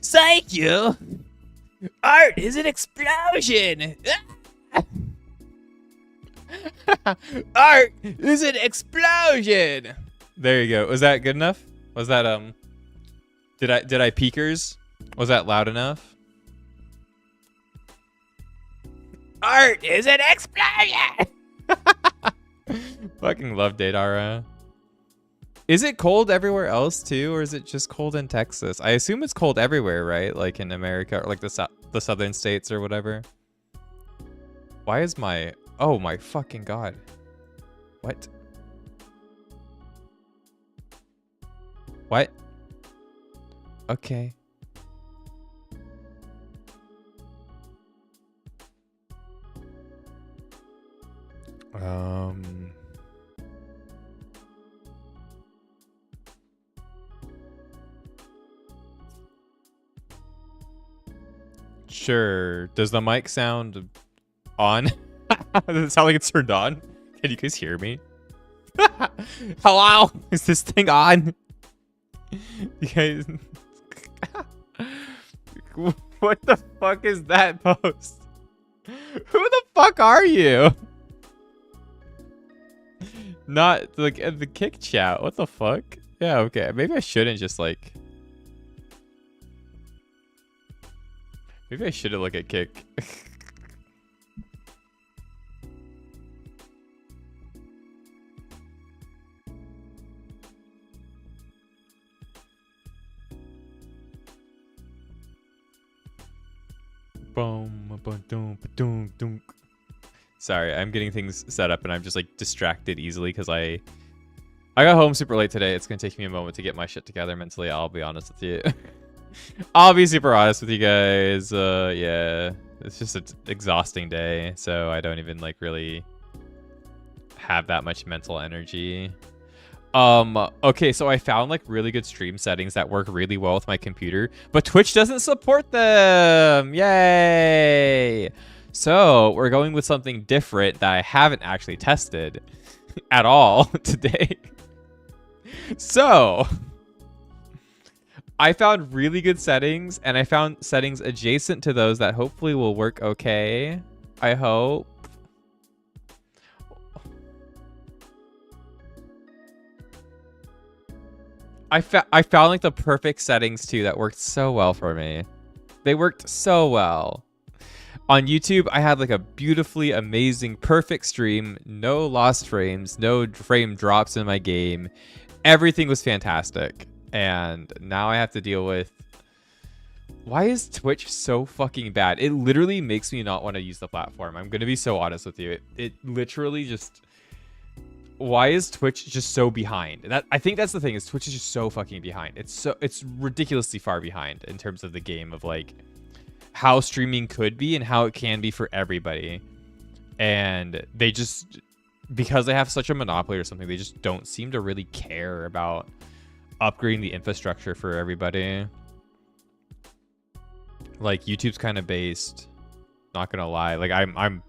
Psych you! Art is an explosion! Art is an explosion! There you go. Was that good enough? Was that did I peakers? Was that loud enough? Art is an explosion! Fucking love Datara. Is it cold everywhere else too, or is it just cold in Texas? I assume it's cold everywhere, right? Like in America, or like the southern states or whatever. Why is my... Oh my fucking god. What? What? Okay. Sure. Does the mic sound on? Does it sound like it's turned on? Can you guys hear me? Hello? Is this thing on? You guys... What the fuck is that post? Who the fuck are you? Not like the kick chat. What the fuck? Yeah, okay. Maybe I shouldn't just like... Maybe I shouldn't look at kick. Sorry, I'm getting things set up and I'm just like distracted easily because I got home super late today. It's gonna take me a moment to get my shit together mentally. I'll be honest with you. I'll be super honest with you guys. Yeah, it's just an exhausting day, so I don't even like really have that much mental energy. Okay, so I found like really good stream settings that work really well with my computer, but Twitch doesn't support them. Yay! So we're going with something different that I haven't actually tested at all today. So I found really good settings, and I found settings adjacent to those that hopefully will work okay. I hope. I found like the perfect settings too that worked so well for me. They worked so well. On YouTube, I had like a beautifully amazing, perfect stream. No lost frames, no frame drops in my game. Everything was fantastic. And now I have to deal with... Why is Twitch so fucking bad? It literally makes me not want to use the platform. I'm going to be so honest with you. It literally just... Why is Twitch just so behind? And I think that's the thing, is Twitch is just so fucking behind. It's ridiculously far behind in terms of the game of like how streaming could be and how it can be for everybody. And they just, because they have such a monopoly or something, they just don't seem to really care about upgrading the infrastructure for everybody. Like YouTube's kind of based, not gonna lie. Like I'm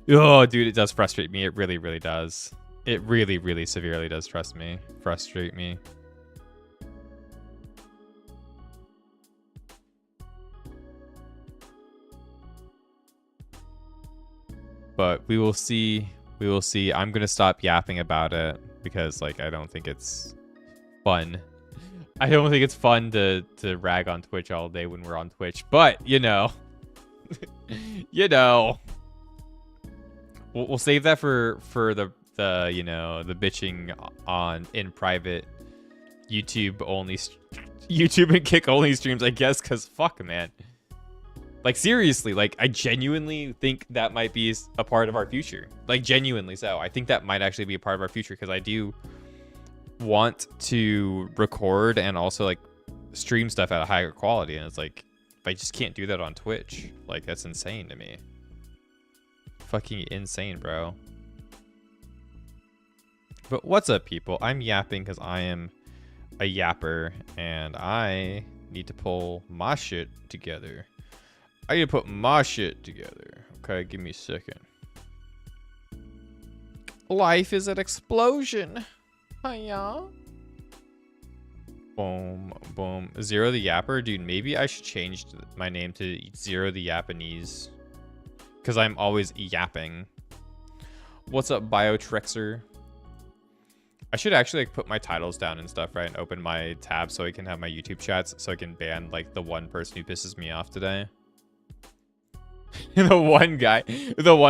oh dude, it does frustrate me. It really, really does. It really, really severely does frustrate me. But we will see. We will see. I'm gonna stop yapping about it because like I don't think it's fun. I don't think it's fun to rag on Twitch all day when we're on Twitch. But you know, you know, we'll save that for the you know, the bitching on in private YouTube and Kick only streams, I guess, because fuck, man. Like seriously, like I genuinely think that might be a part of our future. Like genuinely so. I think that might actually be a part of our future because I do want to record and also like stream stuff at a higher quality, and it's like if I just can't do that on Twitch, like that's insane to me. Fucking insane, bro. But what's up, people? I'm yapping because I am a yapper and I need to pull my shit together. I need to put my shit together. Okay, give me a second. Life is an explosion. Hiya. Boom, boom. Zero the Yapper? Dude, maybe I should change my name to Zero the Japanese. Because I'm always yapping. What's up, Biotrexer? I should actually like put my titles down and stuff, right? And open my tab so I can have my YouTube chats so I can ban like the one person who pisses me off today. the one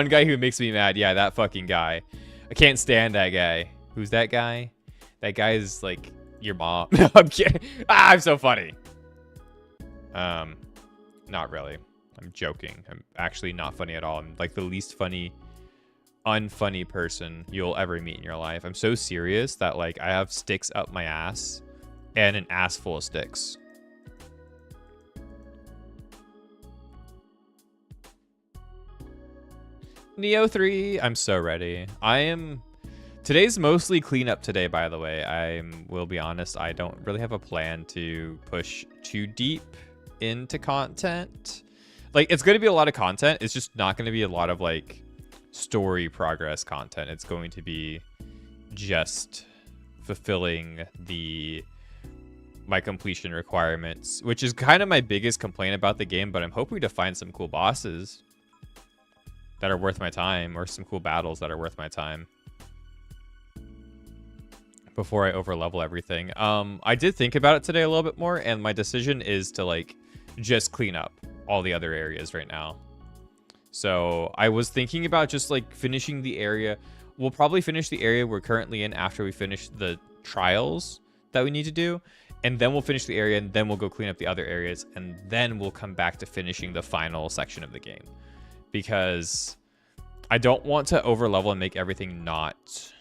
guy who makes me mad. Yeah, that fucking guy. I can't stand that guy. Who's that guy? That guy is like your mom. No, I'm kidding. I'm so funny. Not really. I'm joking. I'm actually not funny at all. I'm like the least funny, unfunny person you'll ever meet in your life. I'm so serious that like I have sticks up my ass and an ass full of sticks. Nioh 3. I'm so ready. Today's mostly cleanup today, by the way. Will be honest, I don't really have a plan to push too deep into content. Like, it's going to be a lot of content. It's just not going to be a lot of, like, story progress content. It's going to be just fulfilling my completion requirements, which is kind of my biggest complaint about the game, but I'm hoping to find some cool bosses that are worth my time, or some cool battles that are worth my time before I overlevel everything. I did think about it today a little bit more, and my decision is to like just clean up all the other areas right now. So I was thinking about just like finishing the area. We'll probably finish the area we're currently in after we finish the trials that we need to do, and then we'll finish the area, and then we'll go clean up the other areas, and then we'll come back to finishing the final section of the game, because I don't want to overlevel and make everything not,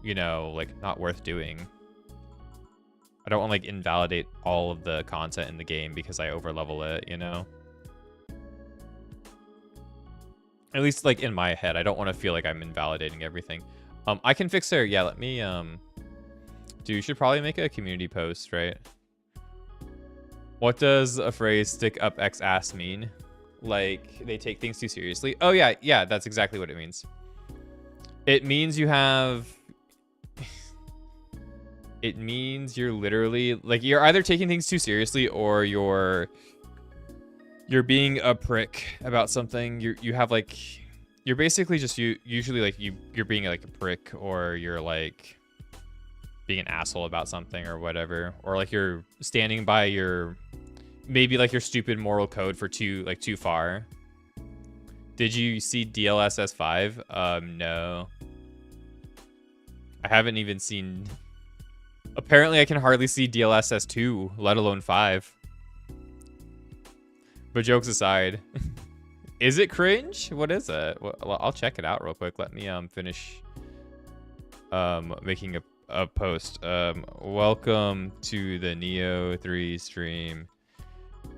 you know, like not worth doing. I don't want to like invalidate all of the content in the game because I overlevel it, you know? At least like in my head, I don't want to feel like I'm invalidating everything. I can fix there. Yeah, let me, dude, you should probably make a community post, right? What does a phrase stick up X ass mean? Like they take things too seriously? Oh yeah, that's exactly what it means. It means you have... It means you're literally like you're either taking things too seriously or you're being a prick about something. You have like you're basically just usually like you're being like a prick, or you're like being an asshole about something or whatever, or like you're standing by your maybe like your stupid moral code for too far. Did you see DLSS 5? No. I haven't even seen... Apparently I can hardly see DLSS 2, let alone 5. But jokes aside, is it cringe? What is it? Well, I'll check it out real quick. Let me finish making a post. Welcome to the Nioh 3 stream.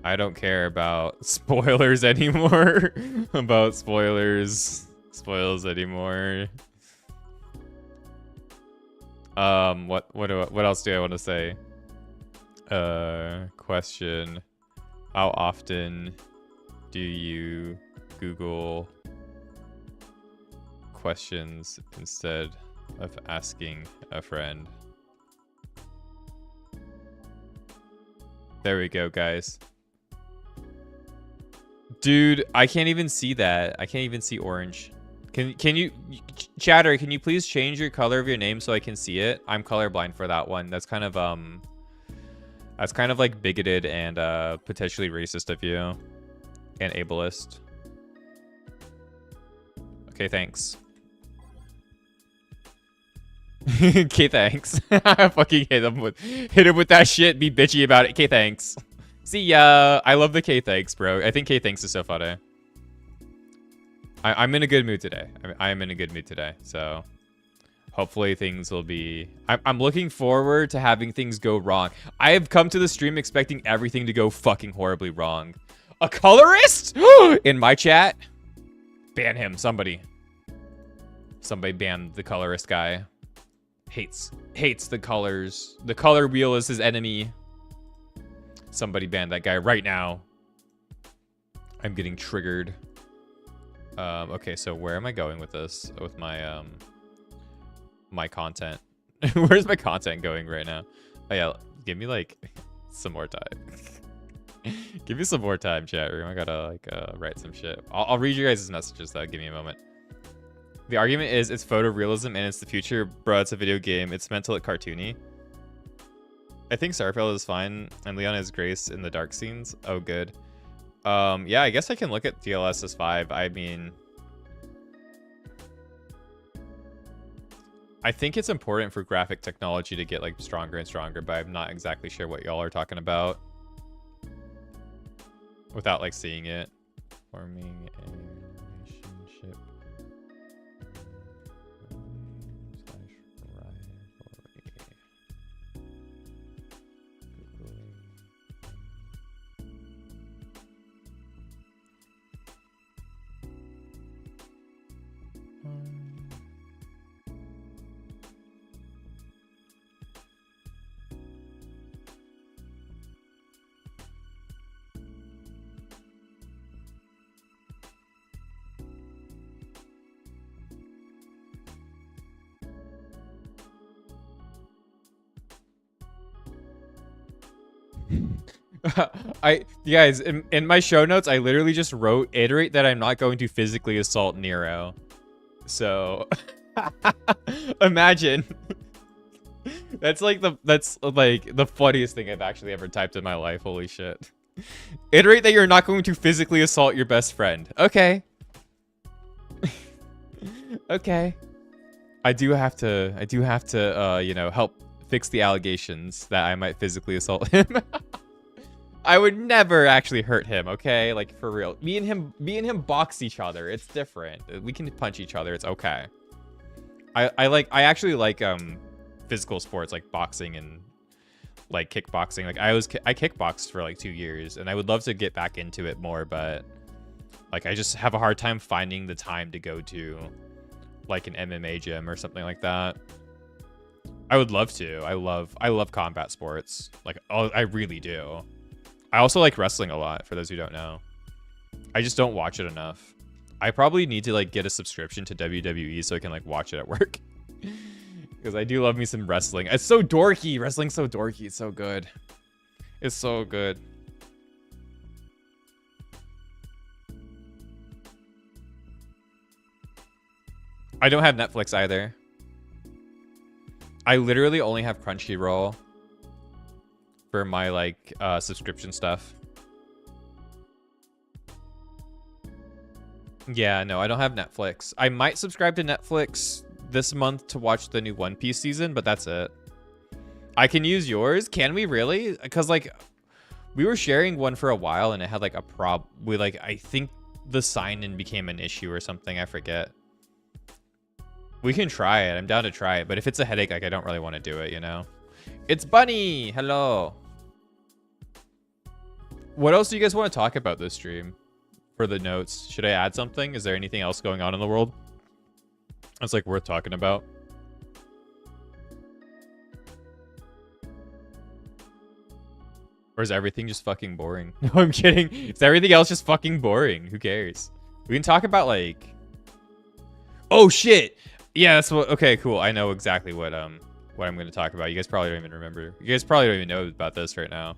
I don't care about spoilers anymore. About spoils anymore. What else do I want to say? Question. How often do you Google questions instead of asking a friend? There we go, guys. Dude, I can't even see that. I can't even see orange. Can you, chatter, can you please change your color of your name so I can see it? I'm colorblind for that one. That's kind of like bigoted and potentially racist of you, and ableist. Okay, thanks. Okay, thanks. I fucking hit him with that shit. Be bitchy about it. Okay, thanks. See ya. I love the K thanks, bro. I think K thanks is so funny. I'm in a good mood today. I am in a good mood today. So hopefully things will be... I'm looking forward to having things go wrong. I have come to the stream expecting everything to go fucking horribly wrong. A colorist? In my chat? Ban him. Somebody ban the colorist guy. Hates the colors. The color wheel is his enemy. Somebody ban that guy right now. I'm getting triggered. Okay, so where am I going with this? With my my content. Where's my content going right now? Oh yeah, Give me like some more time. Give me some more time, chat room. I gotta like write some shit. I'll read you guys' messages though. Give me a moment. The argument is it's photorealism and it's the future. Bro, it's a video game. It's meant to look cartoony. I think Starfield is fine, and Leon has grace in the dark scenes. Oh, good. Yeah, I guess I can look at DLSS 5. I mean, I think it's important for graphic technology to get like stronger and stronger, but I'm not exactly sure what y'all are talking about without like seeing it. Forming a relationship. You guys, in my show notes, I literally just wrote, iterate that I'm not going to physically assault Nero. So, imagine. That's like the funniest thing I've actually ever typed in my life. Holy shit. Iterate that you're not going to physically assault your best friend. Okay. Okay. I do have to, you know, help fix the allegations that I might physically assault him. I would never actually hurt him, okay? Like, for real. Me and him box each other. It's different. We can punch each other. It's okay. I actually like physical sports like boxing and like kickboxing. Like I kickboxed for like 2 years and I would love to get back into it more, but like I just have a hard time finding the time to go to like an MMA gym or something like that. I would love to. I love combat sports. Like, I really do. I also like wrestling a lot, for those who don't know. I just don't watch it enough. I probably need to like get a subscription to WWE so I can like watch it at work. Because I do love me some wrestling. It's so dorky. Wrestling's so dorky. It's so good. It's so good. I don't have Netflix either. I literally only have Crunchyroll for my like subscription stuff. Yeah, no, I don't have Netflix. I might subscribe to Netflix this month to watch the new One Piece season, but that's it. I can use yours. Can we really? Because like we were sharing one for a while and it had like a I think the sign-in became an issue or something. I forget. We can try it. I'm down to try it. But if it's a headache, like I don't really want to do it, you know? It's Bunny! Hello. What else do you guys want to talk about this stream? For the notes. Should I add something? Is there anything else going on in the world that's like worth talking about? Or is everything just fucking boring? No, I'm kidding. Is everything else just fucking boring? Who cares? We can talk about like... Oh shit! Yeah, that's what... Okay, cool. I know exactly what I'm going to talk about. You guys probably don't even remember. You guys probably don't even know about this right now.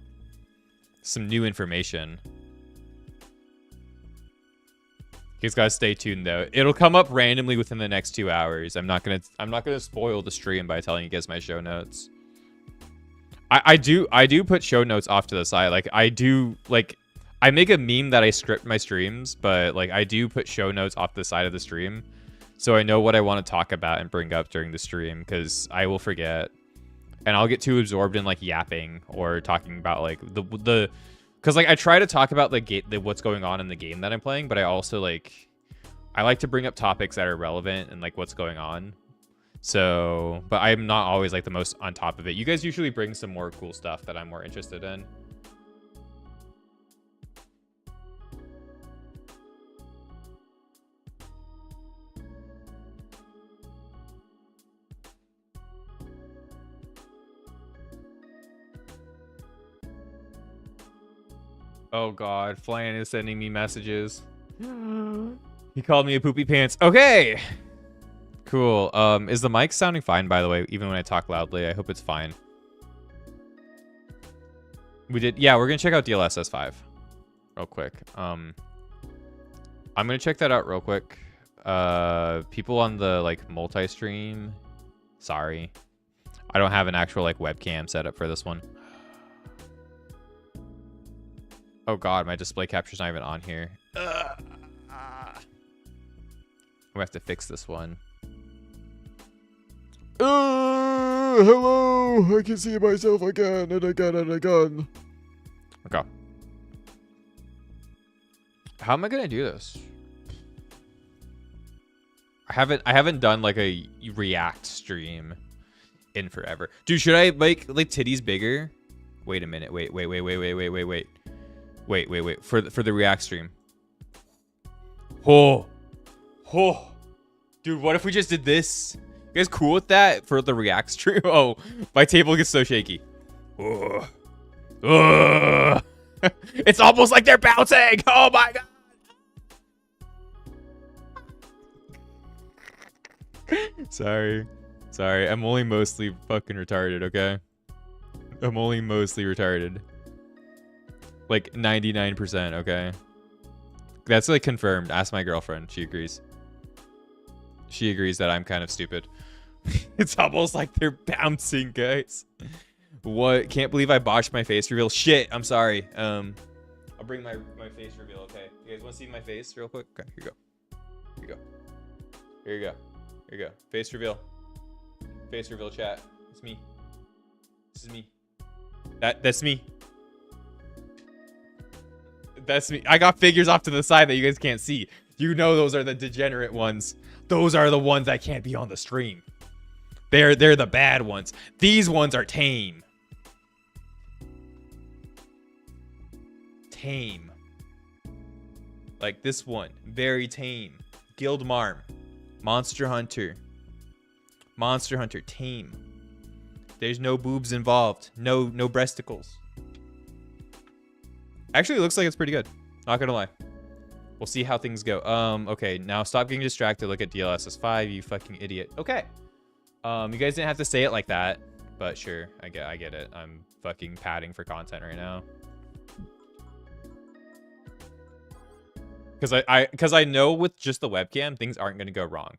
Some new information. You guys gotta stay tuned though. It'll come up randomly within the next 2 hours. I'm not gonna spoil the stream by telling you guys my show notes. I do put show notes off to the side. Like I make a meme that I script my streams, but like I do put show notes off the side of the stream. So I know what I want to talk about and bring up during the stream, because I will forget. And I'll get too absorbed in like yapping or talking about like the because like I try to talk about what's going on in the game that I'm playing, but I also like to bring up topics that are relevant and like what's going on. So, but I'm not always like the most on top of it. You guys usually bring some more cool stuff that I'm more interested in. Oh god, Flan is sending me messages. He called me a poopy pants. Okay. Cool. Is the mic sounding fine, by the way, even when I talk loudly? I hope it's fine. We did. Yeah, we're gonna check out DLSS 5 real quick. I'm gonna check that out real quick. People on the like multi-stream, sorry, I don't have an actual like webcam setup for this one. Oh god, my display capture's not even on here. We have to fix this one. Hello, I can see myself again and again and again. Okay. How am I gonna do this? I haven't done like a React stream in forever. Dude, should I make like titties bigger? Wait a minute. Wait. For the React stream. Oh. Dude, what if we just did this? You guys cool with that for the React stream? Oh, my table gets so shaky. It's almost like they're bouncing. Oh my god. Sorry. I'm only mostly fucking retarded, okay? I'm only mostly retarded. Like 99%, okay? That's like confirmed. Ask my girlfriend. She agrees. She agrees that I'm kind of stupid. It's almost like they're bouncing, guys. What? Can't believe I botched my face reveal. Shit, I'm sorry. I'll bring my face reveal, okay? You guys want to see my face real quick? Okay, here you go. Face reveal. Face reveal chat. It's me. This is me. That's me. That's me. I got figures off to the side that you guys can't see. You know those are the degenerate ones. Those are the ones that can't be on the stream. They're the bad ones. These ones are tame. Tame. Like this one. Very tame. Guild Marm. Monster Hunter. Monster Hunter. Tame. There's no boobs involved. No breasticles. Actually, it looks like it's pretty good. Not gonna lie. We'll see how things go. Okay, now stop getting distracted. Look at DLSS 5, you fucking idiot. Okay. You guys didn't have to say it like that, but sure, I get it. I'm fucking padding for content right now. Because I know with just the webcam, things aren't gonna go wrong.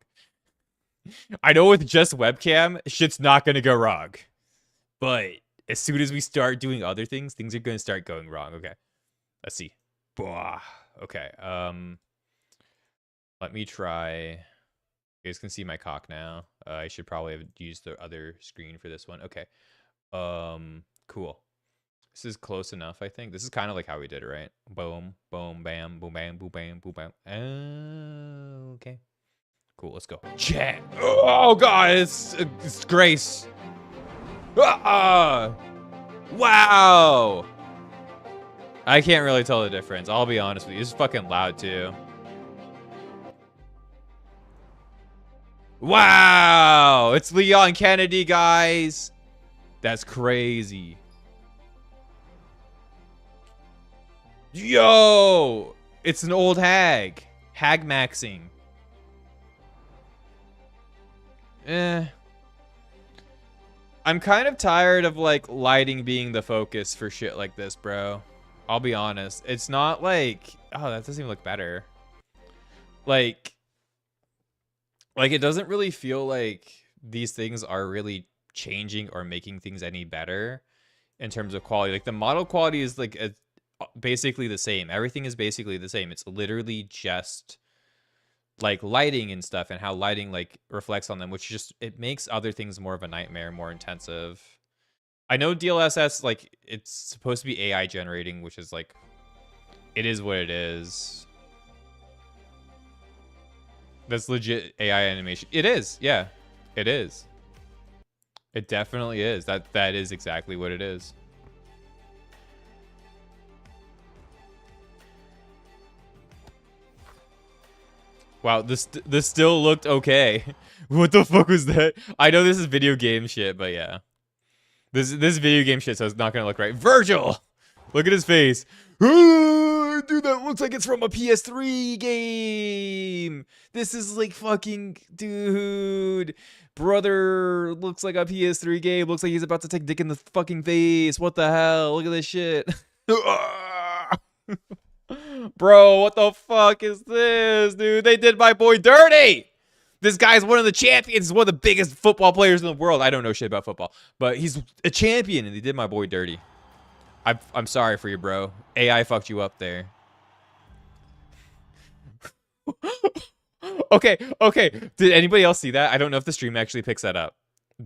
I know with just webcam, shit's not gonna go wrong. But as soon as we start doing other things, things are gonna start going wrong. Okay. Let's see. Okay. Let me try. You guys can see my cock now. I should probably have used the other screen for this one. Okay. Cool. This is close enough, I think. This is kind of like how we did it, right? Boom, boom, bam, boom, bam, boom, bam, boom, bam. Okay. Cool, let's go. Chat. Oh, God, it's Grace. Wow. I can't really tell the difference. I'll be honest with you. It's fucking loud, too. Wow. It's Leon Kennedy, guys. That's crazy. Yo. It's an old hag. Hag maxing. I'm kind of tired of, like, lighting being the focus for shit like this, bro. I'll be honest. It's not like... Oh, that doesn't even look better. Like, it doesn't really feel like these things are really changing or making things any better in terms of quality. Like, the model quality is, like, basically the same. Everything is basically the same. It's literally just... like lighting and stuff and how lighting like reflects on them, which just it makes other things more of a nightmare, more intensive. I know DLSS, like, it's supposed to be AI generating, which is like, it is what it is. That's legit AI animation. It is, yeah, it is. It definitely is. That is exactly what it is. Wow, this still looked okay. What the fuck was that? I know this is video game shit, but yeah. This video game shit, so it's not gonna look right. Virgil! Look at his face. Dude, that looks like it's from a PS3 game. This is like fucking, dude. Brother looks like a PS3 game. Looks like he's about to take dick in the fucking face. What the hell? Look at this shit. Bro, what the fuck is this, dude? They did my boy dirty. This guy's one of the champions. He's one of the biggest football players in the world. I don't know shit about football, but he's a champion, and they did my boy dirty. I'm sorry for you, bro. AI fucked you up there. Okay. Did anybody else see that? I don't know if the stream actually picks that up.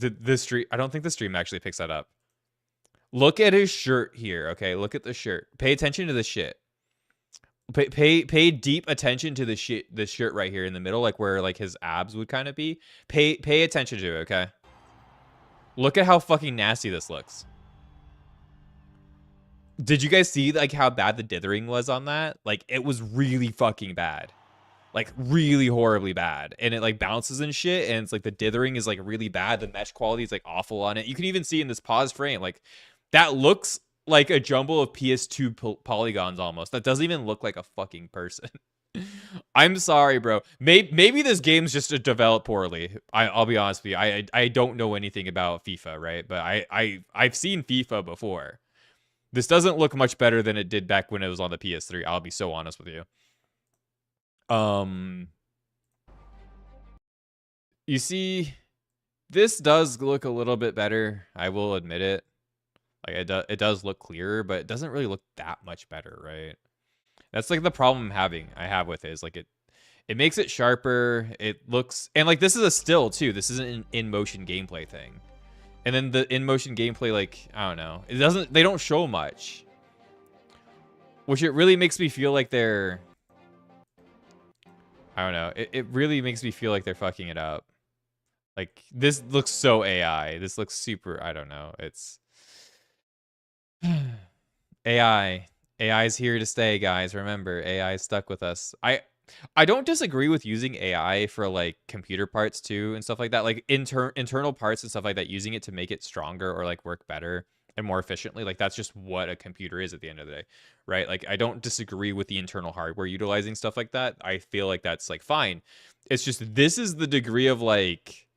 I don't think the stream actually picks that up. Look at his shirt here. Okay, look at the shirt. Pay attention to the shit. Pay deep attention to the shit. This shirt right here in the middle, like where like his abs would kind of be. Pay attention to it. Okay. Look at how fucking nasty this looks. Did you guys see like how bad the dithering was on that? Like it was really fucking bad. Like really horribly bad. And it like bounces and shit, and it's like the dithering is like really bad. The mesh quality is like awful on it. You can even see in this pause frame, like that looks like a jumble of PS2 polygons almost. That doesn't even look like a fucking person. I'm sorry, bro. Maybe this game's just developed poorly. I'll be honest with you. I don't know anything about FIFA, right? But I've seen FIFA before. This doesn't look much better than it did back when it was on the PS3. I'll be so honest with you. You see, this does look a little bit better. I will admit it. Like it does look clearer, but it doesn't really look that much better, right? That's like the problem I have with it is like it makes it sharper. It looks, and like this is a still too. This isn't an in-motion gameplay thing. And then the in-motion gameplay, like, I don't know. They don't show much. Which it really makes me feel like they're, I don't know. It really makes me feel like they're fucking it up. Like, this looks so AI. This looks super, I don't know. It's AI. AI is here to stay, guys. Remember, AI is stuck with us. I don't disagree with using AI for like computer parts too and stuff like that, like internal parts and stuff like that, using it to make it stronger or like work better and more efficiently. Like that's just what a computer is at the end of the day, right? Like I don't disagree with the internal hardware utilizing stuff like that. I feel like that's like fine. It's just this is the degree of like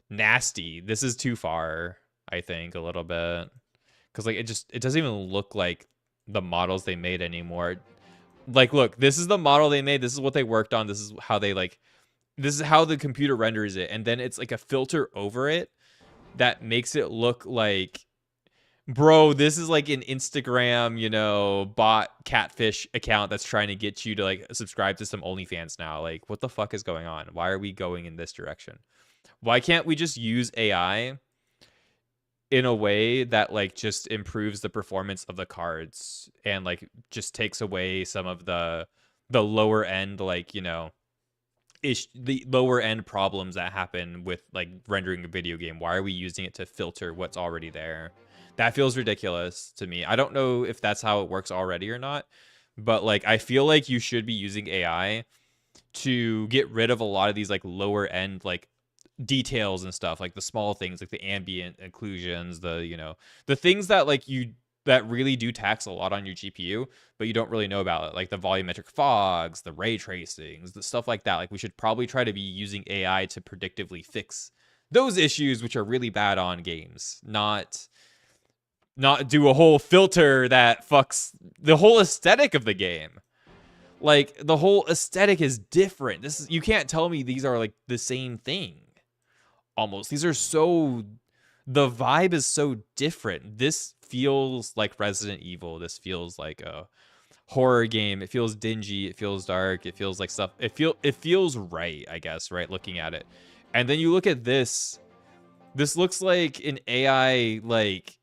nasty. This is too far, I think, a little bit, because like it doesn't even look like the models they made anymore. Like, look, this is the model they made. This is what they worked on. This is how they like, this is how the computer renders it. And then it's like a filter over it that makes it look like, bro, this is like an Instagram, you know, bot catfish account that's trying to get you to like subscribe to some OnlyFans now. Like, what the fuck is going on? Why are we going in this direction? Why can't we just use AI in a way that like just improves the performance of the cards and like just takes away some of the lower end, like, you know, the lower end problems that happen with like rendering a video game? Why are we using it to filter what's already there? That feels ridiculous to me. I don't know if that's how it works already or not, but like I feel like you should be using AI to get rid of a lot of these like lower end like details and stuff, like the small things, like the ambient occlusions, the, you know, the things that like that really do tax a lot on your GPU, but you don't really know about it, like the volumetric fogs, the ray tracings, the stuff like that. Like we should probably try to be using AI to predictively fix those issues which are really bad on games, not do a whole filter that fucks the whole aesthetic of the game. Like the whole aesthetic is different. You can't tell me these are like the same thing. Almost. These are so, the vibe is so different. This feels like Resident Evil. This feels like a horror game. It feels dingy. It feels dark. It feels like stuff. It feels right, I guess, right? Looking at it. And then you look at this. This looks like an AI like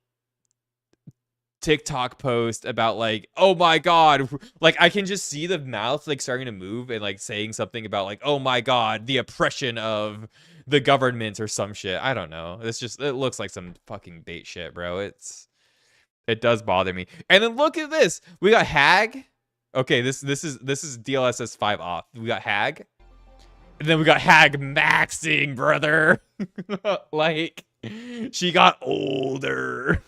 TikTok post about like, oh my god, like I can just see the mouth like starting to move and like saying something about like, oh my god, the oppression of the government or some shit. I don't know. It's just, it looks like some fucking bait shit, bro. It does bother me. And then look at this. We got Hag. Okay, this is DLSS 5 off. We got Hag. And then we got Hag maxing, brother. Like, she got older.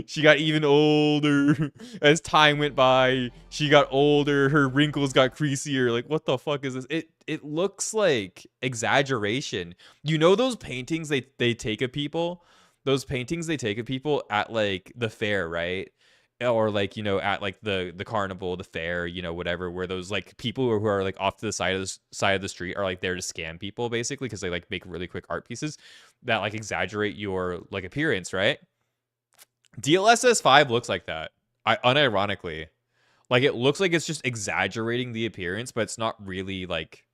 She got even older as time went by. She got older. Her wrinkles got creasier. Like, what the fuck is this? It looks like exaggeration. You know those paintings they take of people? Those paintings they take of people at like the fair, right? Or like, at like the carnival, the fair, whatever, where those like people who are like off to the side of the street are like there to scam people basically because they like make really quick art pieces that like exaggerate your like appearance, right? DLSS 5 looks like that. Unironically. Like it looks like it's just exaggerating the appearance, but it's not really like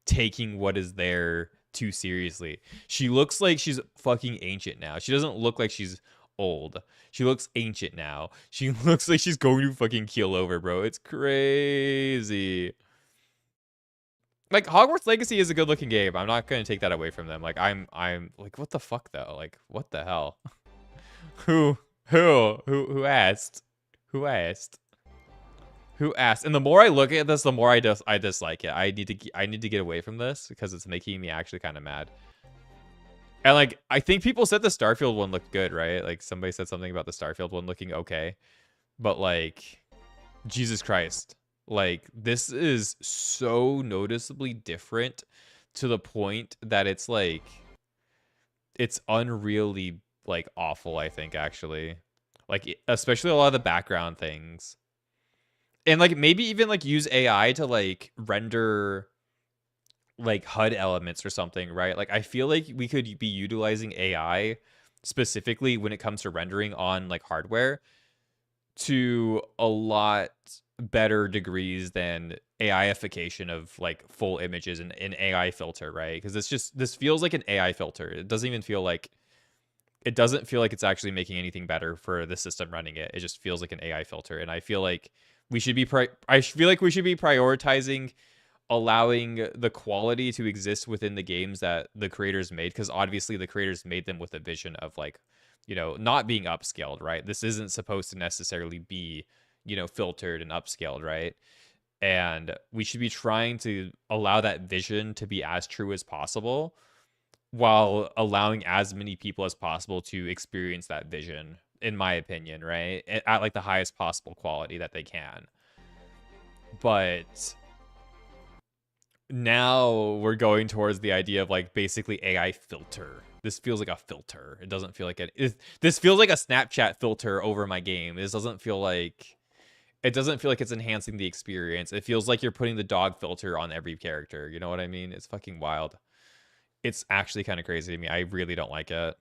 taking what is there too seriously. She looks like she's fucking ancient now. She doesn't look like she's old. She looks ancient now. She looks like she's going to fucking keel over, bro. It's crazy. Like Hogwarts Legacy is a good looking game. I'm not going to take that away from them. Like I'm like what the fuck though? Like what the hell? Who who asked? Who asked? Who asked? And the more I look at this, the more I dislike it. I need to get away from this because it's making me actually kind of mad. And like I think people said the Starfield one looked good, right? Like somebody said something about the Starfield one looking okay. But like Jesus Christ. Like this is so noticeably different to the point that it's like it's unreally like awful, I think, actually. Like especially a lot of the background things. And like maybe even like use AI to like render like HUD elements or something, right? Like I feel like we could be utilizing AI specifically when it comes to rendering on like hardware to a lot better degrees than AIification of like full images and an AI filter, right? Because this feels like an AI filter. It doesn't feel like it's actually making anything better for the system running it. It just feels like an AI filter, and I feel like we should be prioritizing allowing the quality to exist within the games that the creators made, because obviously the creators made them with a vision of like, not being upscaled, right? This isn't supposed to necessarily be, filtered and upscaled, right? And we should be trying to allow that vision to be as true as possible while allowing as many people as possible to experience that vision, in my opinion, right? At like the highest possible quality that they can. But now we're going towards the idea of like basically AI filter. This feels like a filter. It doesn't feel like this feels like a Snapchat filter over my game. This doesn't feel like it's enhancing the experience. It feels like you're putting the dog filter on every character. You know what I mean? It's fucking wild. It's actually kind of crazy to me. I really don't like it.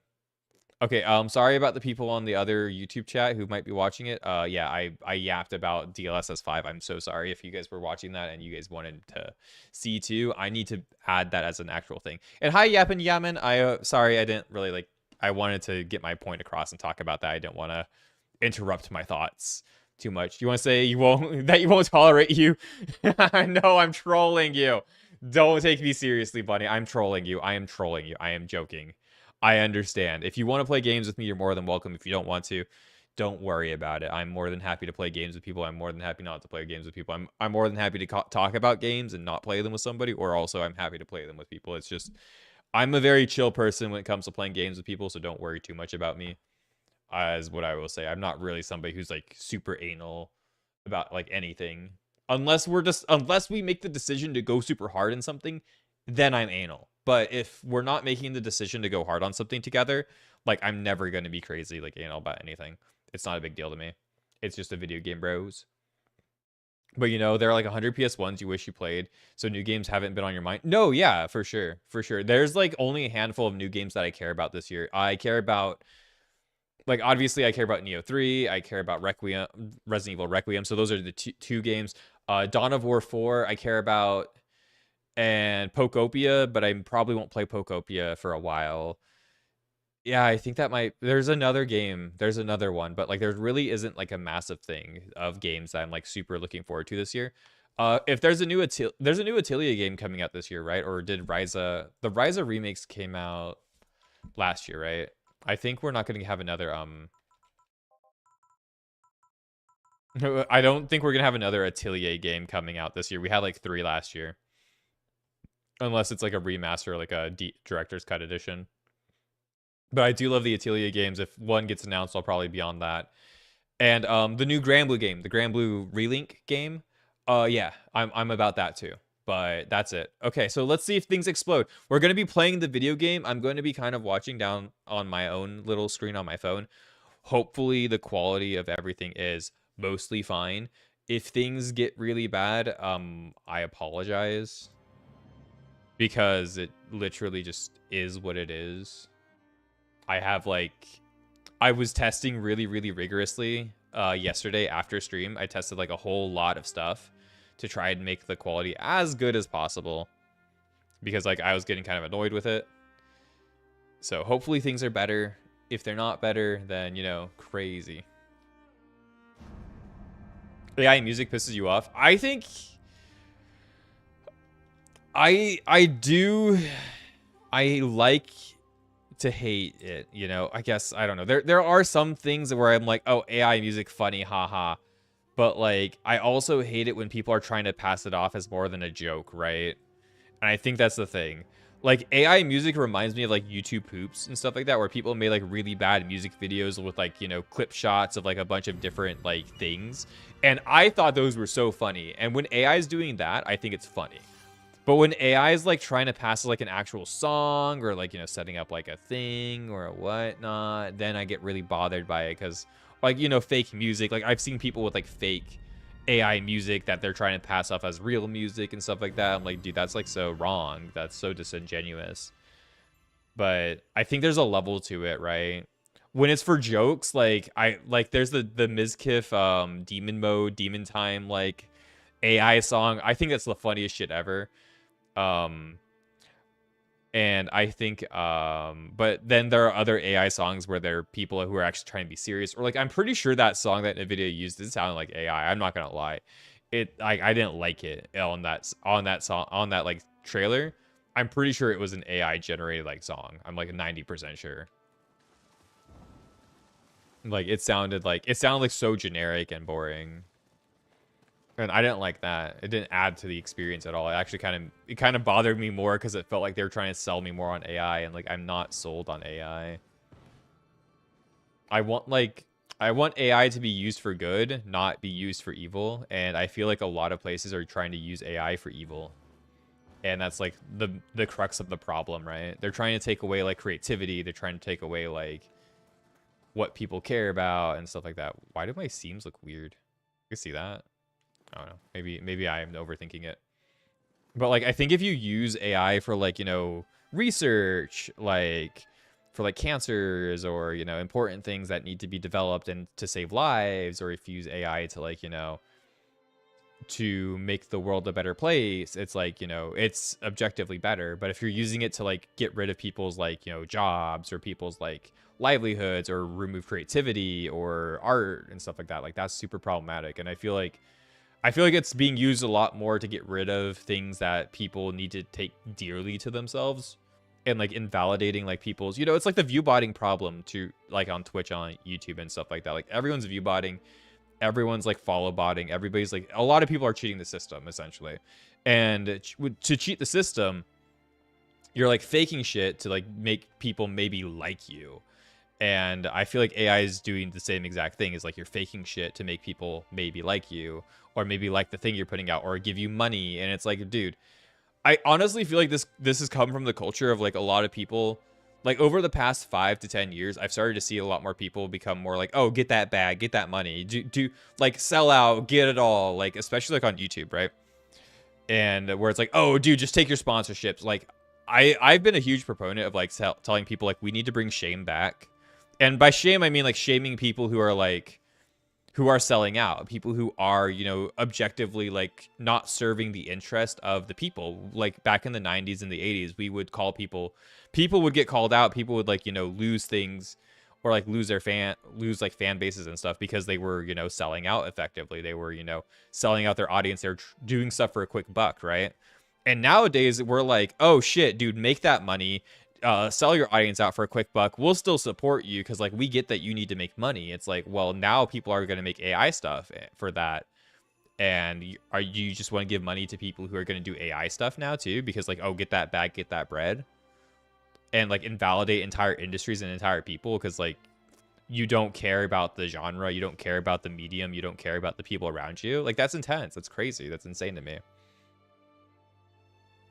Okay, sorry about the people on the other YouTube chat who might be watching it. Yeah, I yapped about DLSS 5. I'm so sorry if you guys were watching that and you guys wanted to see too. I need to add that as an actual thing. And hi, Yap and Yaman. Sorry, I didn't really like. I wanted to get my point across and talk about that. I didn't want to interrupt my thoughts too much. You want to say you won't tolerate you? No, I'm trolling you. Don't take me seriously, buddy. I'm trolling you. I am trolling you. I am joking. I understand. If you want to play games with me, you're more than welcome. If you don't want to, don't worry about it. I'm more than happy to play games with people. I'm more than happy not to play games with people. I'm more than happy to talk about games and not play them with somebody, or also I'm happy to play them with people. It's just I'm a very chill person when it comes to playing games with people, so don't worry too much about me. As what I will say, I'm not really somebody who's like super anal about like anything. Unless we make the decision to go super hard in something, then I'm anal. But if we're not making the decision to go hard on something together, like I'm never going to be crazy like anal about anything. It's not a big deal to me. It's just a video game, bros. But there are like 100 PS1s you wish you played, so new games haven't been on your mind. No, yeah, for sure. For sure. There's like only a handful of new games that I care about this year. I care about, like, obviously I care about Nioh 3, I care about Resident Evil Requiem. So those are the two games. Dawn of War 4 I care about, and Pokopia, but I probably won't play Pokopia for a while. Yeah, I think that there's another game. There's another one, but like there really isn't like a massive thing of games that I'm like super looking forward to this year. If there's a new Atelier game coming out this year, right? Or did the Ryza remakes came out last year, right? I think we're not going to have another I don't think we're going to have another Atelier game coming out this year. We had like 3 last year. Unless it's like a remaster, like a director's cut edition. But I do love the Atelier games. If one gets announced, I'll probably be on that. And the new Granblue game, the Granblue Relink game. Yeah, I'm about that too. But that's it. Okay, so let's see if things explode. We're gonna be playing the video game. I'm going to be kind of watching down on my own little screen on my phone. Hopefully the quality of everything is mostly fine. If things get really bad, I apologize because it literally just is what it is. I was testing really, really rigorously yesterday after stream. I tested like a whole lot of stuff to try and make the quality as good as possible because like I was getting kind of annoyed with it. So hopefully things are better. If they're not better, then, you know, crazy. AI music pisses you off. I think I do. I like to hate it, you know. I guess I don't know. There are some things where I'm like, oh, AI music funny, haha. But like I also hate it when people are trying to pass it off as more than a joke, right? And I think that's the thing. Like AI music reminds me of like YouTube poops and stuff like that, where people made like really bad music videos with like, you know, clip shots of like a bunch of different like things. And I thought those were so funny. And when AI is doing that, I think it's funny. But when AI is like trying to pass like an actual song or like, you know, setting up like a thing or whatnot, then I get really bothered by it because like, you know, fake music. Like I've seen people with like fake AI music that they're trying to pass off as real music and stuff like that. I'm like, dude, that's like so wrong. That's so disingenuous. But I think there's a level to it, right? When it's for jokes, like there's the Mizkif demon mode, demon time like AI song. I think that's the funniest shit ever. Um, and I think, but then there are other AI songs where there are people who are actually trying to be serious, or like I'm pretty sure that song that Nvidia used did sound like AI. I'm not gonna lie, I didn't like it on that song on that like trailer. I'm pretty sure it was an AI generated like song. I'm like 90% sure. Like it sounded like so generic and boring. And I didn't like that. It didn't add to the experience at all. It actually kind of bothered me more because it felt like they were trying to sell me more on AI, and like I'm not sold on AI. I want AI to be used for good, not be used for evil. And I feel like a lot of places are trying to use AI for evil. And that's like the crux of the problem, right? They're trying to take away like creativity. They're trying to take away like what people care about and stuff like that. Why do my seams look weird? You see that? I don't know. Maybe I'm overthinking it. But like I think if you use AI for like, you know, research, like for like cancers or, you know, important things that need to be developed and to save lives, or if you use AI to like, you know, to make the world a better place, it's like, you know, it's objectively better. But if you're using it to like get rid of people's like, you know, jobs or people's like livelihoods or remove creativity or art and stuff like that, like that's super problematic. And I feel like it's being used a lot more to get rid of things that people need to take dearly to themselves, and like invalidating like people's, you know, it's like the view botting problem to like on Twitch, on YouTube and stuff like that. Like everyone's view botting, everyone's like follow botting, everybody's like, a lot of people are cheating the system essentially. And to cheat the system, you're like faking shit to like make people maybe like you. And I feel like AI is doing the same exact thing. Is like you're faking shit to make people maybe like you, or maybe like the thing you're putting out, or give you money. And it's like, dude, I honestly feel like this has come from the culture of like a lot of people. Like over the past 5 to 10 years, I've started to see a lot more people become more like, oh, get that bag, get that money, do like sell out, get it all. Like especially like on YouTube, right? And where it's like, oh, dude, just take your sponsorships. Like I've been a huge proponent of like telling people like we need to bring shame back. And by shame, I mean like shaming people who are like, who are selling out, people who are, you know, objectively like not serving the interest of the people. Like back in the 90s and the 80s, we would call people would get called out. People would like, you know, lose things or like lose like fan bases and stuff because they were, you know, selling out effectively. They were, you know, selling out their audience. They're doing stuff for a quick buck, right? And nowadays we're like, oh shit, dude, make that money. Sell your audience out for a quick buck. We'll still support you because like we get that you need to make money. It's like, well, now people are going to make AI stuff for that. And you just want to give money to people who are going to do AI stuff now too? Because like, oh, get that bag, get that bread. and like invalidate entire industries and entire people because like you don't care about the genre, you don't care about the medium, you don't care about the people around you. Like that's intense. That's crazy. That's insane to me.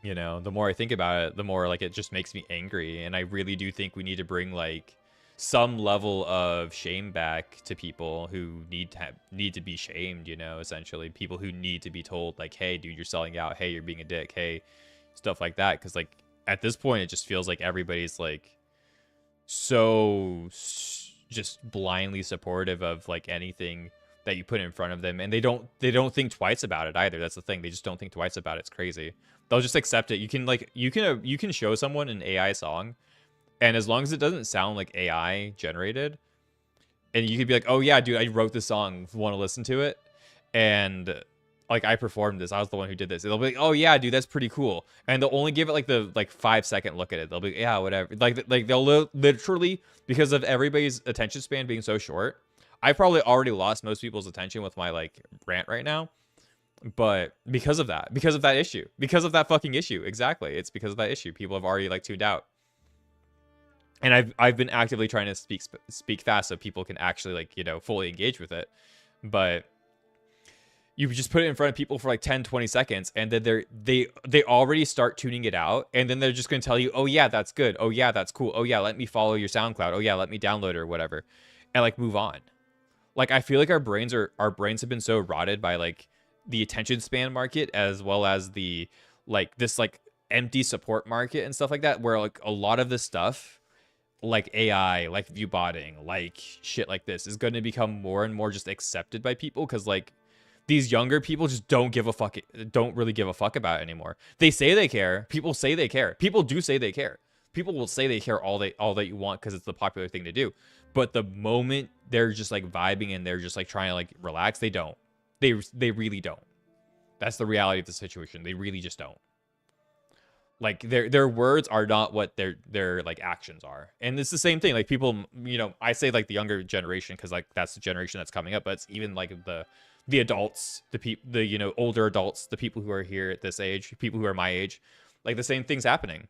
You know, the more I think about it, the more like it just makes me angry. And I really do think we need to bring like some level of shame back to people who need to be shamed, you know, essentially people who need to be told like, hey dude, you're selling out, hey you're being a dick, hey, stuff like that. Because like at this point it just feels like everybody's like just blindly supportive of like anything that you put in front of them, and they don't think twice about it either. That's the thing, they just don't think twice about it. It's crazy. They'll just accept it. You can like you can show someone an AI song, and as long as it doesn't sound like AI generated, and you could be like, oh yeah dude, I wrote this song, want to listen to it, and like I performed this, I was the one who did this. They'll be like, oh yeah dude, that's pretty cool, and they'll only give it like the 5-second look at it. They'll be yeah whatever, like they'll literally, because of everybody's attention span being so short. I probably already lost most people's attention with my like rant right now, but because of that issue, because of that fucking issue, exactly, it's because of that issue, people have already like tuned out. And I've been actively trying to speak fast so people can actually like, you know, fully engage with it. But you just put it in front of people for like 10-20 seconds, and then they already start tuning it out, and then they're just going to tell you, oh yeah that's good, oh yeah that's cool, oh yeah let me follow your SoundCloud, oh yeah let me download it or whatever, and like move on. Like I feel like our brains have been so rotted by like the attention span market, as well as the like this like empty support market and stuff like that, where like a lot of this stuff like AI, like viewbotting, like shit like this is going to become more and more just accepted by people, because like these younger people just don't really give a fuck about it anymore. They say they care. People say they care. People do say they care. People will say they care all that you want because it's the popular thing to do. But the moment they're just like vibing and they're just like trying to like relax, they don't. They really don't. That's the reality of the situation. They really just don't. Like their words are not what their like actions are. And it's the same thing. Like people, you know, I say like the younger generation because like that's the generation that's coming up, but it's even like the adults, the you know, older adults, the people who are here at this age, people who are my age, like the same thing's happening.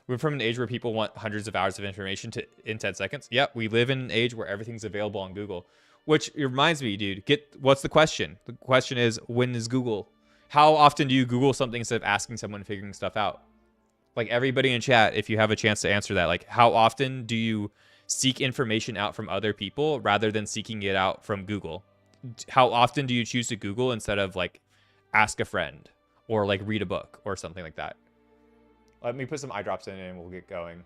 We're from an age where people want hundreds of hours of information in 10 seconds. Yep, we live in an age where everything's available on Google. Which reminds me, dude, what's the question? The question is, when is Google? How often do you Google something instead of asking someone, figuring stuff out? Like everybody in chat, if you have a chance to answer that, like how often do you seek information out from other people rather than seeking it out from Google? How often do you choose to Google instead of like ask a friend or like read a book or something like that? Let me put some eye drops in and we'll get going.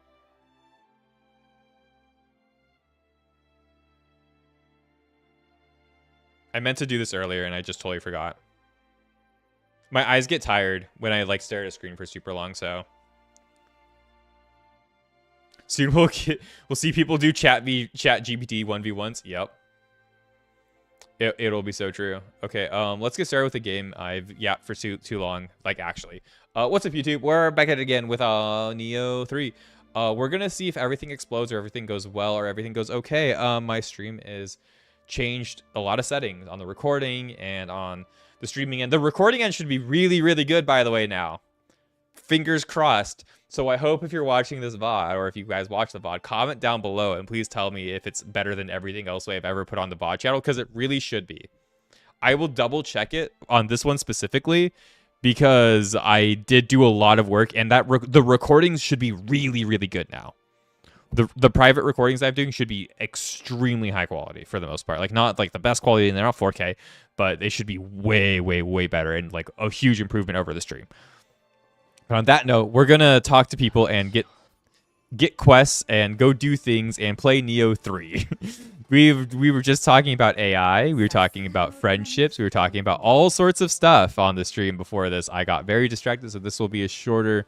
I meant to do this earlier and I just totally forgot. My eyes get tired when I like stare at a screen for super long, so soon we'll see people do chat GPT 1v1s. Yep. It'll be so true. Okay, let's get started with the game. I've yapped for too long, like actually. What's up, YouTube? We're back at it again with Nioh 3. We're gonna see if everything explodes or everything goes well or everything goes okay. My stream is changed a lot of settings on the recording and on the streaming end. The recording end should be really, really good, by the way, now. Fingers crossed. So I hope if you're watching this VOD, or if you guys watch the VOD, comment down below and please tell me if it's better than everything else I've ever put on the VOD channel, because it really should be. I will double check it on this one specifically, because I did do a lot of work, and that the recordings should be really, really good now. The private recordings I'm doing should be extremely high quality for the most part. Like not like the best quality, and they're not 4K, but they should be way, way, way better, and like a huge improvement over the stream. But on that note, we're gonna talk to people and get quests and go do things and play Nioh 3. we were just talking about AI, we were talking about friendships, we were talking about all sorts of stuff on the stream before this. I got very distracted, so this will be a shorter,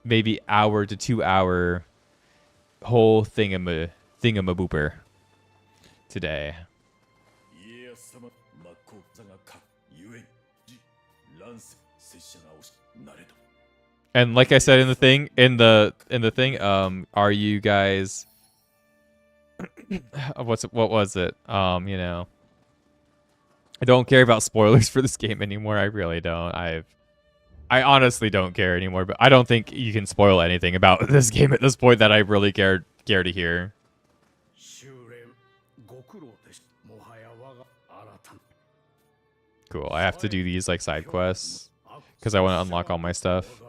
maybe hour to 2 hour whole thingamabooper today. And like I said in the thing, are you guys what was it? You know, I don't care about spoilers for this game anymore. I really don't. I honestly don't care anymore, but I don't think you can spoil anything about this game at this point that I really care to hear. Cool. I have to do these like side quests because I want to unlock all my stuff.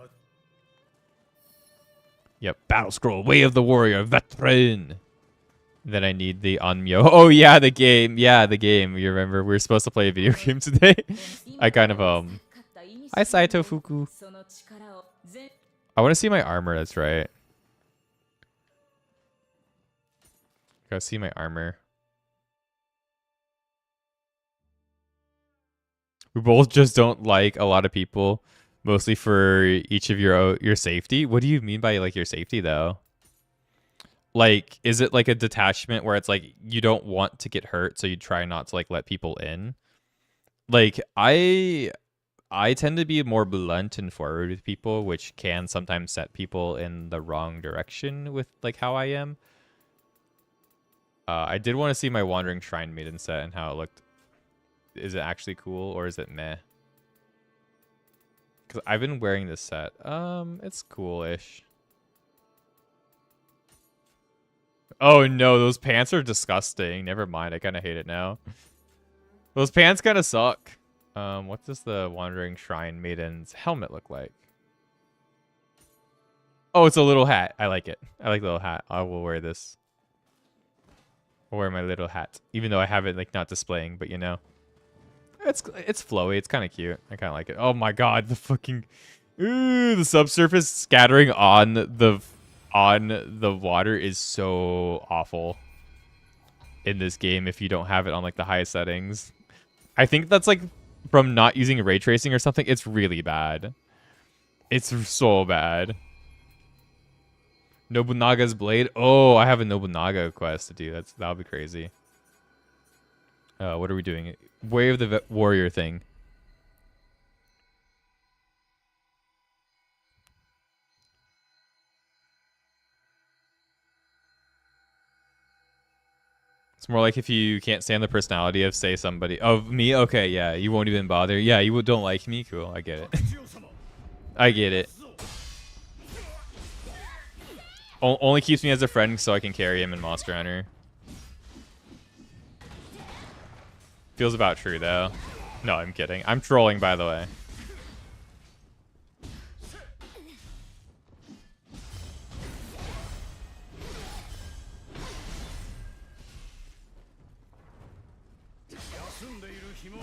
Yep. Battle scroll. Way of the warrior. Veteran. Then I need the Onmyo. Oh yeah, the game. Yeah, the game. You remember we were supposed to play a video game today? I kind of Hi Saito Fuku. I want to see my armor. That's right. Gotta see my armor. We both just don't like a lot of people, mostly for each of your safety. What do you mean by like your safety though? Like, is it like a detachment where it's like you don't want to get hurt, so you try not to like let people in? Like I tend to be more blunt and forward with people, which can sometimes set people in the wrong direction with like how I am. I did want to see my Wandering Shrine Maiden set and how it looked. Is it actually cool or is it meh? Because I've been wearing this set. It's cool-ish. Oh no, those pants are disgusting. Never mind, I kind of hate it now. Those pants kind of suck. What does the Wandering Shrine Maiden's helmet look like? Oh, it's a little hat. I like it. I like the little hat. I will wear this. I'll wear my little hat. Even though I have it like not displaying, but you know. It's flowy. It's kind of cute. I kind of like it. Oh my god, the fucking the subsurface scattering on the water is so awful in this game if you don't have it on like the highest settings. I think that's like from not using ray tracing or something. It's really bad. It's so bad. Nobunaga's blade. Oh, I have a Nobunaga quest to do. That'll be crazy. What are we doing? Way of the warrior thing. It's more like if you can't stand the personality of, say, somebody. Of me? Okay, yeah. You won't even bother. Yeah, you don't like me? Cool, I get it. I get it. Only keeps me as a friend so I can carry him in Monster Hunter. Feels about true, though. No, I'm kidding. I'm trolling, by the way.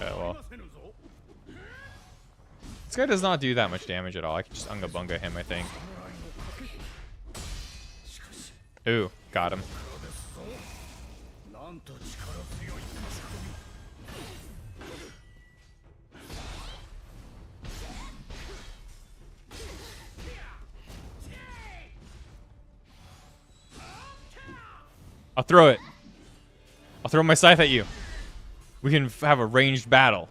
Oh, well. This guy does not do that much damage at all. I can just Unga Bunga him, I think. Ooh, got him. I'll throw it. I'll throw my scythe at you. We can have a ranged battle.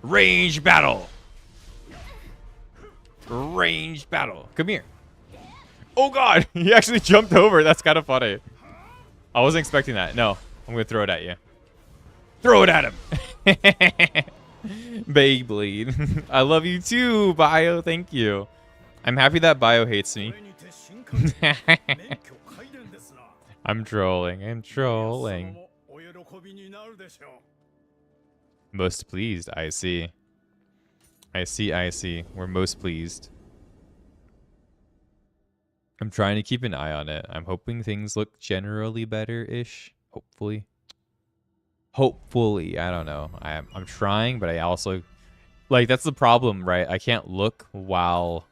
Ranged battle. Ranged battle. Come here. Oh god, he actually jumped over. That's kind of funny. I wasn't expecting that. No, I'm gonna throw it at you. Throw it at him. Beyblade. I love you too, Bio. Thank you. I'm happy that Bio hates me. I'm trolling. I'm trolling. Most pleased. I see. I see. I see. We're most pleased. I'm trying to keep an eye on it. I'm hoping things look generally better-ish. Hopefully. Hopefully. I don't know. I'm trying, but I also... Like, that's the problem, right? I can't look while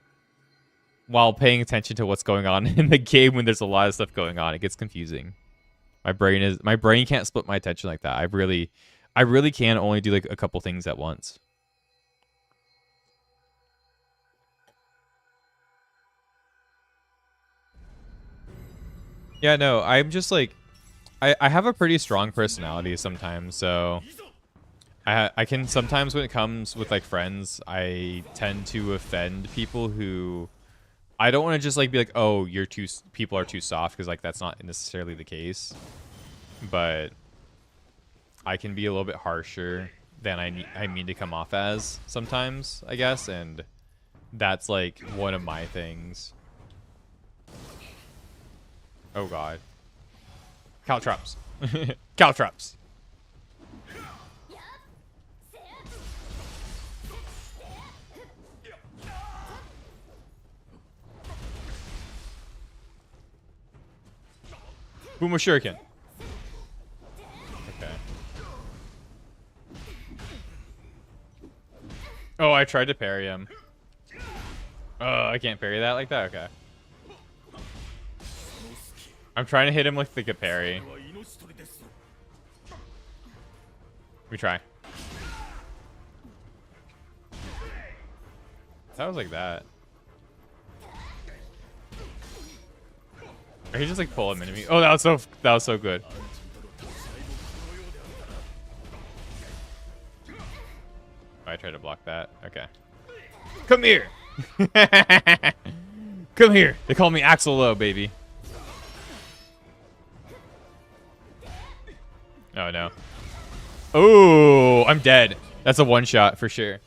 paying attention to what's going on in the game when there's a lot of stuff going on. It gets confusing. My brain can't split my attention like that. I really can only do like a couple things at once. Yeah, no, I'm just like, I have a pretty strong personality sometimes, so I can sometimes when it comes with like friends, I tend to offend people who I don't want to just like be like, oh, people are too soft, because like that's not necessarily the case, but I can be a little bit harsher than I mean to come off as sometimes, I guess, and that's like one of my things. Oh god. Caltrops. Caltrops. Boomer Shuriken. Okay. Oh, I tried to parry him. Oh, I can't parry that like that? Okay. I'm trying to hit him with like a parry. We try. That was like that. Or he just like pull him into me. Oh, that was so good. Oh, I tried to block that. Okay. Come here. Come here. They call me Axel Low, baby. Oh no. Oh, I'm dead. That's a one shot for sure.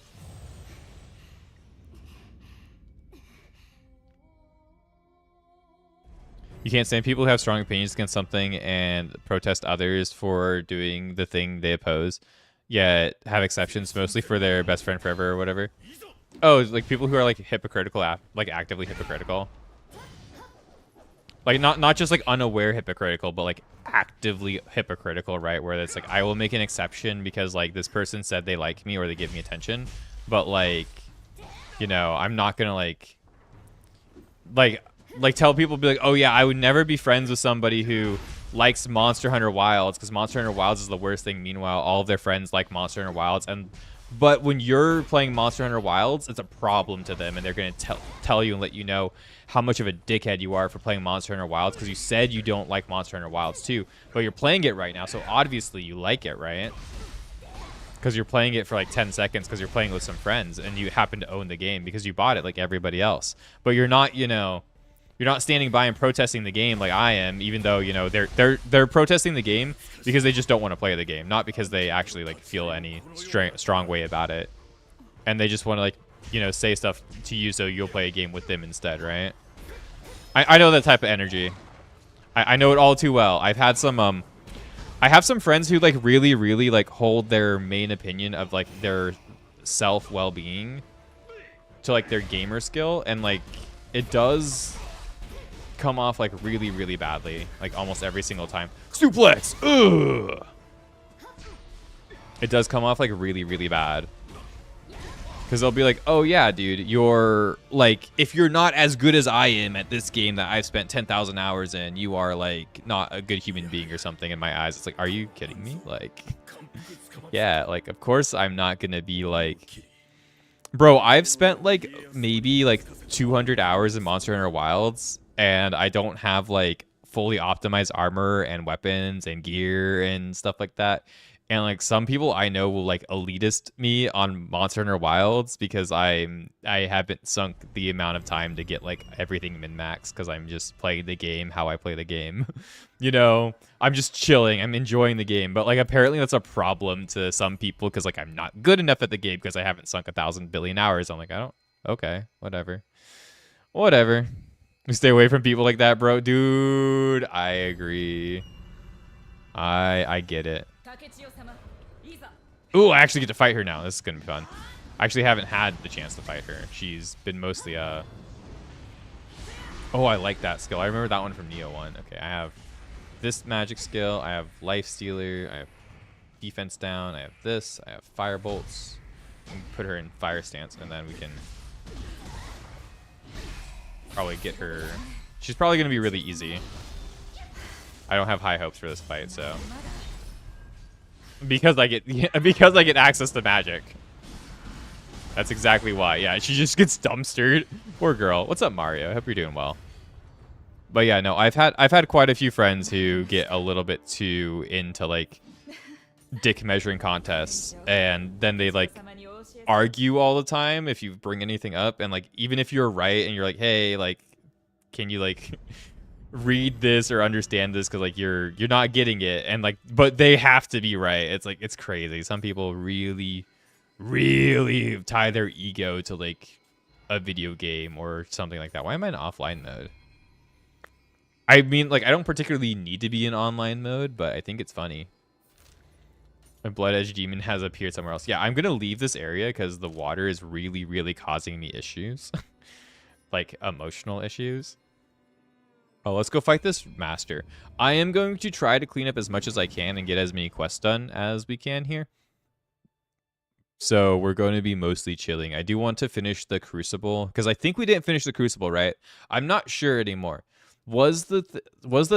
You can't stand people who have strong opinions against something and protest others for doing the thing they oppose, yet have exceptions mostly for their best friend forever or whatever. Oh, it's like people who are like hypocritical, like actively hypocritical. Like not just like unaware hypocritical, but like actively hypocritical, right? Where it's like I will make an exception because like this person said they like me or they give me attention, but like, you know, I'm not gonna like tell people, be like, oh yeah, I would never be friends with somebody who likes Monster Hunter Wilds because Monster Hunter Wilds is the worst thing. Meanwhile, all of their friends like Monster Hunter Wilds, but when you're playing Monster Hunter Wilds, it's a problem to them, and they're gonna tell you and let you know how much of a dickhead you are for playing Monster Hunter Wilds because you said you don't like Monster Hunter Wilds too, but you're playing it right now, so obviously you like it, right? Because you're playing it for like 10 seconds because you're playing with some friends and you happen to own the game because you bought it like everybody else. But you're not, you know, you're not standing by and protesting the game like I am, even though, you know, they're protesting the game because they just don't want to play the game, not because they actually like feel any strong way about it. And they just want to like, you know, say stuff to you so you'll play a game with them instead, right? I know that type of energy. I know it all too well. I have some friends who like really like hold their main opinion of like their self well-being to like their gamer skill, and like it does come off like really badly, like almost every single time. Suplex. Ugh. It does come off like really bad. Because they'll be like, oh yeah, dude, you're like, if you're not as good as I am at this game that I've spent 10,000 hours in, you are like not a good human being or something in my eyes. It's like, are you kidding me? Like, yeah, like, of course I'm not going to be like, bro, I've spent like maybe like 200 hours in Monster Hunter Wilds, and I don't have like fully optimized armor and weapons and gear and stuff like that. And like some people I know will like elitist me on Monster Hunter Wilds because I haven't sunk the amount of time to get like everything min-max because I'm just playing the game how I play the game. You know, I'm just chilling. I'm enjoying the game. But like apparently that's a problem to some people because like I'm not good enough at the game because I haven't sunk 1,000 billion hours. I'm like, okay, whatever. We stay away from people like that, bro. Dude, I agree. I get it. Ooh, I actually get to fight her now. This is gonna be fun. I actually haven't had the chance to fight her. She's been mostly Oh, I like that skill. I remember that one from Nioh 1. Okay, I have this magic skill. I have life stealer. I have defense down. I have this. I have fire bolts. We can put her in fire stance, and then we can probably get her. She's probably gonna be really easy. I don't have high hopes for this fight, so because I get access to magic. That's exactly why. Yeah, she just gets dumpstered. Poor girl. What's up, Mario? I hope you're doing well. But yeah, no, I've had quite a few friends who get a little bit too into like dick measuring contests, and then they like argue all the time if you bring anything up, and like even if you're right and you're like, hey, like, can you like read this or understand this because like you're not getting it, and like but they have to be right. It's like it's crazy. Some people really tie their ego to like a video game or something like that. Why am I in offline mode? I mean, like I don't particularly need to be in online mode, but I think it's funny. A blood edge demon has appeared somewhere else. Yeah, I'm gonna leave this area because the water is really causing me issues. Like emotional issues. Oh, let's go fight this master. I am going to try to clean up as much as I can and get as many quests done as we can here. So we're going to be mostly chilling. I do want to finish the Crucible because I think we didn't finish the Crucible, right? I'm not sure anymore. Was the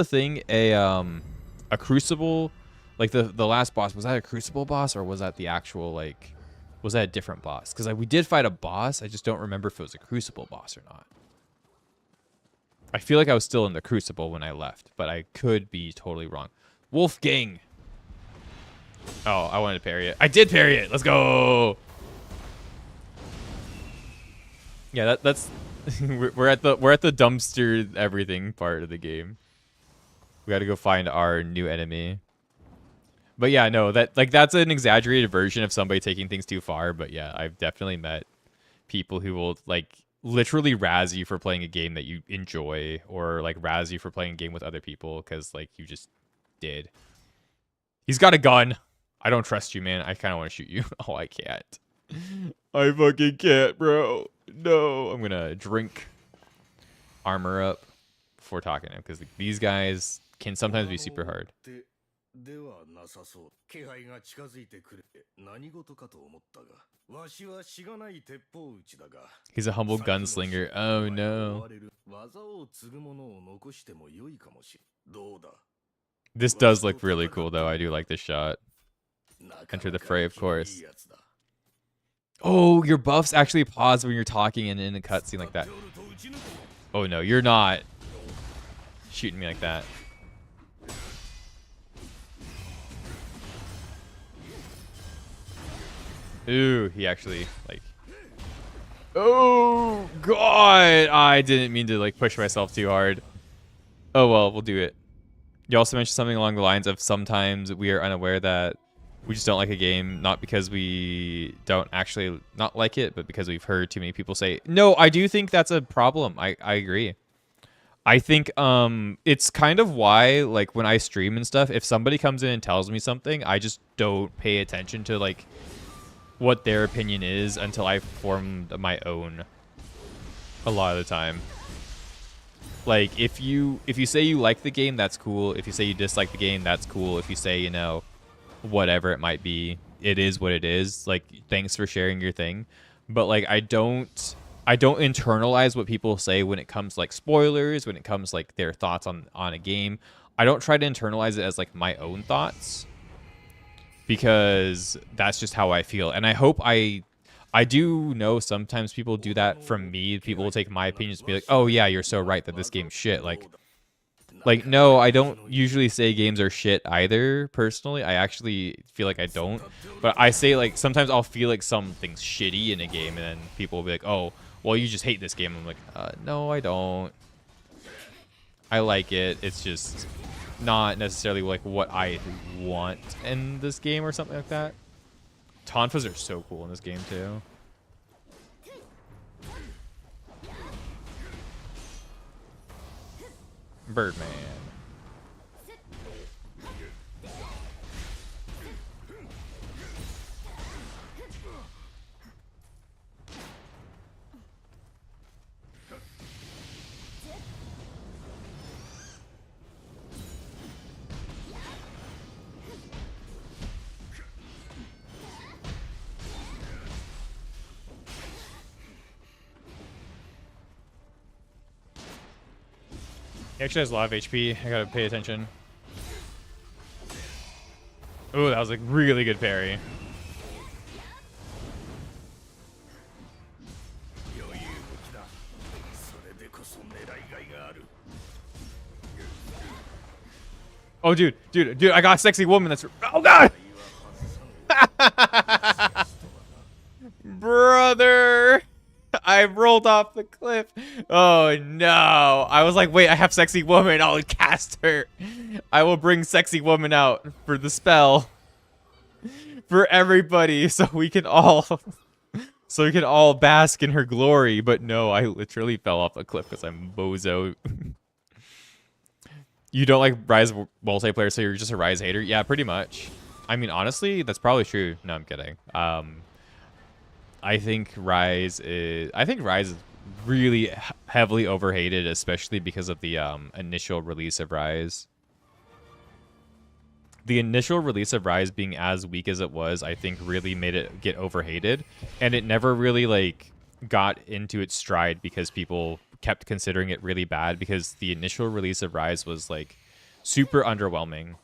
thing a Crucible, like the last boss? Was that a Crucible boss or was that the actual like? Was that a different boss? Because we did fight a boss. I just don't remember if it was a Crucible boss or not. I feel like I was still in the Crucible when I left, but I could be totally wrong. Wolfgang. Oh, I wanted to parry it. I did parry it. Let's go. Yeah, that's we're at the dumpster everything part of the game. We got to go find our new enemy. But yeah, no, that's an exaggerated version of somebody taking things too far. But yeah, I've definitely met people who will like literally razz you for playing a game that you enjoy, or like razz you for playing a game with other people because like you just did. He's got a gun. I don't trust you, man. I kind of want to shoot you. Oh, I can't. I fucking can't, bro. No, I'm gonna drink armor up before talking to him because these guys can sometimes be super hard. He's a humble gunslinger. Oh no. This does look really cool though. I do like this shot. Enter the fray, of course. Oh, your buffs actually pause when you're talking and in a cutscene like that. Oh no, you're not shooting me like that. Ooh, he actually like. Oh god, I didn't mean to like push myself too hard. Oh well, we'll do it. You also mentioned something along the lines of sometimes we are unaware that we just don't like a game, not because we don't actually not like it, but because we've heard too many people say. No, I do think that's a problem. I agree. I think it's kind of why like when I stream and stuff, if somebody comes in and tells me something, I just don't pay attention to like what their opinion is until I formed my own a lot of the time. Like if you say you like the game, that's cool. If you say you dislike the game, that's cool. If you say, you know, whatever it might be, it is what it is. Like, thanks for sharing your thing. But like I don't internalize what people say when it comes like spoilers, when it comes like their thoughts on a game. I don't try to internalize it as like my own thoughts, because that's just how I feel. And I hope I do know sometimes people do that from me. People will take my opinions and be like, oh yeah, you're so right that this game's shit. Like no, I don't usually say games are shit either, personally. I actually feel like I don't. But I say like sometimes I'll feel like something's shitty in a game and then people will be like, oh, well you just hate this game. I'm like, no, I don't. I like it. It's just not necessarily like what I want in this game or something like that. Tonfas are so cool in this game too. Birdman. He actually has a lot of HP. I gotta pay attention. Ooh, that was like really good parry. Oh, dude, I got a sexy woman that's... Oh, God! Brother! I rolled off the cliff. Oh no. I was like, wait, I have sexy woman. I'll cast her. I will bring sexy woman out for the spell. For everybody, so we can all bask in her glory. But no, I literally fell off the cliff because I'm bozo. You don't like Rise multiplayer, so you're just a Rise hater? Yeah, pretty much. I mean, honestly, that's probably true. No, I'm kidding. I think Rise is really heavily overhated, especially because of the initial release of Rise. The initial release of Rise being as weak as it was, I think really made it get overhated, and it never really like got into its stride because people kept considering it really bad because the initial release of Rise was like super underwhelming.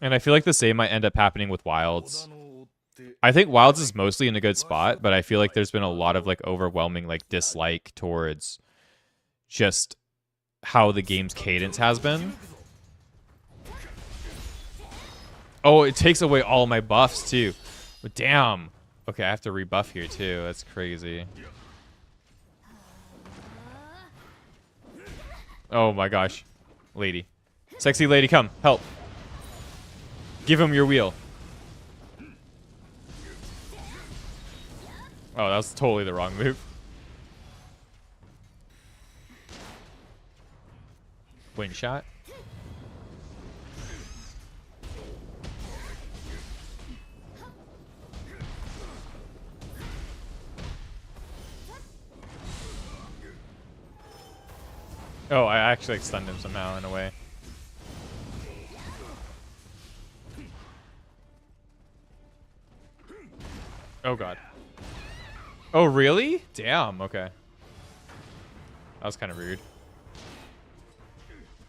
And I feel like the same might end up happening with Wilds. I think Wilds is mostly in a good spot, but I feel like there's been a lot of like overwhelming like dislike towards just how the game's cadence has been. Oh, it takes away all my buffs too. But damn. Okay, I have to rebuff here too. That's crazy. Oh my gosh. Lady. Sexy lady, come. Help. Give him your wheel. Oh, that was totally the wrong move. Wing shot. Oh, I actually stunned him somehow in a way. Oh god. Oh really? Damn, okay. That was kind of rude.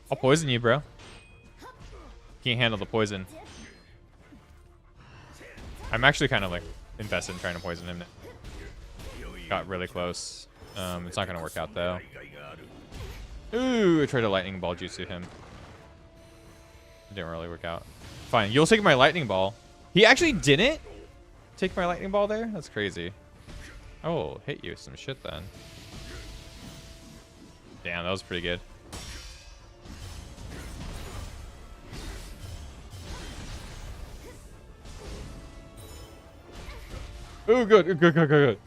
I'll poison you, bro. Can't handle the poison. I'm actually kind of like invested in trying to poison him. Got really close. It's not gonna work out though. Ooh, I tried to lightning ball jutsu him. It didn't really work out. Fine, you'll take my lightning ball. He actually didn't take my lightning ball there? That's crazy. Oh, hit you some shit then. Damn, that was pretty good. Oh, good.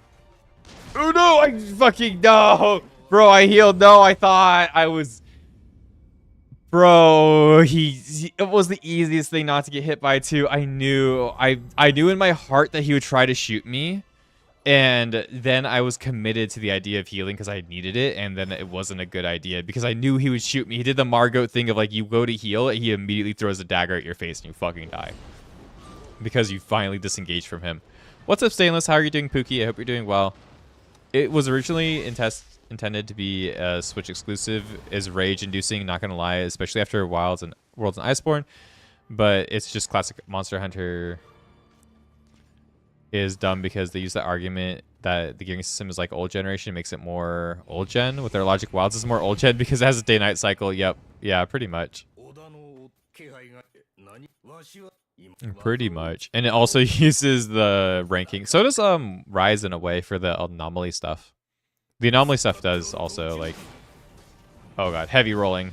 Oh no, I fucking no. Bro, I healed. No, I thought I was. Bro, it was the easiest thing not to get hit by too. I knew in my heart that he would try to shoot me, and then I was committed to the idea of healing because I needed it, and then it wasn't a good idea because I knew he would shoot me. He did the Margot thing of like you go to heal, and he immediately throws a dagger at your face and you fucking die because you finally disengaged from him. What's up, Stainless? How are you doing, Pookie? I hope you're doing well. It was originally intended to be a Switch exclusive, is rage-inducing, not gonna lie, especially after Worlds and Iceborne. But it's just classic Monster Hunter is dumb because they use the argument that the gearing system is like old generation, makes it more old gen. With their logic, Wilds is more old gen because it has a day-night cycle. Yep, yeah, pretty much. Pretty much. And it also uses the ranking. So does Rise in a way for the anomaly stuff. The anomaly stuff does also like, oh god, heavy rolling.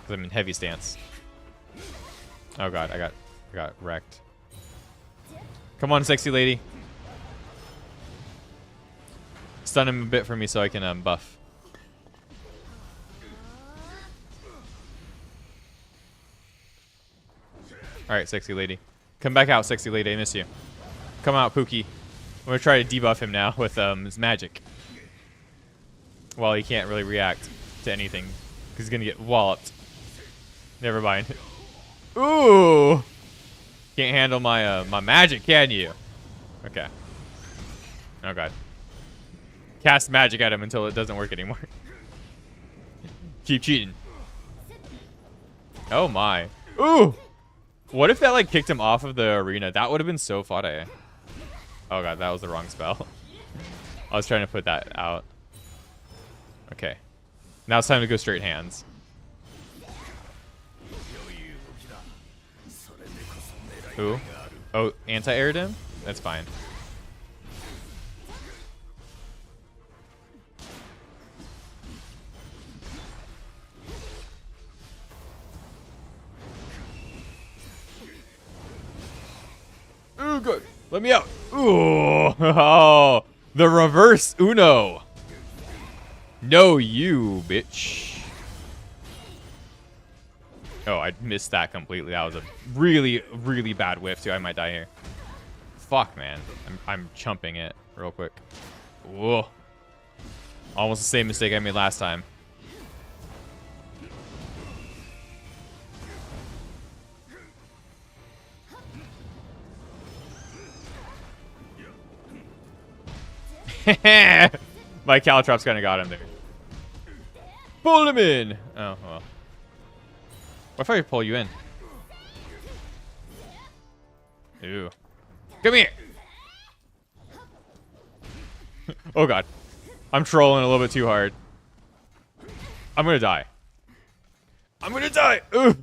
I'm in heavy stance. Oh god, I got wrecked. Come on, sexy lady. Stun him a bit for me so I can buff. Alright, sexy lady. Come back out, sexy lady. I miss you. Come out, Pookie. I'm going to try to debuff him now with his magic. Well, he can't really react to anything because he's going to get walloped. Never mind. Ooh! Can't handle my my magic, can you? Okay. Oh, God. Cast magic at him until it doesn't work anymore. Keep cheating. Oh, my. Ooh! What if that like kicked him off of the arena? That would have been so funny. Oh god, that was the wrong spell. I was trying to put that out. Okay. Now it's time to go straight hands. Who? Oh, anti-aired him? That's fine. Oh, good. Let me out. Ooh. Oh, the reverse Uno. No, you, bitch. Oh, I missed that completely. That was a really, really bad whiff, too. I might die here. Fuck, man. I'm chumping it real quick. Whoa. Almost the same mistake I made last time. My Caltrops kind of got him there. Pull him in. Oh, well. What if I pull you in? Ew. Come here. Oh, God. I'm trolling a little bit too hard. I'm going to die. I'm going to die. Ooh.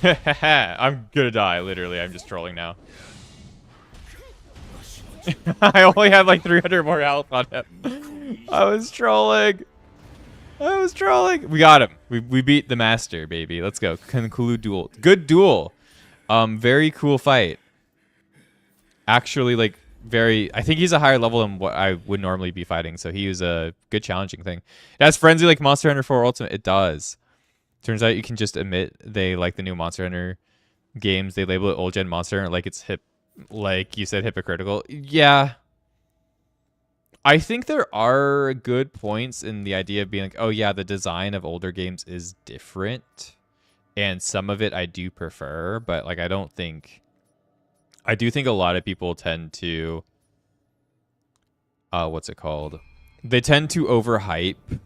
I'm going to die, literally. I'm just trolling now. I only had like 300 more health on him. I was trolling. I was trolling. We got him. We beat the master, baby. Let's go. Conclude duel. Good duel. Very cool fight. Actually, like, very... I think he's a higher level than what I would normally be fighting, so he was a good challenging thing. It has frenzy like Monster Hunter 4 Ultimate. It does. Turns out you can just admit they like the new Monster Hunter games. They label it old gen Monster Hunter like it's hip. Like you said, hypocritical. Yeah. I think there are good points in the idea of being like, oh yeah, the design of older games is different. And some of it I do prefer, but like I do think a lot of people tend to what's it called? They tend to overhype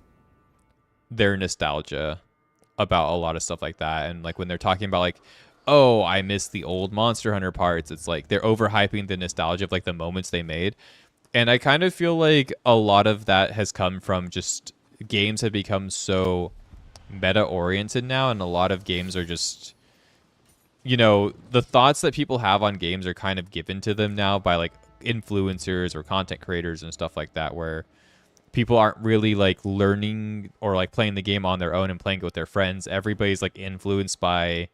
their nostalgia about a lot of stuff like that. And like when they're talking about like, oh, I miss the old Monster Hunter parts. It's like they're overhyping the nostalgia of like the moments they made. And I kind of feel like a lot of that has come from just games have become so meta-oriented now. And a lot of games are just, you know, the thoughts that people have on games are kind of given to them now by like influencers or content creators and stuff like that, where people aren't really like learning or like playing the game on their own and playing it with their friends. Everybody's like influenced by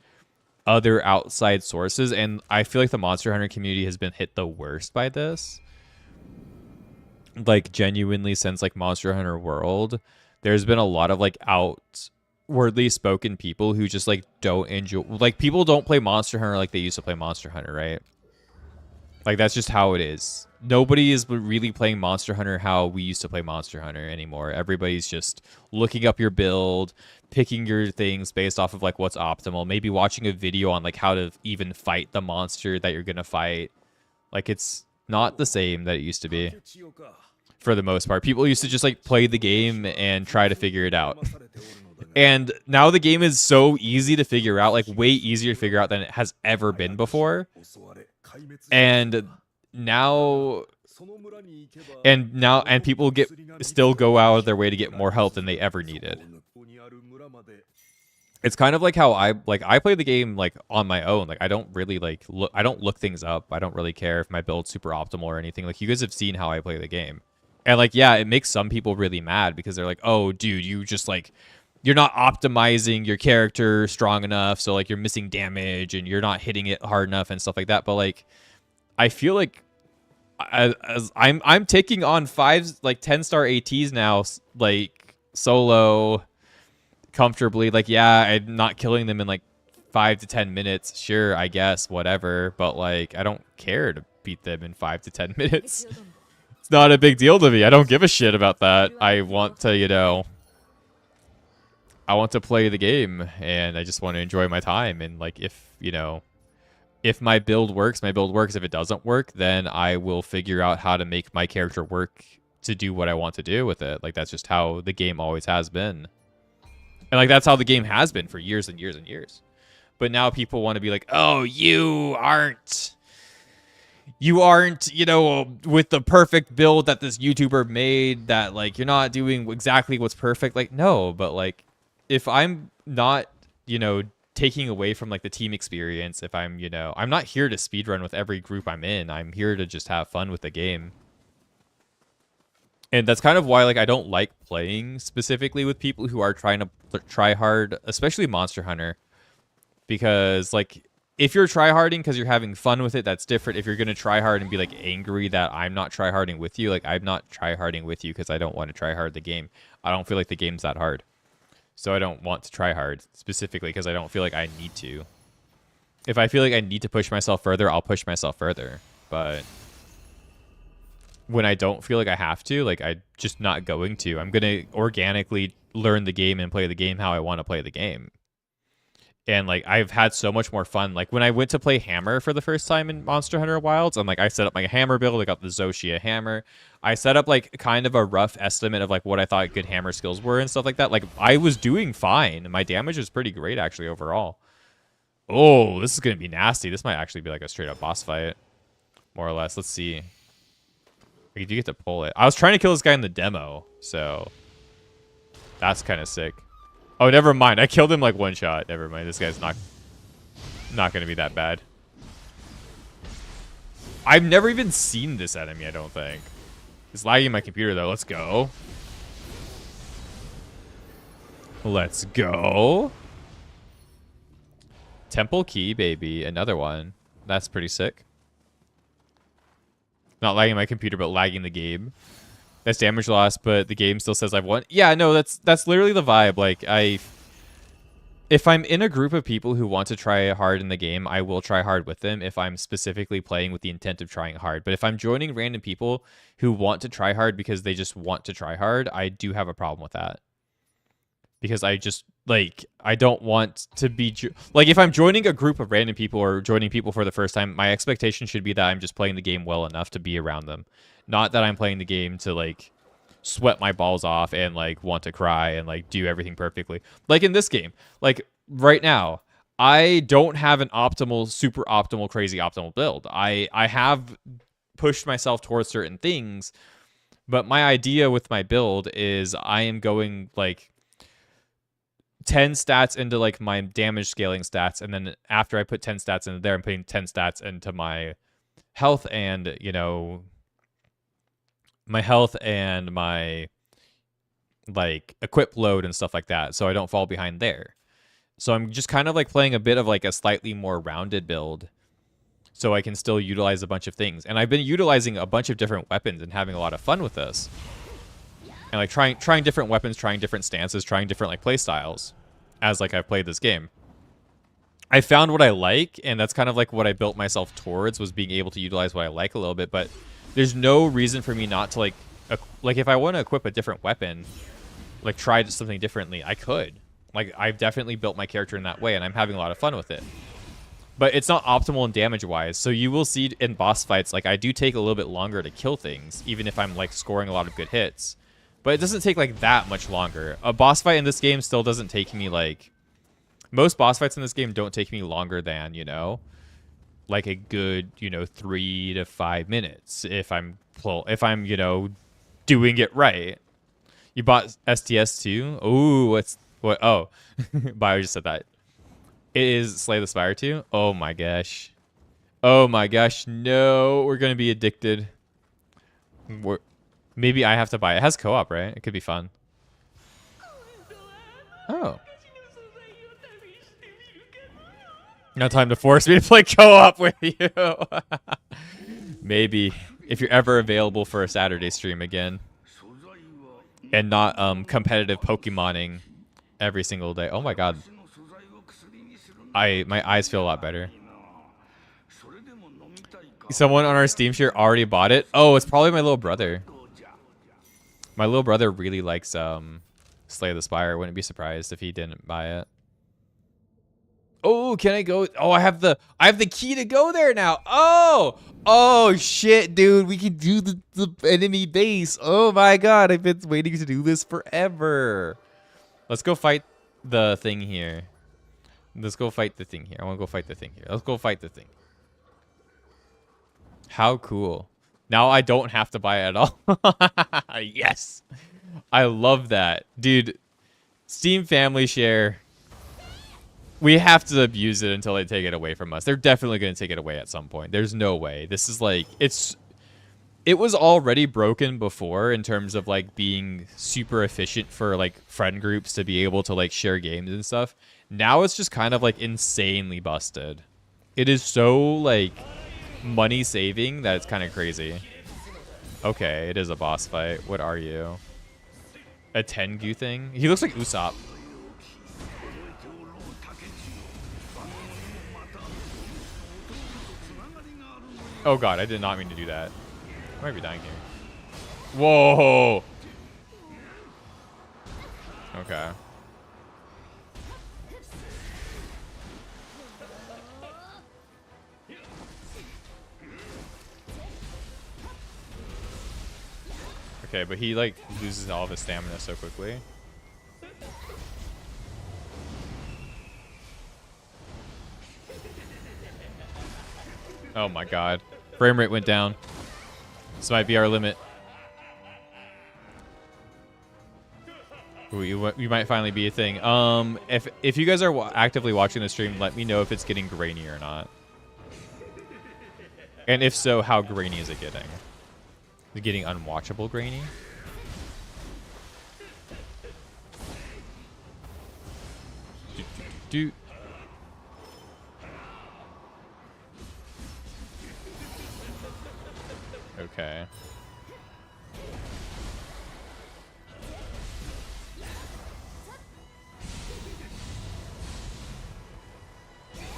other outside sources, and I feel like the Monster Hunter community has been hit the worst by this. Like genuinely since like Monster Hunter World, there's been a lot of like outwardly spoken people who just like don't enjoy, like people don't play Monster Hunter like they used to play Monster Hunter, right? Like that's just how it is. Nobody is really playing Monster Hunter how we used to play Monster Hunter anymore. Everybody's just looking up your build, picking your things based off of like what's optimal, maybe watching a video on like how to even fight the monster that you're gonna fight. Like it's not the same that it used to be for the most part. People used to just like play the game and try to figure it out. And now the game is so easy to figure out, like way easier to figure out than it has ever been before. And now people still go out of their way to get more help than they ever needed. It's kind of like how I play the game like on my own. Like I don't really like I don't look things up. I don't really care if my build's super optimal or anything. Like you guys have seen how I play the game. And like yeah, it makes some people really mad because they're like, "Oh, dude, you just like you're not optimizing your character strong enough, so like you're missing damage and you're not hitting it hard enough and stuff like that." But like I feel like as I'm taking on 10-star ATs now, like solo comfortably. Like yeah, I'm not killing them in like 5 to 10 minutes. Sure, I guess, whatever. But like I don't care to beat them in 5 to 10 minutes. It's not a big deal to me. I don't give a shit about that. I want to, you know, I want to play the game and I just want to enjoy my time. And like if, you know, if my build works, my build works. If it doesn't work, then I will figure out how to make my character work to do what I want to do with it. Like that's just how the game always has been. And like that's how the game has been for years and years and years. But now people want to be like, "Oh, you aren't, you know, with the perfect build that this YouTuber made, that like you're not doing exactly what's perfect." Like no, but like if I'm not, you know, taking away from like the team experience, if I'm, you know, I'm not here to speedrun with every group I'm in. I'm here to just have fun with the game. And that's kind of why like I don't like playing specifically with people who are trying to try hard, especially Monster Hunter, because like if you're tryharding because you're having fun with it, that's different. If you're gonna try hard and be like angry that I'm not tryharding with you, like I'm not tryharding with you because I don't want to try hard the game. I don't feel like the game's that hard, so I don't want to try hard specifically because I don't feel like I need to. If I feel like I need to push myself further, I'll push myself further. But when I don't feel like I have to, like I'm just not going to. I'm gonna organically learn the game and play the game how I want to play the game. And like I've had so much more fun. Like when I went to play Hammer for the first time in Monster Hunter Wilds, I'm like I set up my Hammer build. I got the Zoshia Hammer. I set up like kind of a rough estimate of like what I thought good hammer skills were and stuff like that. Like I was doing fine. My damage was pretty great actually overall. Oh, this is gonna be nasty. This might actually be like a straight up boss fight, more or less. Let's see. You do get to pull it. I was trying to kill this guy in the demo, so that's kind of sick. Oh, never mind. I killed him like one shot. Never mind. This guy's not going to be that bad. I've never even seen this enemy, I don't think. It's lagging my computer, though. Let's go. Let's go. Temple key, baby. Another one. That's pretty sick. Not lagging my computer, but lagging the game. That's damage loss, but the game still says I've won. Yeah, no, that's literally the vibe. Like if I'm in a group of people who want to try hard in the game, I will try hard with them if I'm specifically playing with the intent of trying hard. But if I'm joining random people who want to try hard because they just want to try hard, I do have a problem with that. Because I just like I don't want to be like if I'm joining a group of random people or joining people for the first time, my expectation should be that I'm just playing the game well enough to be around them. Not that I'm playing the game to like sweat my balls off and like want to cry and like do everything perfectly. Like in this game, like right now, I don't have an optimal, super optimal, crazy optimal build. I have pushed myself towards certain things, but my idea with my build is I am going like 10 stats into like my damage scaling stats, and then after I put 10 stats into there, I'm putting 10 stats into my health and, you know, my health and my like equip load and stuff like that, so I don't fall behind there. So I'm just kind of like playing a bit of like a slightly more rounded build so I can still utilize a bunch of things. And I've been utilizing a bunch of different weapons and having a lot of fun with this. And like trying different weapons, trying different stances, trying different like play styles as like I've played this game. I found what I like, and that's kind of like what I built myself towards, was being able to utilize what I like a little bit. But there's no reason for me not to like if I want to equip a different weapon, like try something differently, I could. Like I've definitely built my character in that way, and I'm having a lot of fun with it. But it's not optimal in damage wise. So you will see in boss fights, like I do take a little bit longer to kill things, even if I'm like scoring a lot of good hits. But it doesn't take like that much longer. A boss fight in this game still doesn't take me like... Most boss fights in this game don't take me longer than, you know, like a good, you know, 3 to 5 minutes if I'm, you know, doing it right. You bought STS too? Ooh, what? Oh, Bio just said that. It is Slay the Spire 2? Oh my gosh. Oh my gosh, no, we're gonna be addicted. Maybe I have to buy it. It has co-op, right? It could be fun. Oh. No time to force me to play co-op with you. Maybe if you're ever available for a Saturday stream again. And not competitive Pokemoning every single day. Oh my god. My eyes feel a lot better. Someone on our Steam share already bought it. Oh, it's probably my little brother. My little brother really likes Slay the Spire. Wouldn't be surprised if he didn't buy it. Oh, can I go? Oh, I have the key to go there now. Oh shit, dude. We can do the enemy base. Oh my god, I've been waiting to do this forever. Let's go fight the thing here. Let's go fight the thing here. I want to go fight the thing here. Let's go fight the thing. How cool. Now I don't have to buy it at all. Yes. I love that. Dude, Steam family share. We have to abuse it until they take it away from us. They're definitely going to take it away at some point. There's no way. This is like, it was already broken before in terms of like being super efficient for like friend groups to be able to like share games and stuff. Now it's just kind of like insanely busted. It is so, like, money saving that it's kind of crazy. Okay, it is a boss fight. What are you? A Tengu thing? He looks like Usopp. Oh god, I did not mean to do that. I might be dying here. Whoa! Okay. Okay, but he, like, loses all of his stamina so quickly. Oh my god. Frame rate went down. This might be our limit. Ooh, you might finally be a thing. If you guys are actively watching the stream, let me know if it's getting grainy or not. And if so, how grainy is it getting? Is it getting unwatchable grainy? Do. Okay.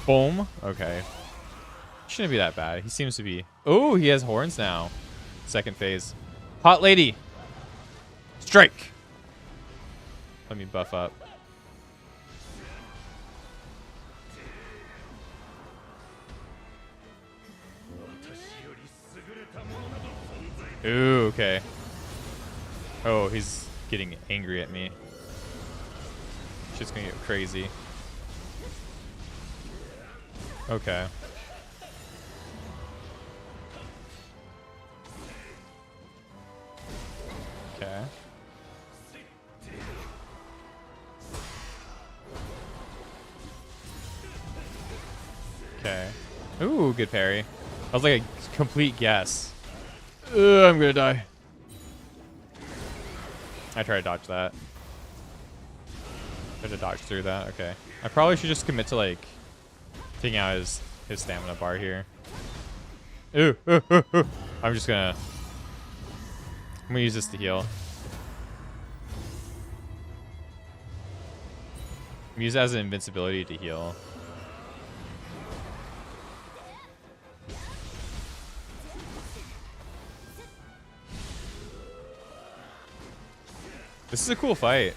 Boom. Okay. Shouldn't be that bad. He seems to be. Oh, he has horns now. Second phase. Hot lady. Strike. Let me buff up. Ooh, okay. Oh, he's getting angry at me. Shit's gonna get crazy. Okay. Okay. Okay. Ooh, good parry. That was like a complete guess. I'm gonna die. I tried to dodge that. Tried to dodge through that. Okay. I probably should just commit to like taking out his stamina bar here. Ooh, ooh, ooh, ooh. I'm gonna use this to heal. Use it as an invincibility to heal. This is a cool fight.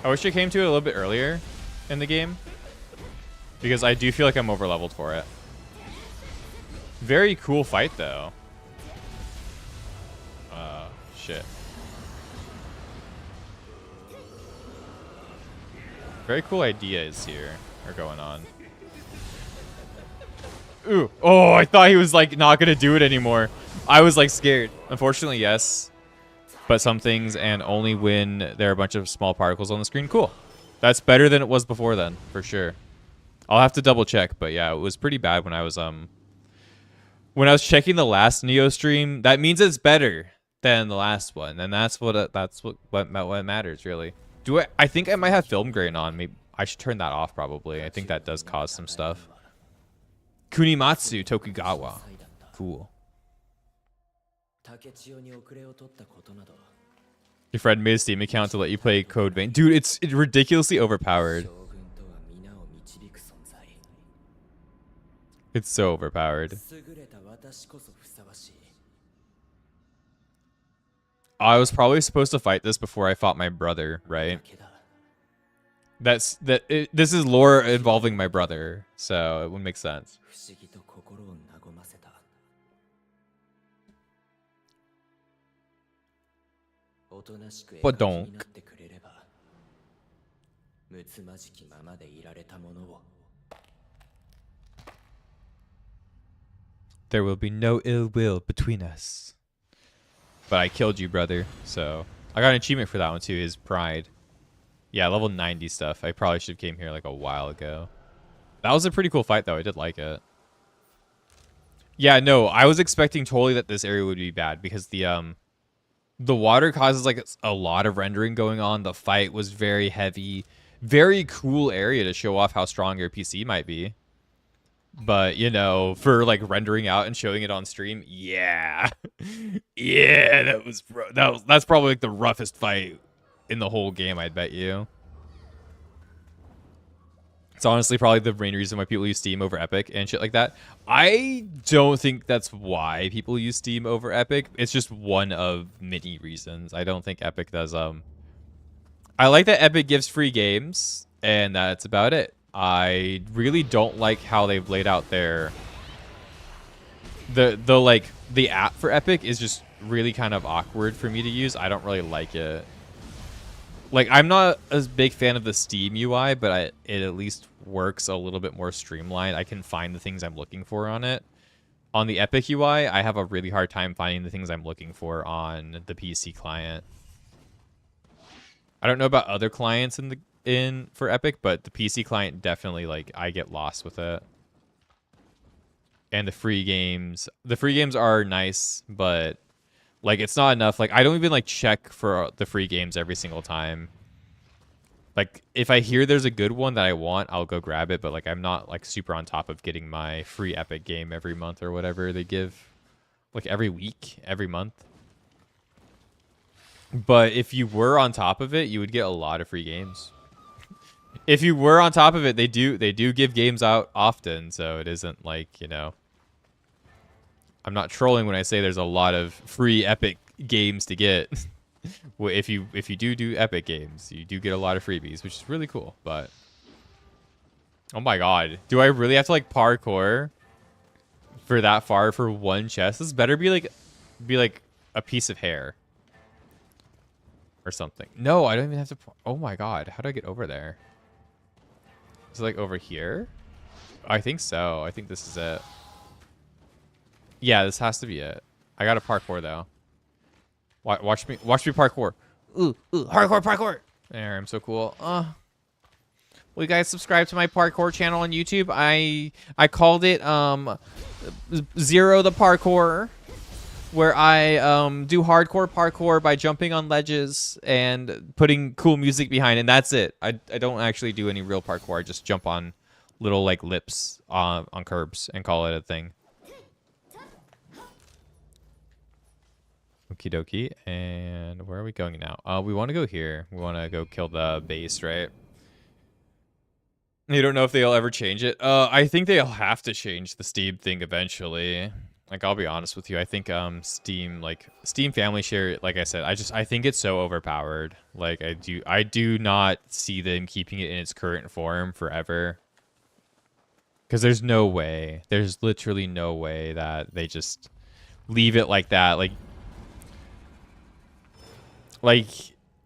I wish I came to it a little bit earlier in the game, because I do feel like I'm over leveled for it. Very cool fight though. Shit. Very cool ideas here are going on. Ooh. Oh, I thought he was like not gonna do it anymore. I was like scared. Unfortunately, yes. But some things, and only when there are a bunch of small particles on the screen. Cool. That's better than it was before then, for sure. I'll have to double check, but yeah, it was pretty bad when I was checking the last Nioh stream. That means it's better than the last one, and that's what matters really. I think I might have film grain on. Maybe I should turn that off probably. I think that does cause some stuff. Kunimatsu Tokugawa. Cool. Your friend made a Steam account to let you play Code Vein. Dude, it's ridiculously overpowered. It's so overpowered. I was probably supposed to fight this before I fought my brother, right? This is lore involving my brother, so it would make sense. But don't. There will be no ill will between us. But I killed you, brother. So I got an achievement for that one too. His pride. Yeah, level 90 stuff. I probably should have came here like a while ago. That was a pretty cool fight though. I did like it. Yeah, no, I was expecting totally that this area would be bad because the water causes like a lot of rendering going on. The fight was very heavy. Very cool area to show off how strong your PC might be. But, you know, for like rendering out and showing it on stream, yeah. Yeah, that's probably like the roughest fight in the whole game, I'd bet you. It's honestly probably the main reason why people use Steam over Epic and shit like that. I don't think that's why people use Steam over Epic. It's just one of many reasons. I don't think Epic does I like that Epic gives free games, and that's about it. I really don't like how they've laid out their the app for Epic is just really kind of awkward for me to use. I don't really like it. Like, I'm not a big fan of the Steam UI, but it at least works a little bit more streamlined. I can find the things I'm looking for on it. On the Epic UI, I have a really hard time finding the things I'm looking for on the PC client. I don't know about other clients for Epic, but the PC client definitely, like, I get lost with it. And the free games are nice, but like, it's not enough. Like, I don't even like check for the free games every single time. Like, if I hear there's a good one that I want, I'll go grab it. But like, I'm not like super on top of getting my free Epic game every month or whatever they give, like every week, every month. But if you were on top of it, you would get a lot of free games. If you were on top of it, they do give games out often, so it isn't like, you know, I'm not trolling when I say there's a lot of free Epic games to get. if you do Epic games, you do get a lot of freebies, which is really cool. But oh my god, do I really have to like parkour for that far for one chest? This better be like a piece of hair or something. No, I don't even have to. Oh my god, how do I get over there? Is it like over here? I think so. I think this is it. Yeah, this has to be it. I got a parkour though. Watch me parkour. Ooh, parkour. There, I'm so cool. Will you guys subscribe to my parkour channel on YouTube? I called it Zero the Parkour, where I do hardcore parkour by jumping on ledges and putting cool music behind, and that's it. I don't actually do any real parkour. I just jump on little like lips on curbs and call it a thing. Okie dokie. And where are we going now? We want to go here. We want to go kill the base, right? You don't know if they'll ever change it. I think they'll have to change the Steam thing eventually. Like, I'll be honest with you. I think Steam Family Share, like I said, I think it's so overpowered. Like, I do not see them keeping it in its current form forever. Because there's no way. There's literally no way that they just leave it like that. Like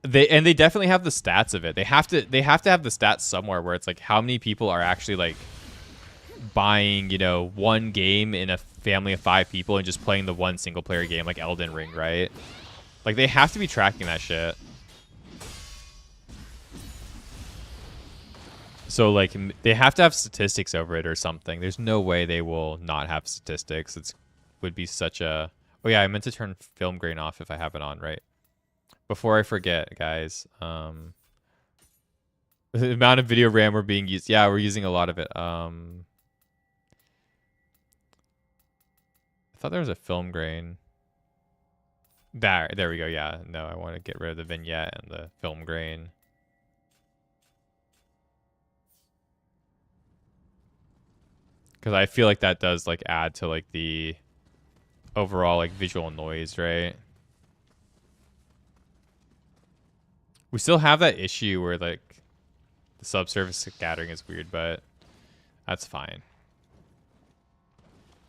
they definitely have the stats of it. They have to have the stats somewhere where it's like how many people are actually like buying, you know, one game in a family of 5 people and just playing the one single player game like Elden Ring, right? Like, they have to be tracking that shit. So like they have to have statistics over it or something. There's no way they will not have statistics. Would be such a... Oh yeah, I meant to turn film grain off if I have it on, right? Before I forget, guys, the amount of video RAM we're being used. Yeah, we're using a lot of it. I thought there was a film grain. There we go. Yeah, no, I want to get rid of the vignette and the film grain. Because I feel like that does like add to like the overall like visual noise, right? We still have that issue where like the subsurface scattering is weird, but that's fine.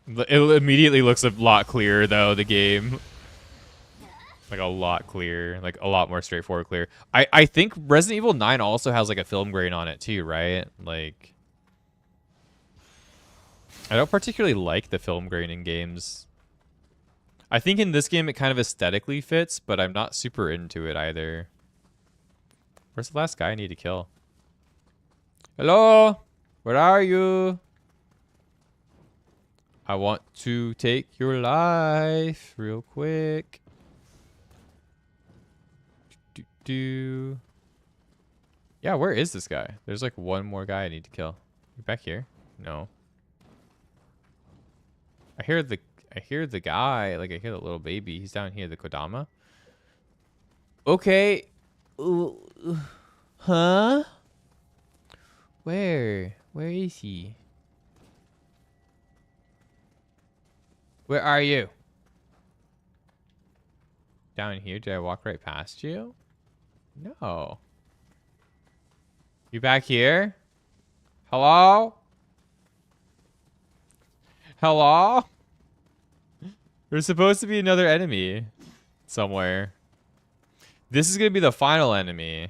It immediately looks a lot clearer though, the game. Like a lot clearer, like a lot more straightforward clear. I think Resident Evil 9 also has like a film grain on it too, right? Like, I don't particularly like the film grain in games. I think in this game it kind of aesthetically fits, but I'm not super into it either. Where's the last guy I need to kill? Hello? Where are you? I want to take your life real quick. Yeah, where is this guy? There's like one more guy I need to kill. You back here? No. I hear the guy. Like I hear the little baby. He's down here. The Kodama. Okay. Huh? Where? Where is he? Where are you? Down here? Did I walk right past you? No. You back here? Hello? Hello? There's supposed to be another enemy somewhere. This is gonna be the final enemy.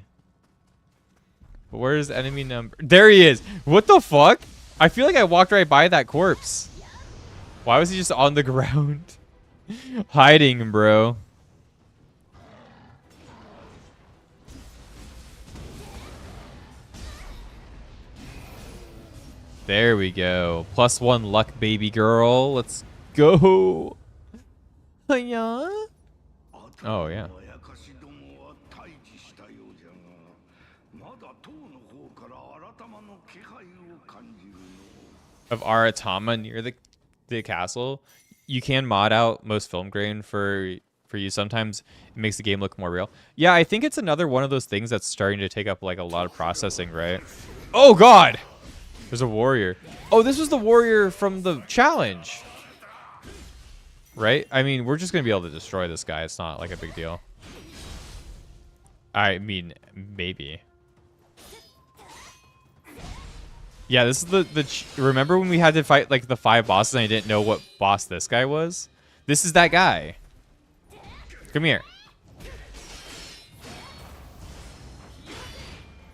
But where's enemy number? There he is. What the fuck? I feel like I walked right by that corpse. Why was he just on the ground? Hiding, bro. There we go. +1 luck, baby girl. Let's go. Yeah. Oh, yeah. Of Aratama near the castle. You can mod out most film grain for you. Sometimes it makes the game look more real. Yeah, I think it's another one of those things that's starting to take up like a lot of processing, right? Oh god! There's a warrior. Oh, this was the warrior from the challenge. Right? I mean, we're just going to be able to destroy this guy. It's not like a big deal. I mean, maybe. Yeah, this is the remember when we had to fight like the 5 bosses and I didn't know what boss this guy was? This is that guy. Come here.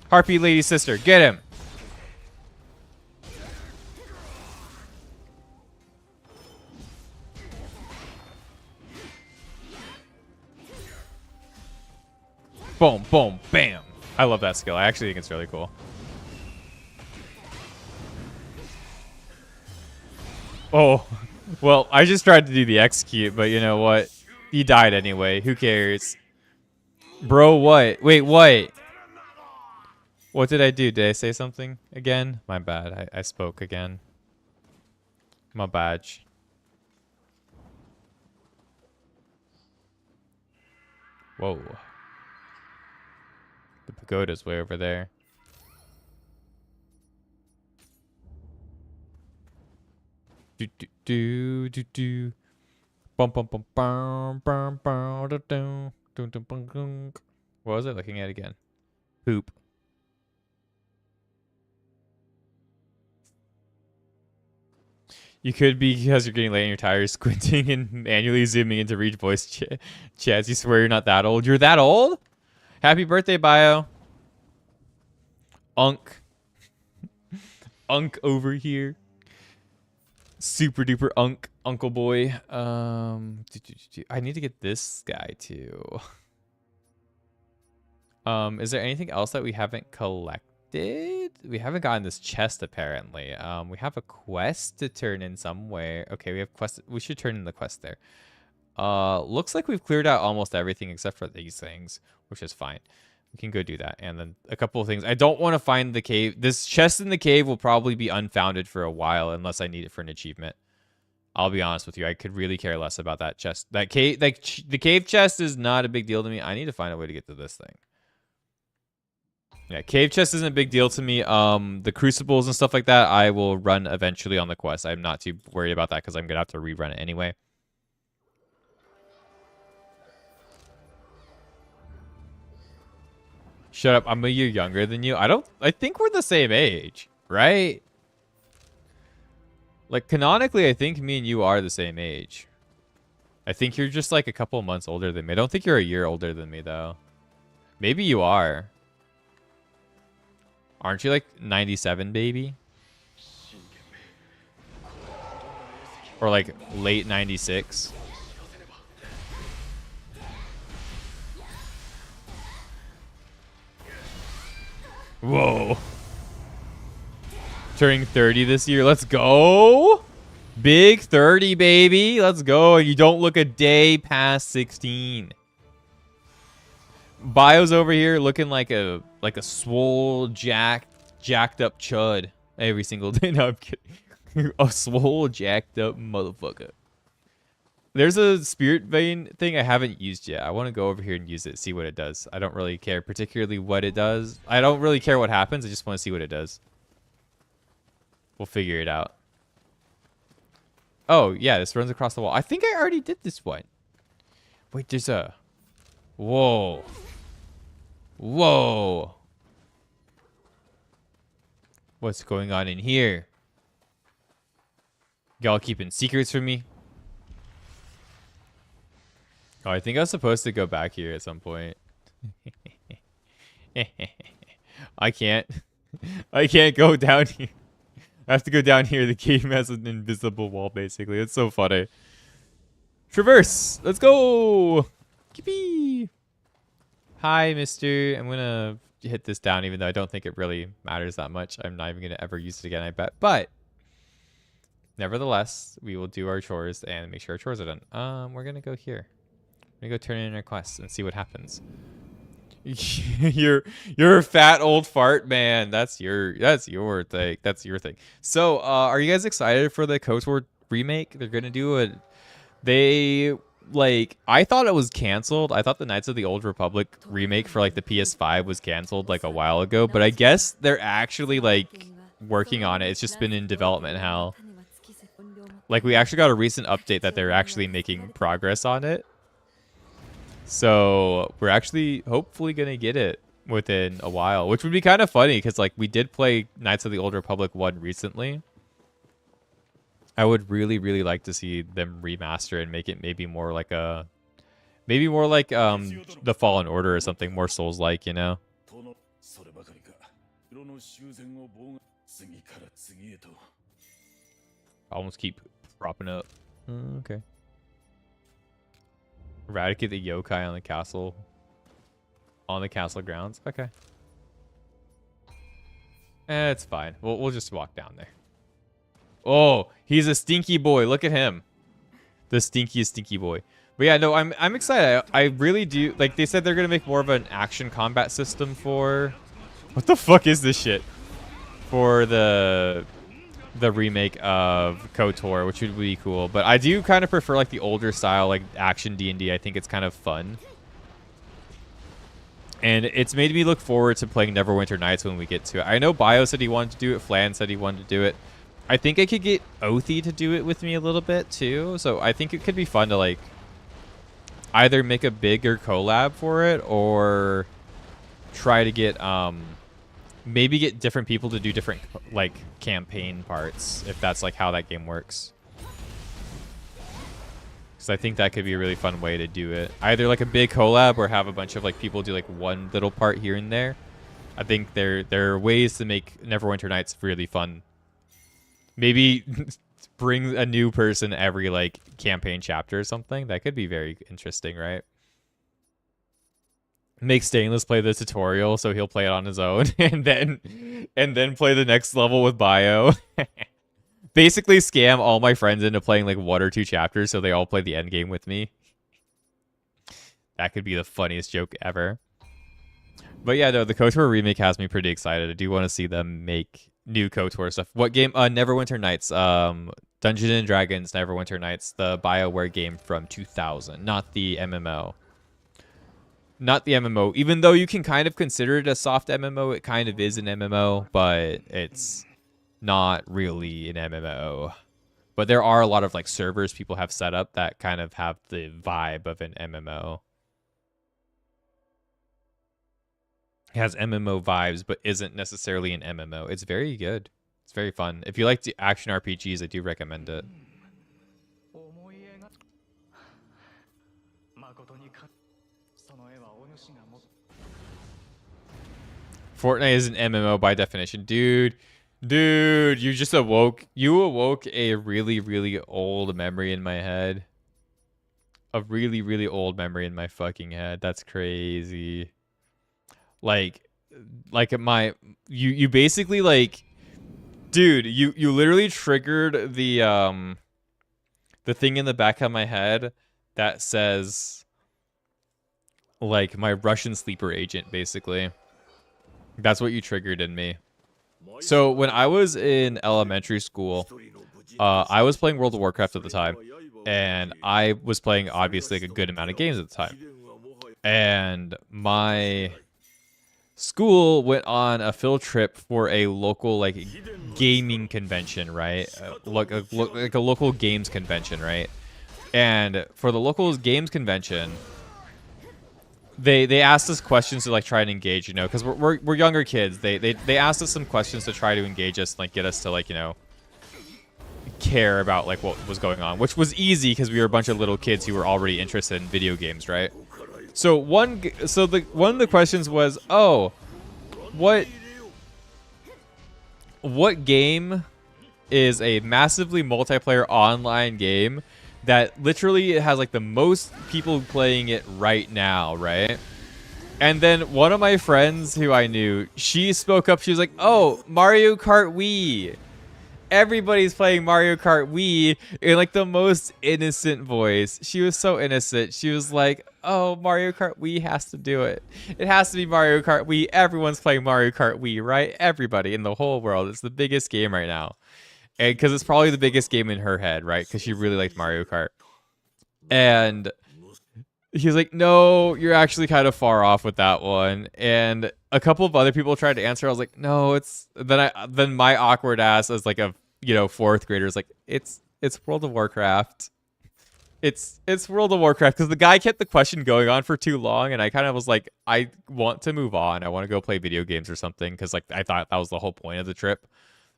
Harpy lady sister, get him. Boom, boom, bam. I love that skill. I actually think it's really cool. Oh, well, I just tried to do the execute, but you know what? He died anyway. Who cares? Bro, what? Wait, what? What did I do? Did I say something again? My bad. I spoke again. My badge. Whoa. The pagoda's way over there. Do do do do do. Bum bum bum bum bum bum da dum dum dum bum bum. What was it? Looking at it again. Poop. You could be because you're getting late and you're tired, squinting and manually zooming in to read voice chats. You swear you're not that old. You're that old? Happy birthday, Bio. Unk. Unk over here. Super duper unk. Uncle boy. I need to get this guy too. Is there anything else that we haven't collected? We haven't gotten this chest apparently. We have a quest to turn in somewhere. Okay, we have quest. We should turn in the quest there. Looks like we've cleared out almost everything except for these things, which is fine. We can go do that. And then a couple of things. I don't want to find the cave. This chest in the cave will probably be unfounded for a while unless I need it for an achievement. I'll be honest with you. I could really care less about that chest. That cave, like the cave chest is not a big deal to me. I need to find a way to get to this thing. Yeah, cave chest isn't a big deal to me. The crucibles and stuff like that, I will run eventually on the quest. I'm not too worried about that because I'm gonna have to rerun it anyway. Shut up! I'm a year younger than you. I think we're the same age, right? Like canonically, I think me and you are the same age. I think you're just like a couple months older than me. I don't think you're a year older than me though. Maybe you are. Aren't you like 97, baby? Or like late 96? Whoa. Turning 30 this year. Let's go. Big 30, baby. Let's go. You don't look a day past 16. Bio's over here looking like a swole, jacked up chud every single day. No, I'm kidding. A swole jacked up motherfucker. There's a spirit vein thing I haven't used yet. I want to go over here and use it, see what it does. I don't really care particularly what it does. I don't really care what happens. I just want to see what it does. We'll figure it out. Oh, yeah, this runs across the wall. I think I already did this one. Wait, there's a... Whoa. Whoa. What's going on in here? Y'all keeping secrets from me? Oh, I think I was supposed to go back here at some point. I can't. I can't go down here. I have to go down here. The game has an invisible wall, basically. It's so funny. Traverse. Let's go. Yippee. Hi, mister. I'm going to hit this down, even though I don't think it really matters that much. I'm not even going to ever use it again, I bet. But nevertheless, we will do our chores and make sure our chores are done. We're going to go here. We're going to go turn in our quests and see what happens. you're a fat old fart, man. That's your thing. That's your thing. So, are you guys excited for the KOTOR remake? They're gonna do a. I thought it was canceled. I thought the Knights of the Old Republic remake for like the PS5 was canceled like a while ago, but I guess they're actually like working on it. It's just been in development hell. Like we actually got a recent update that they're actually making progress on it. So we're actually hopefully going to get it within a while, which would be kind of funny because like we did play Knights of the Old Republic 1 recently. I would really, really like to see them remaster and make it maybe more like the Fallen Order or something more Souls-like, you know? I almost keep propping up. Okay. Eradicate the yokai on the castle grounds. Okay. It's fine. We'll just walk down there. Oh, he's a stinky boy. Look at him. The stinkiest stinky boy. But yeah, no, I'm excited. I really do. Like they said they're gonna make more of an action combat system for. What the fuck is this shit? For the remake of KOTOR, which would be cool. But I do kind of prefer like the older style, like action D&D. I think it's kind of fun. And it's made me look forward to playing Neverwinter Nights when we get to it. I know Bio said he wanted to do it. Flan said he wanted to do it. I think I could get Oathy to do it with me a little bit too. So I think it could be fun to like either make a bigger collab for it or try to get maybe get different people to do different like campaign parts if that's like how that game works. Because I think that could be a really fun way to do it. Either like a big collab or have a bunch of like people do like one little part here and there. I think there are ways to make Neverwinter Nights really fun. Maybe bring a new person every like campaign chapter or something. That could be very interesting, right? Make Stainless play the tutorial so he'll play it on his own and then play the next level with Bio. Basically scam all my friends into playing like 1 or 2 chapters so they all play the end game with me. That could be the funniest joke ever. But yeah, no, the KOTOR remake has me pretty excited. I do want to see them make new KOTOR stuff. What game? Neverwinter Nights. Dungeons and Dragons Neverwinter Nights, the BioWare game from 2000, not the MMO. Not the MMO. Even though you can kind of consider it a soft MMO, it kind of is an MMO, but it's not really an MMO. But there are a lot of like servers people have set up that kind of have the vibe of an MMO. It has MMO vibes, but isn't necessarily an MMO. It's very good. It's very fun. If you like the action RPGs, I do recommend it. Fortnite is an MMO by definition. Dude, you just awoke a really, really old memory in my head. A really, really old memory in my fucking head. That's crazy. Like you basically like, dude, you literally triggered the thing in the back of my head that says like my Russian sleeper agent, basically. That's what you triggered in me. So when I was in elementary school, I was playing World of Warcraft at the time, and I was playing obviously like a good amount of games at the time. And my school went on a field trip for a local like gaming convention, right? Like a local games convention, right? And for the local games convention, they asked us questions to like try and engage, you know, because we're younger kids. They asked us some questions to try to engage us, like get us to like, you know, care about like what was going on, which was easy because we were a bunch of little kids who were already interested in video games, right? So one of the questions was, oh, what game is a massively multiplayer online game that literally has like the most people playing it right now, right? And then one of my friends who I knew, she spoke up. She was like, "Oh, Mario Kart Wii. Everybody's playing Mario Kart Wii," in like the most innocent voice. She was so innocent. She was like, "Oh, Mario Kart Wii has to do it. It has to be Mario Kart Wii. Everyone's playing Mario Kart Wii, right? Everybody in the whole world. It's the biggest game right now." And because it's probably the biggest game in her head, right? Because she really liked Mario Kart. And he was like, "No, you're actually kind of far off with that one." And a couple of other people tried to answer. I was like, "No, it's..." Then my awkward ass as like a, you know, fourth grader is like, it's World of Warcraft. It's World of Warcraft, because the guy kept the question going on for too long, and I kind of was like, I want to move on. I want to go play video games or something, because like I thought that was the whole point of the trip,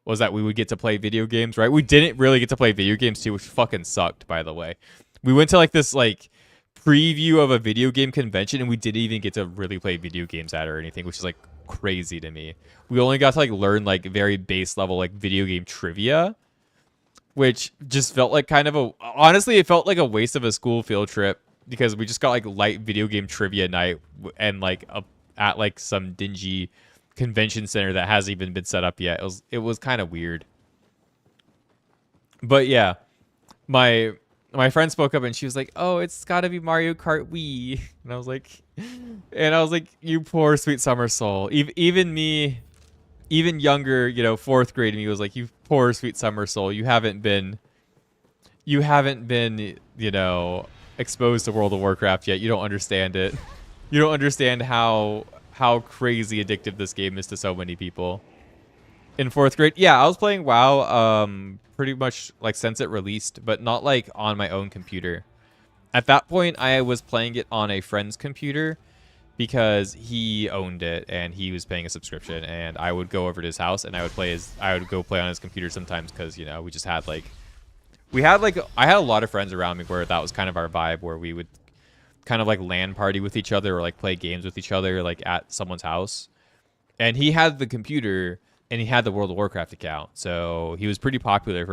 was that we would get to play video games, right? We didn't really get to play video games too, which fucking sucked, by the way. We went to like this like preview of a video game convention, and we didn't even get to really play video games at it or anything, which is like crazy to me. We only got to like learn like very base level like video game trivia, which just felt like kind of a, honestly, it felt like a waste of a school field trip, because we just got like light video game trivia night and like at like some dingy convention center that hasn't even been set up yet. It was kind of weird. But yeah, my friend spoke up and she was like, "Oh, it's got to be Mario Kart Wii." And I was like, "You poor sweet summer soul." Even me, even younger, you know, fourth grade me was like, "You poor sweet summer soul. You haven't been, you know, exposed to World of Warcraft yet. You don't understand it. You don't understand how crazy addictive this game is to so many people." In fourth grade, yeah, I was playing WoW pretty much like since it released, but not like on my own computer. At that point, I was playing it on a friend's computer because he owned it and he was paying a subscription, and I would go over to his house and I would go play on his computer sometimes, because, you know, we just had like, I had a lot of friends around me where that was kind of our vibe, where we would kind of like LAN party with each other or like play games with each other like at someone's house. And he had the computer and he had the World of Warcraft account, so he was pretty popular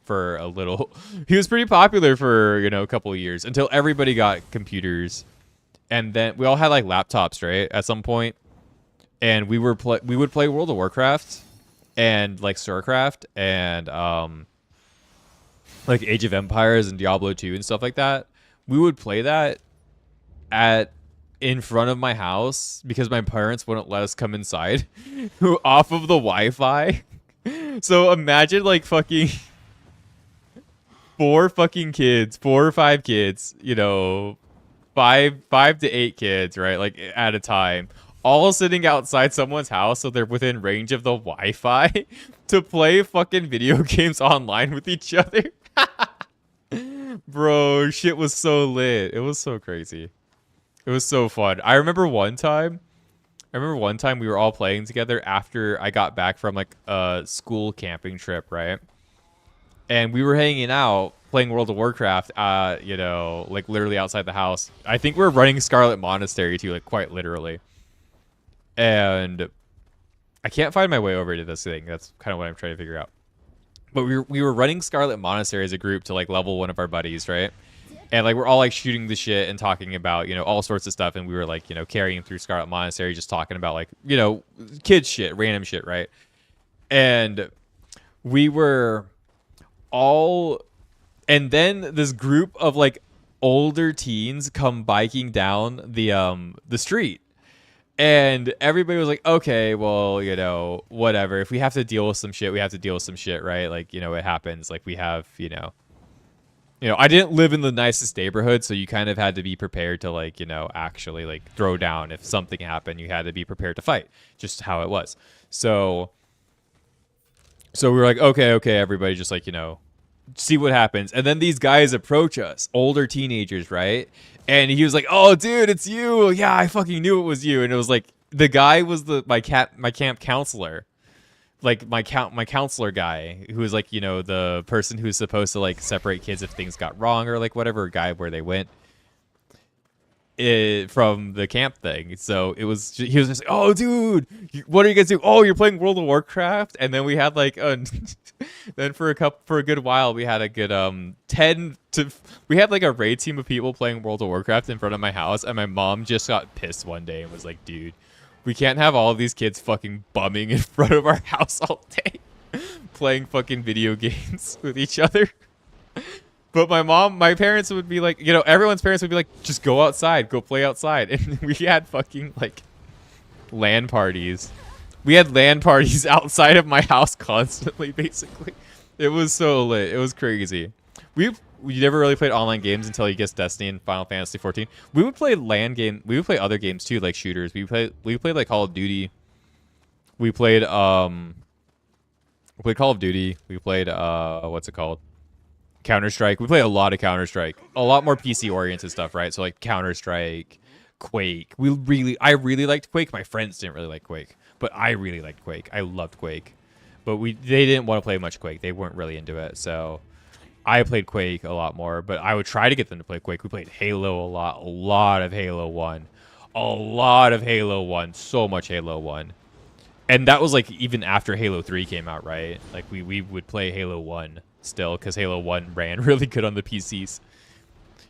for a little. He was pretty popular for, you know, a couple of years, until everybody got computers, and then we all had like laptops, right? At some point, and we would play World of Warcraft and like StarCraft and like Age of Empires and Diablo 2 and stuff like that. We would play that in front of my house because my parents wouldn't let us come inside off of the Wi-Fi. So imagine like fucking four or five kids, you know, five to eight kids, right? Like at a time, all sitting outside someone's house so they're within range of the Wi-Fi to play fucking video games online with each other. Bro, shit was so lit. It was so crazy. It was so fun. I remember one time we were all playing together after I got back from like a school camping trip, right? And we were hanging out playing World of Warcraft, you know, like literally outside the house. I think we were running Scarlet Monastery too, like quite literally. And I can't find my way over to this thing. That's kind of what I'm trying to figure out. But we were running Scarlet Monastery as a group to like level one of our buddies, right? And like we're all like shooting the shit and talking about, you know, all sorts of stuff, and we were like, you know, carrying through Scarlet Monastery, just talking about like, you know, kids shit, random shit, right? And we were all, and then this group of like older teens come biking down the street, And everybody was like, okay, well, you know, whatever. If we have to deal with some shit, we have to deal with some shit, right? Like, you know, it happens. Like, we have, I didn't live in the nicest neighborhood, so you kind of had to be prepared to, like, you know, actually, like, throw down. If something happened, you had to be prepared to fight. Just how it was. So we were like, okay, everybody just, like, you know, see what happens. And then these guys approach us, older teenagers, right? And he was like, "Oh, dude, it's you. Yeah, I fucking knew it was you." And it was like the guy was my camp counselor, like my counselor guy, who was like, you know, the person who's supposed to like separate kids if things got wrong or like whatever, guy where they went from the camp thing. So he was just like, "Oh, dude, what are you guys doing? Oh, you're playing World of Warcraft." And then we had like then for a good while we had a good 10 to we had like a raid team of people playing World of Warcraft in front of my house, and my mom just got pissed one day and was like, "Dude, we can't have all of these kids fucking bumming in front of our house all day playing fucking video games with each other." But my parents would be like, you know, everyone's parents would be like, just go outside, go play outside. And we had fucking like LAN parties. We had LAN parties outside of my house constantly, basically. It was so lit. It was crazy. We never really played online games until you guessed Destiny and Final Fantasy 14. We would play LAN game. We would play other games too, like shooters. We played like Call of Duty. We played Call of Duty. We played what's it called? Counter-Strike. We play a lot of Counter-Strike. A lot more PC-oriented stuff, right? So like Counter-Strike, Quake. I really liked Quake. My friends didn't really like Quake, but I really liked Quake. I loved Quake. But they didn't want to play much Quake. They weren't really into it. So I played Quake a lot more, but I would try to get them to play Quake. We played Halo a lot. A lot of Halo 1. A lot of Halo 1. So much Halo 1. And that was like even after Halo 3 came out, right? Like we would play Halo 1 still because Halo 1 ran really good on the PCs.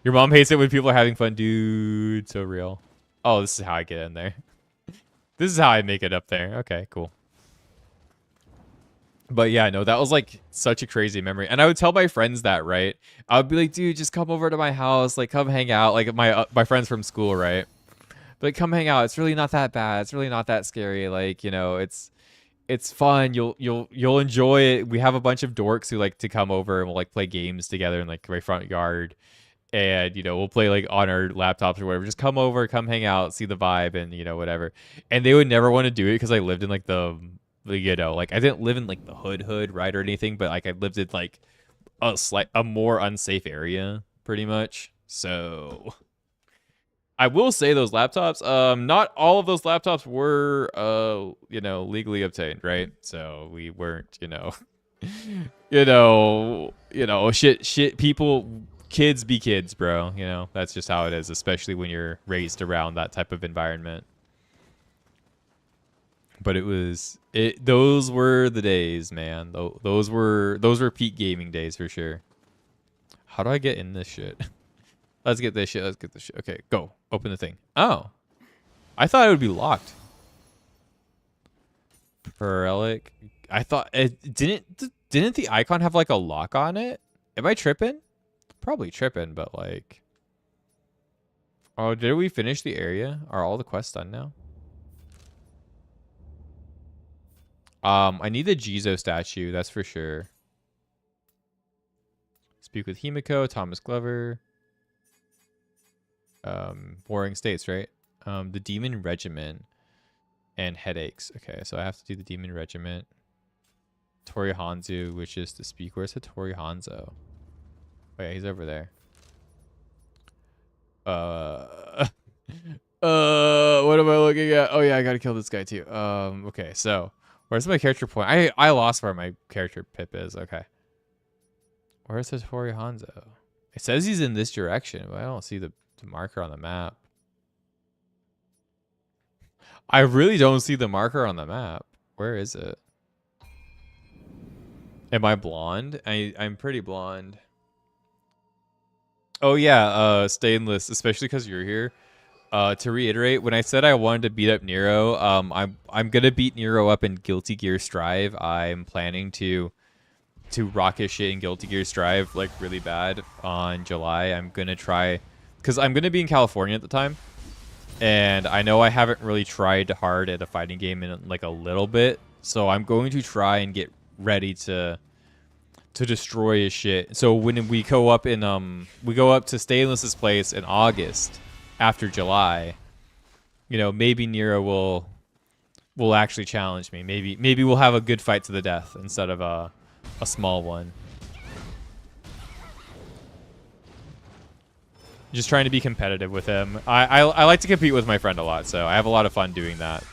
Your mom hates it when people are having fun, dude. So real. Oh, this is how I get in there. This is how I make it up there. Okay, cool. But yeah, no, that was like such a crazy memory. And I would tell my friends that, right? I would be like, dude, just come over to my house, like come hang out. Like my friends from school, right? But come hang out. It's really not that bad. It's really not that scary. Like, you know, it's fun. You'll enjoy it. We have a bunch of dorks who like to come over and we'll like play games together in like my front yard. And, you know, we'll play like on our laptops or whatever. Just come over, come hang out, see the vibe and, you know, whatever. And they would never want to do it because I lived in like you know, like I didn't live in like the hood, right, or anything, but like I lived in like a more unsafe area pretty much. So I will say those laptops, not all of those laptops were, you know, legally obtained, right? So we weren't, you know, shit, people, kids be kids, bro. You know, that's just how it is, especially when you're raised around that type of environment. But those were the days, man. Those were peak gaming days for sure. How do I get in this shit? Let's get this shit. Okay, go. Open the thing. Oh. I thought it would be locked. Relic. I thought it didn't the icon have like a lock on it? Am I tripping? Probably tripping, but like. Oh, did we finish the area? Are all the quests done now? I need the Jizo statue, that's for sure. Speak with Himiko, Thomas Glover. Warring States, right? The Demon Regiment and headaches. Okay, so I have to do the Demon Regiment. Tori Hanzo, which is to speak. Where's Tori Hanzo? Oh yeah, he's over there. What am I looking at? Oh yeah, I gotta kill this guy too. Okay, so where's my character point? I lost where my character Pip is. Okay. Where's Tori Hanzo? It says he's in this direction, but I don't see the marker on the map. I really don't see the marker on the map. Where is it? Am I blonde? I'm pretty blonde. Oh yeah, Stainless, especially because you're here. To reiterate, when I said I wanted to beat up Nero, I'm gonna beat Nero up in Guilty Gear Strive. I'm planning to rock his shit in Guilty Gear Strive like really bad on July. I'm gonna try, because I'm gonna be in California at the time. And I know I haven't really tried hard at a fighting game in like a little bit, so I'm going to try and get ready to destroy his shit. So when we go up to Stainless's place in August after July, you know, maybe Nero will actually challenge me. Maybe we'll have a good fight to the death instead of a small one. Just trying to be competitive with him. I like to compete with my friend a lot, so I have a lot of fun doing that.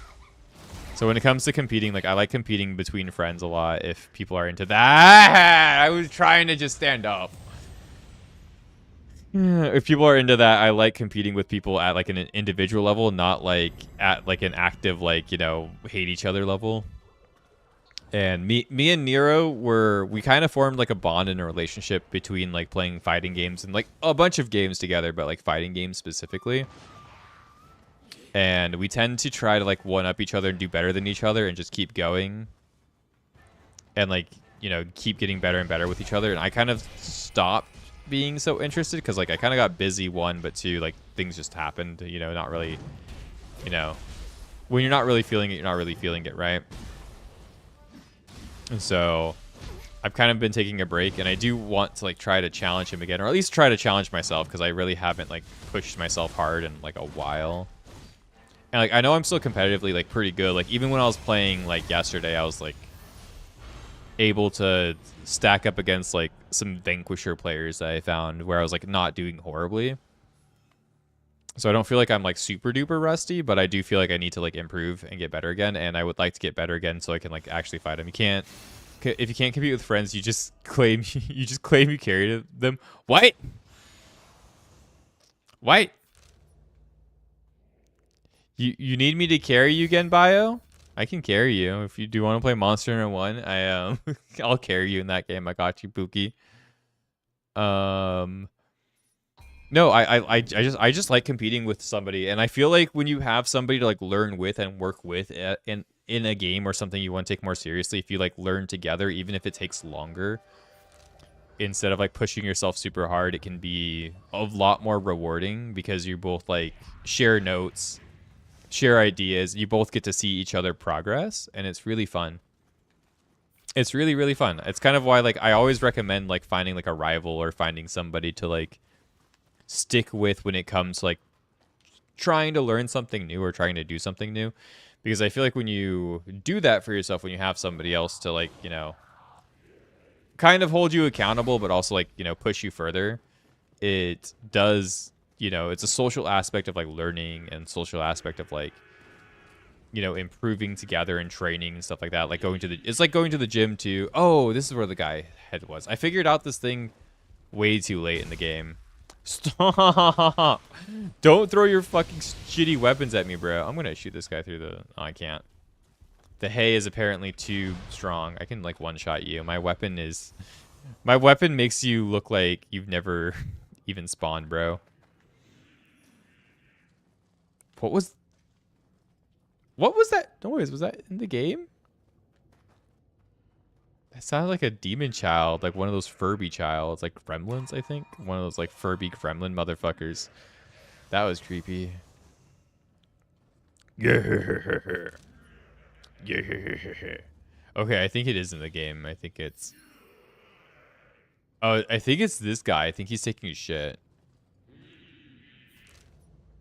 So when it comes to competing, like I like competing between friends a lot if people are into that. I was trying to just stand up. If people are into that, I like competing with people at like an individual level, not like at like an active, like, you know, hate each other level. And me and Nero we kind of formed like a bond and a relationship between like playing fighting games and like a bunch of games together, but like fighting games specifically. And we tend to try to like one up each other and do better than each other and just keep going. And like, you know, keep getting better and better with each other. And I kind of stopped being so interested because like I kind of got busy, one, but two, like things just happened, you know, not really, you know, when you're not really feeling it, you're not really feeling it, right? And so I've kind of been taking a break, and I do want to like try to challenge him again, or at least try to challenge myself, because I really haven't like pushed myself hard in like a while. And like I know I'm still competitively like pretty good. Like even when I was playing like yesterday, I was like able to stack up against like some Vanquisher players that I found where I was like not doing horribly. So I don't feel like I'm like super duper rusty, but I do feel like I need to like improve and get better again. And I would like to get better again so I can like actually fight them. If you can't compete with friends, you just claim you carry them. What? What? You need me to carry you again, Bio? I can carry you if you do want to play Monster Hunter 1. I'll carry you in that game. I got you, Pookie. No, I just like competing with somebody, and I feel like when you have somebody to like learn with and work with in a game or something you want to take more seriously, if you like learn together, even if it takes longer, instead of like pushing yourself super hard, it can be a lot more rewarding because you both like share notes, share ideas, you both get to see each other progress, and it's really fun. It's really, really fun. It's kind of why like I always recommend like finding like a rival or finding somebody to like stick with when it comes to, like trying to learn something new or trying to do something new, because I feel like when you do that for yourself, when you have somebody else to like, you know, kind of hold you accountable but also like, you know, push you further, it does, you know, it's a social aspect of like learning and social aspect of like, you know, improving together and training and stuff like that. Like it's like going to the gym too. Oh, this is where the guy head was. I figured out this thing way too late in the game. Stop! Don't throw your fucking shitty weapons at me, bro. I'm gonna shoot this guy through the... Oh, I can't. The hay is apparently too strong. I can like one-shot you. My weapon makes you look like you've never even spawned, bro. What was that noise? Was that in the game? That sounded like a demon child, like one of those Furby childs, like gremlins, I think. One of those like Furby gremlin motherfuckers. That was creepy. Yeah. Yeah. Okay, I think it is in the game. I think it's... Oh, I think it's this guy. I think he's taking a shit.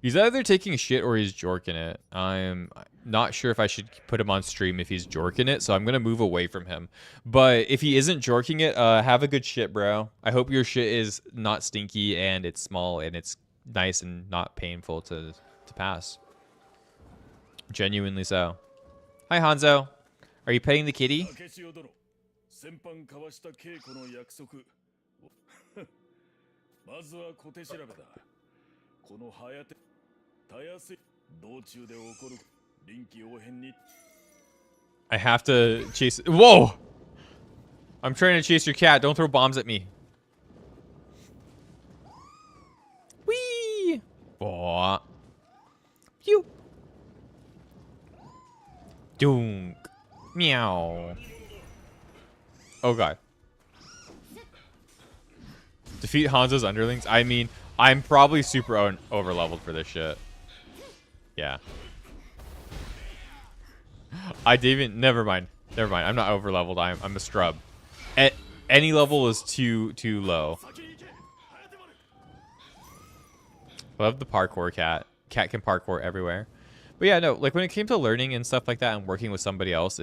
He's either taking a shit or he's jorking it. I'm not sure if I should put him on stream if he's jorking it, so I'm going to move away from him. But if he isn't jorking it, have a good shit, bro. I hope your shit is not stinky and it's small and it's nice and not painful to pass. Genuinely so. Hi, Hanzo. Are you petting the kitty? I have to chase... Whoa! I'm trying to chase your cat. Don't throw bombs at me. Whee! Oh. Pew! Dunk. Meow. Oh, God. Defeat Hanzo's underlings? I mean, I'm probably super over-leveled for this shit. Yeah. I didn't even. Never mind. Never mind. I'm not over leveled. I'm a scrub. At any level is too low. Love the parkour cat. Cat can parkour everywhere. But yeah, no, like when it came to learning and stuff like that and working with somebody else,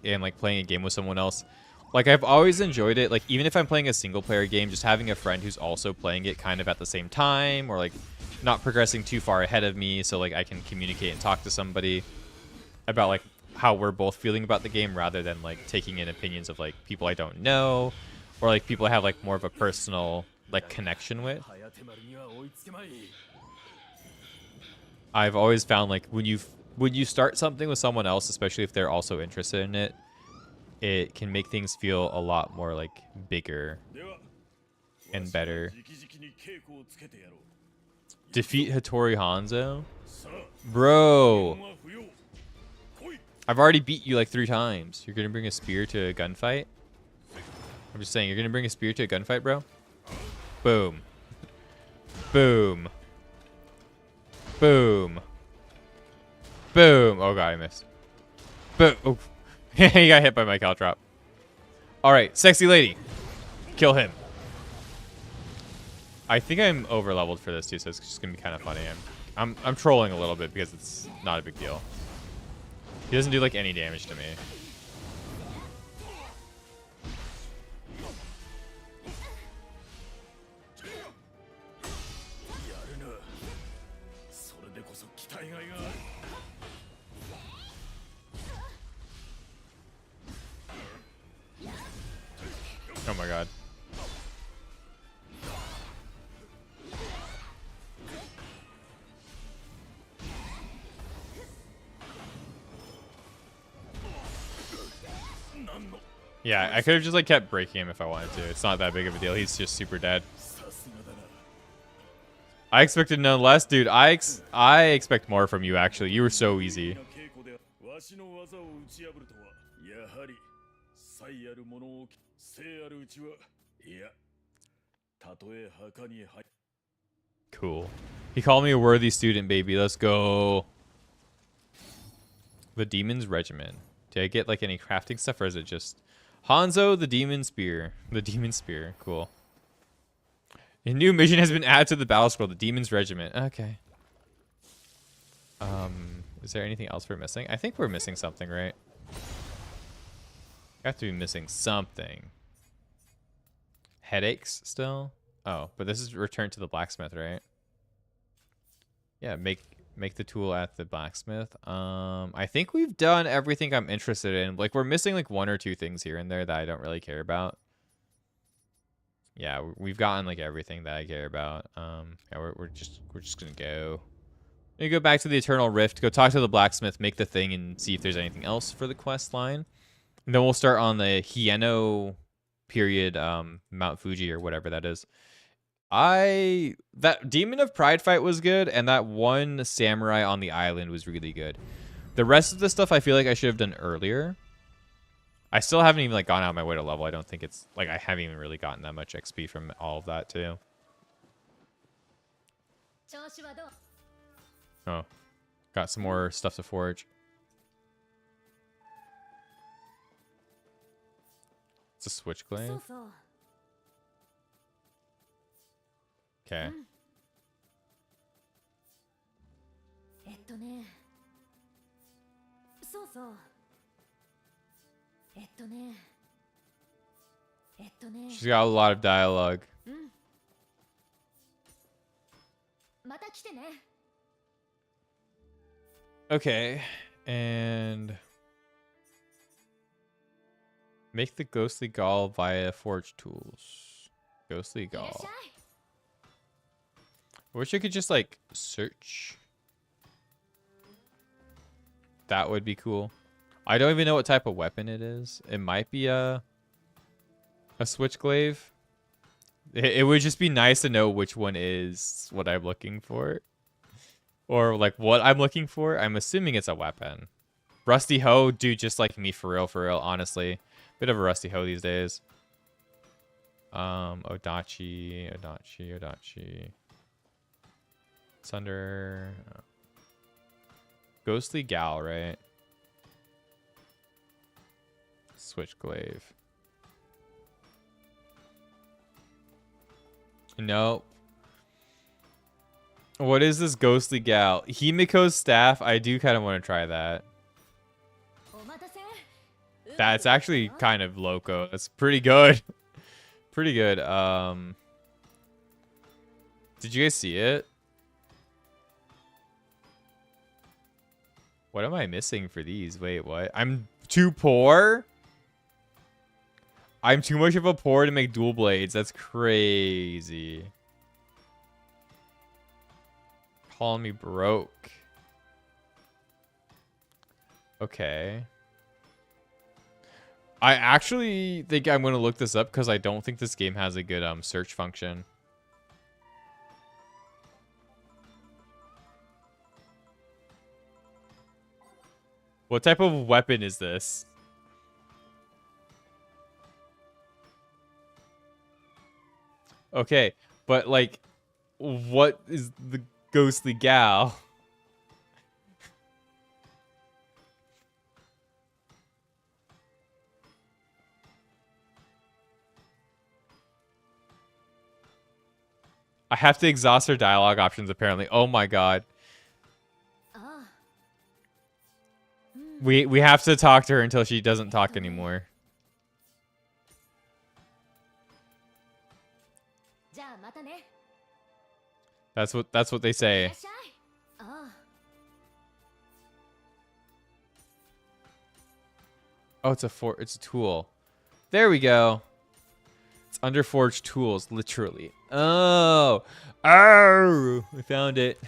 and like playing a game with someone else, like I've always enjoyed it. Like even if I'm playing a single player game, just having a friend who's also playing it kind of at the same time, or like not progressing too far ahead of me, so like I can communicate and talk to somebody about like how we're both feeling about the game, rather than like taking in opinions of like people I don't know, or like people I have like more of a personal like connection with. I've always found like when you start something with someone else, especially if they're also interested in it, it can make things feel a lot more like bigger and better. Defeat Hattori Hanzo? Bro, I've already beat you like 3 times. You're gonna bring a spear to a gunfight? I'm just saying, you're gonna bring a spear to a gunfight, bro? Boom. Boom. Boom. Boom. Oh god, I missed. Boom. Oh. He got hit by my caltrop. Alright, sexy lady. Kill him. I think I'm over leveled for this too, so it's just gonna be kind of funny. I'm trolling a little bit because it's not a big deal. He doesn't do like any damage to me. Oh my god. Yeah, I could have just like kept breaking him if I wanted to. It's not that big of a deal. He's just super dead. I expected none less, dude. I expect more from you, actually. You were so easy. Cool. He called me a worthy student, baby. Let's go. The Demon's Regiment. Did I get like any crafting stuff, or is it just Hanzo the Demon Spear? The Demon Spear. Cool. A new mission has been added to the battle scroll. The Demon's Regiment. Okay. Is there anything else we're missing? I think we're missing something, right? We have to be missing something. Headaches still? Oh, but this is return to the blacksmith, right? Yeah, make the tool at the blacksmith. I think we've done everything I'm interested in. Like we're missing like 1 or 2 things here and there that I don't really care about. Yeah, we've gotten like everything that I care about. Yeah, we're just gonna go. You go back to the Eternal Rift, go talk to the blacksmith, make the thing, and see if there's anything else for the quest line. And then we'll start on the Hieno period, Mount Fuji or whatever that is. That Demon of Pride fight was good, and that one samurai on the island was really good. The rest of the stuff I feel like I should have done earlier. I still haven't even like gone out of my way to level. I don't think it's like I haven't even really gotten that much XP from all of that too. Oh, got some more stuff to forge. It's a switchblade. Okay. She's got a lot of dialogue. Okay, and make the ghostly gall via forge tools. Ghostly gall. I wish I could just like search. That would be cool. I don't even know what type of weapon it is. It might be a switchglaive. It would just be nice to know which one is what I'm looking for. Or like what I'm looking for. I'm assuming it's a weapon. Rusty hoe, dude, just like me for real, honestly. Bit of a rusty hoe these days. Odachi. Sunder. Ghostly gal, right? Switchglaive. Nope. What is this ghostly gal? Himiko's staff. I do kind of want to try that. That's actually kind of loco. That's pretty good. Pretty good. Did you guys see it? What am I missing for these? Wait, what? I'm too poor? I'm too much of a poor to make dual blades. That's crazy. Calling me broke. Okay. I actually think I'm going to look this up because I don't think this game has a good search function. What type of weapon is this? Okay, but like, what is the ghostly gal? I have to exhaust her dialogue options apparently. Oh my god. We have to talk to her until she doesn't talk anymore. That's what they say. Oh, it's a tool. There we go. It's under forged tools, literally. Oh, we found it.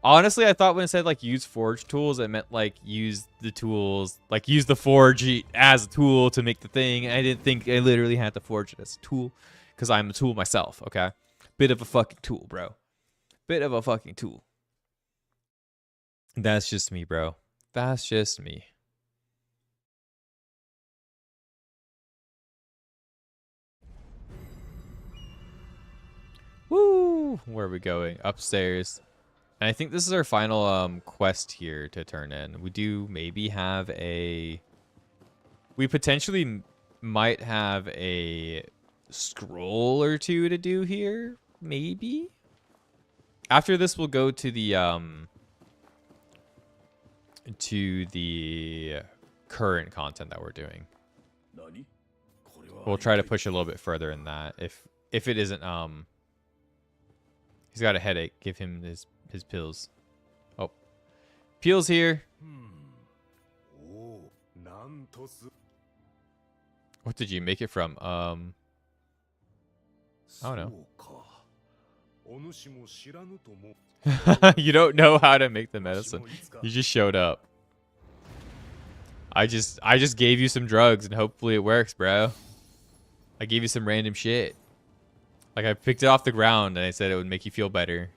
Honestly, I thought when it said like use forge tools, it meant like use the tools, like use the forge as a tool to make the thing. I didn't think I literally had to forge it as a tool because I'm a tool myself, okay? Bit of a fucking tool, bro. Bit of a fucking tool. That's just me, bro. That's just me. Woo! Where are we going? Upstairs. And I think this is our final quest here to turn in. We do maybe have a... We potentially might have a scroll or two to do here. Maybe? After this, we'll go to the current content that we're doing. We'll try to push a little bit further in that. If it isn't... He's got a headache. Give him his pills. Oh. Peel's here. What did you make it from? I don't know. You don't know how to make the medicine. You just showed up. I just gave you some drugs and hopefully it works, bro. I gave you some random shit. Like I picked it off the ground and I said it would make you feel better.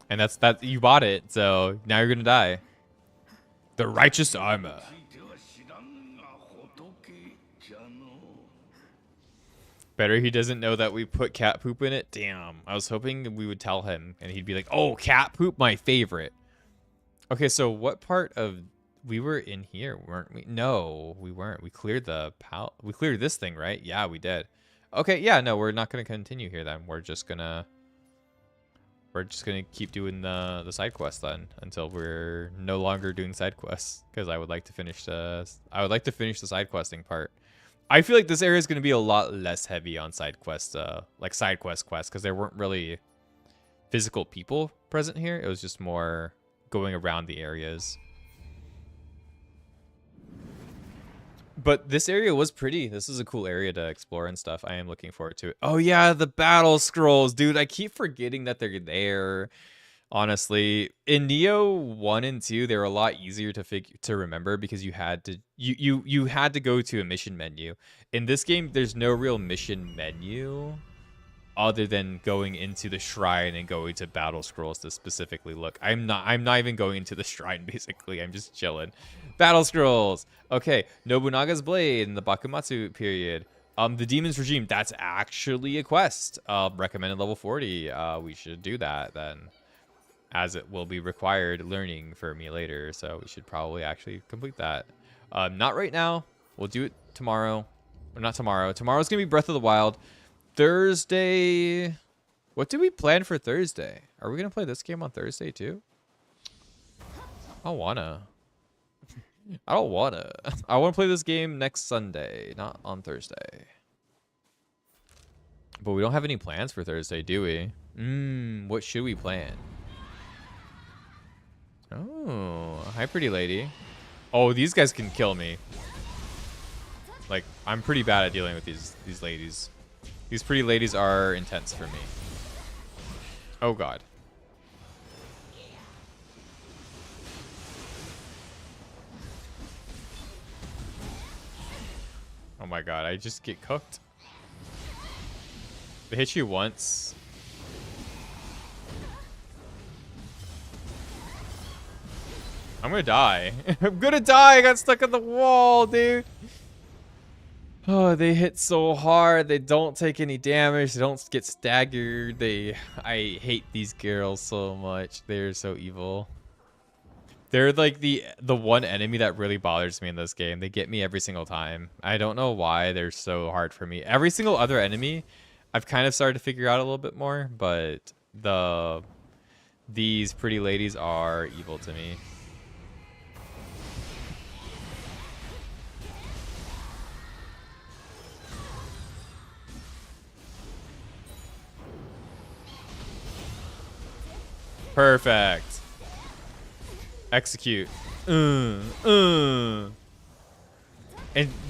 And that's you bought it, so now you're gonna die. The righteous armor. Better he doesn't know that we put cat poop in it. Damn. I was hoping we would tell him and he'd be like, oh, cat poop, my favorite. Okay, so what part of... We were in here, weren't we? No, we weren't. We cleared we cleared this thing, right? Yeah, we did. Okay, yeah, no, we're not going to continue here then. We're just going to keep doing the side quest then until we're no longer doing side quests because I would like to finish the side questing part. I feel like this area is going to be a lot less heavy on side quests, like side quests because there weren't really physical people present here. It was just more going around the areas. But this area was pretty. This is a cool area to explore and stuff. I am looking forward to it. Oh yeah, the battle scrolls, dude. I keep forgetting that they're there. Honestly, in Nioh 1 and 2, they were a lot easier to remember because you had to go to a mission menu. In this game, there's no real mission menu other than going into the shrine and going to battle scrolls to specifically look. I'm not even going into the shrine basically. I'm just chilling. Battle scrolls. Okay, Nobunaga's blade in the Bakumatsu period. The Demon's Regime, that's actually a quest. Recommended level 40. We should do that then. as it will be required learning for me later. So we should probably actually complete that. Not right now. We'll do it tomorrow. Or not tomorrow. Tomorrow's going to be Breath of the Wild. Thursday. What do we plan for Thursday? Are we going to play this game on Thursday too? I don't wanna. I don't wanna. I want to play this game next Sunday, not on Thursday. But we don't have any plans for Thursday, do we? What should we plan? Oh, hi, pretty lady. Oh, these guys can kill me. Like, I'm pretty bad at dealing with these ladies. These pretty ladies are intense for me. Oh, God. Oh, my God. I just get cooked. They hit you once. I'm gonna die. I'm gonna die. I got stuck on the wall, dude. Oh, they hit so hard. They don't take any damage. They don't get staggered. I hate these girls so much. They're so evil. They're like the one enemy that really bothers me in this game. They get me every single time. I don't know why they're so hard for me. Every single other enemy, I've kind of started to figure out a little bit more, but these pretty ladies are evil to me. Perfect. Execute. And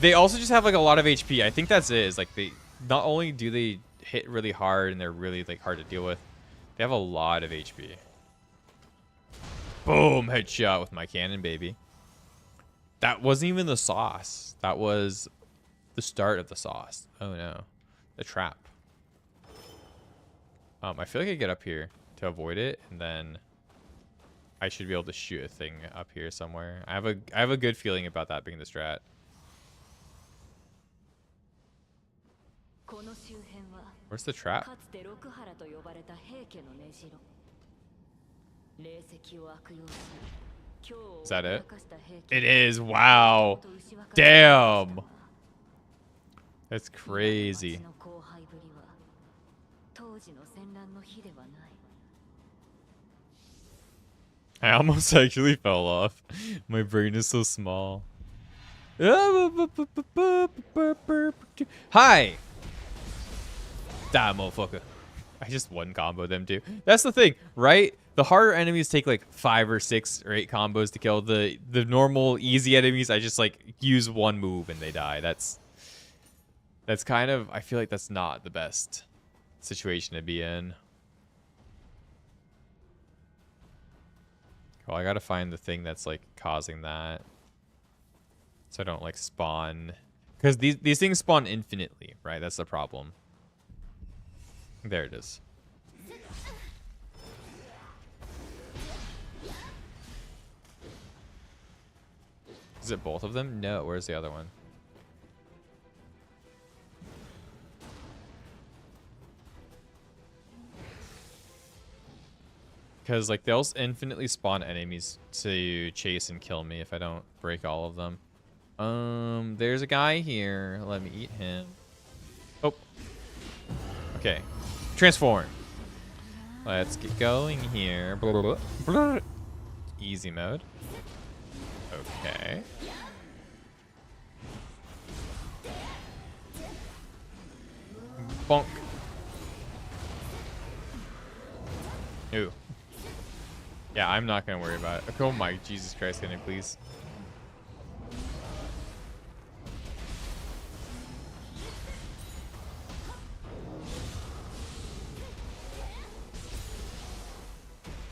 they also just have like a lot of HP. I think that's it. Is like they not only do they hit really hard and they're really like hard to deal with, they have a lot of HP. Boom, headshot with my cannon, baby. That wasn't even the sauce. That was the start of the sauce. Oh no, the trap. I feel like I get up here to avoid it, and then I should be able to shoot a thing up here somewhere. I have a good feeling about that being the strat. Where's the trap? Is that it? It is. Wow. Damn. That's crazy. I almost actually fell off. My brain is so small. Hi! Die, motherfucker. I just one combo them too. That's the thing, right? The harder enemies take like 5 or 6 or 8 combos to kill. The normal easy enemies, I just like use one move and they die. That's kind of, I feel like that's not the best situation to be in. Oh, I gotta find the thing that's like causing that, so I don't like spawn, because these things spawn infinitely, right? That's the problem. There it is. Is it both of them? No. Where's the other one? Because like they'll infinitely spawn enemies to chase and kill me if I don't break all of them. There's a guy here. Let me eat him. Oh. Okay. Transform. Let's get going here. Easy mode. Okay. Bonk. Ooh. Yeah, I'm not gonna worry about it. Oh my Jesus Christ, can I please?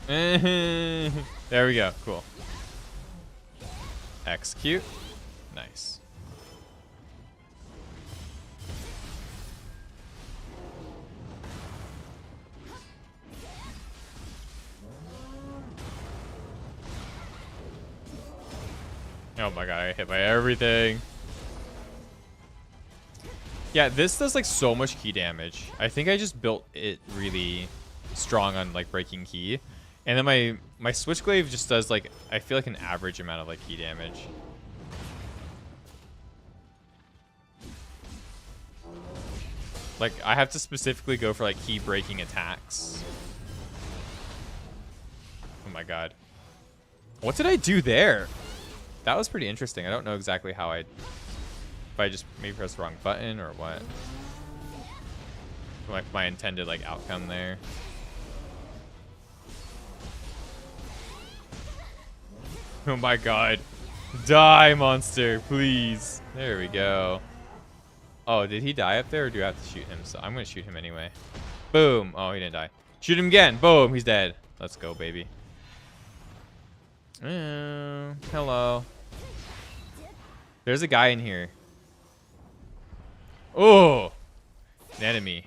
There we go. Cool. Execute. Nice. Oh my god, I hit by everything. Yeah, this does like so much key damage. I think I just built it really strong on like breaking key. And then my switchglaive just does like, I feel like an average amount of like key damage. Like I have to specifically go for like key breaking attacks. Oh my god. What did I do there? That was pretty interesting. I don't know exactly how if I just maybe pressed the wrong button or what. Like my intended like outcome there. Oh my god. Die, monster, please. There we go. Oh, did he die up there or do I have to shoot him? So I'm gonna shoot him anyway. Boom. Oh, he didn't die. Shoot him again. Boom, he's dead. Let's go, baby. Hello. There's a guy in here. Oh, an enemy.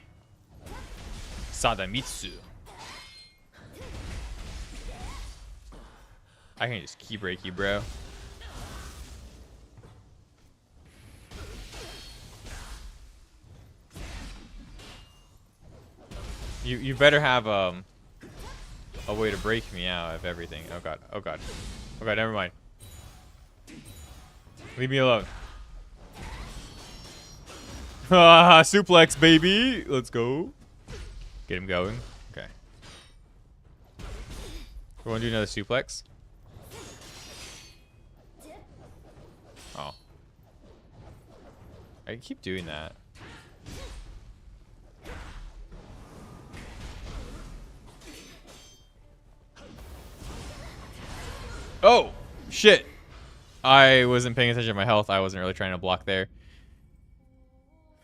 Sadamitsu. I can just key break you, bro. You better have a way to break me out of everything. Oh god. Oh god. Oh god, never mind. Leave me alone. Ah, suplex, baby. Let's go. Get him going. Okay. We want to do another suplex? Oh. I keep doing that. Oh, shit. I wasn't paying attention to my health. I wasn't really trying to block there.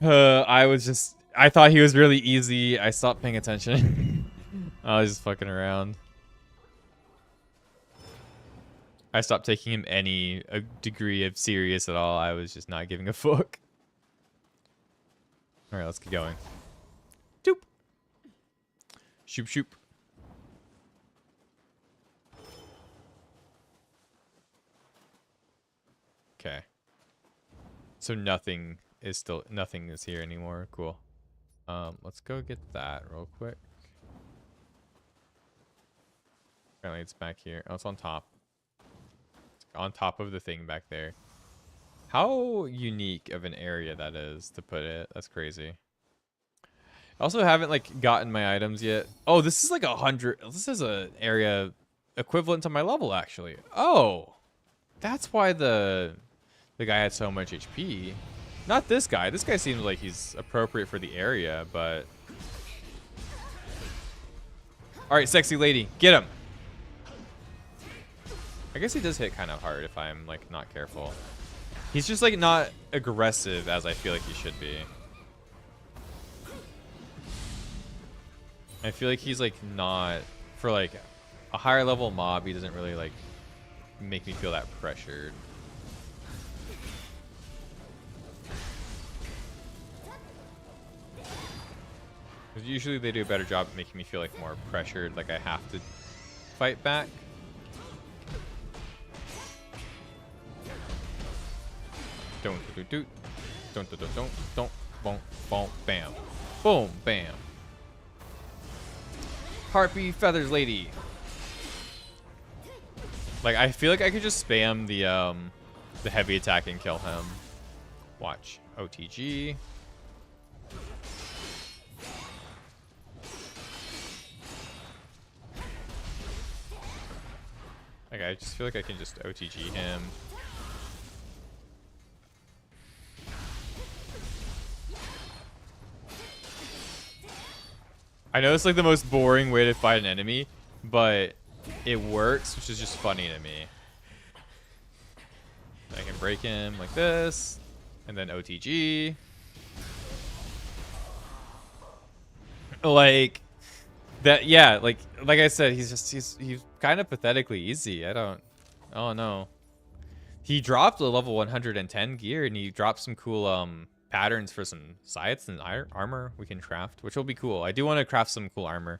I thought he was really easy. I stopped paying attention. I was just fucking around. I stopped taking him any degree of serious at all. I was just not giving a fuck. All right, let's get going. Doop. Shoop, shoop. Okay. So nothing is here anymore. Cool. Let's go get that real quick. Apparently it's back here. Oh, it's on top. It's on top of the thing back there. How unique of an area that is to put it. That's crazy. I also haven't like gotten my items yet. Oh, this is like 100. This is an area equivalent to my level actually. Oh, that's why the guy had so much HP. Not this guy. This guy seems like he's appropriate for the area, but... Alright, sexy lady. Get him. I guess he does hit kind of hard if I'm, like, not careful. He's just, like, not aggressive as I feel like he should be. I feel like he's, like, not... For, like, a higher level mob, he doesn't really, like, make me feel that pressured. Usually they do a better job at making me feel like more pressured, like I have to fight back. Don't boom, boom, bam, boom, bam. Harpy feathers lady. Like I feel like I could just spam the heavy attack and kill him. Watch OTG. Like, I just feel like I can just OTG him. I know it's like the most boring way to fight an enemy, but it works, which is just funny to me. I can break him like this, and then OTG. Like... That yeah, like I said, he's kind of pathetically easy. Oh no. He dropped a level 110 gear and he dropped some cool patterns for some scythes and armor we can craft, which will be cool. I do want to craft some cool armor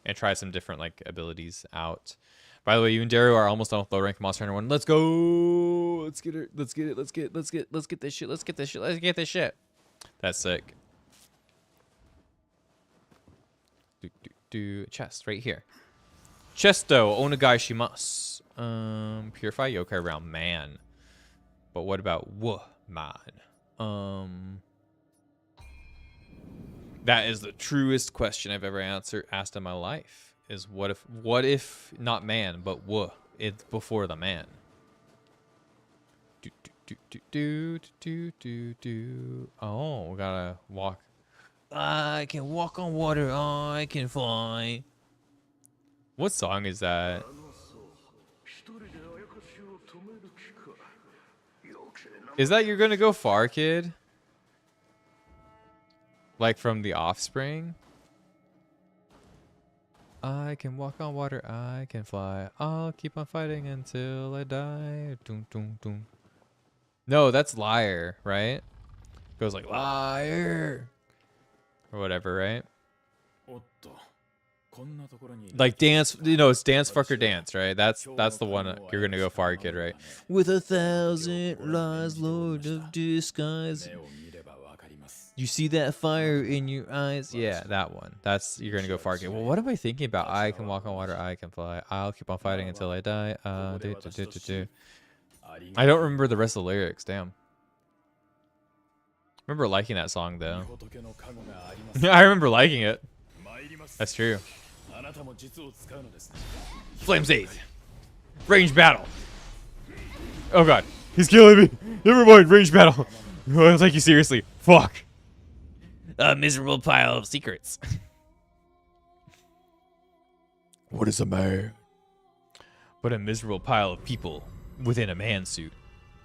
and try some different like abilities out. By the way, you and Dario are almost done with low rank Monster Hunter 1. Let's go. Let's get it. Let's get it. Let's get this shit. Let's get this shit. Let's get this shit. That's sick. Do chest right here. Chesto, onegai shimasu. Purify yokai around man. But what about man? That is the truest question I've ever asked in my life. Is what if not man, but it's before the man. Oh, we gotta walk. I can walk on water. I can fly. What song is that? Is that You're Gonna Go Far, Kid? Like from The Offspring? I can walk on water, I can fly. I'll keep on fighting until I die. Doom, doom, doom. No, that's Liar, right? Goes like liar or whatever, right? Like dance, you know, it's Dance Fucker Dance, right? That's the one. You're Gonna Go Far, Kid, right? With 1,000 lies, Lord of Disguise. You see that fire in your eyes? Yeah, that one. That's You're Gonna Go Far, Kid. Well, what am I thinking about? I can walk on water, I can fly. I'll keep on fighting until I die. I don't remember the rest of the lyrics. Damn. I remember liking that song though. I remember liking it. That's true. Flames 8. Range battle. Oh god. He's killing me. Never mind. Range battle. I don't take you seriously. Fuck. A miserable pile of secrets. What is a man? But a miserable pile of people within a man suit.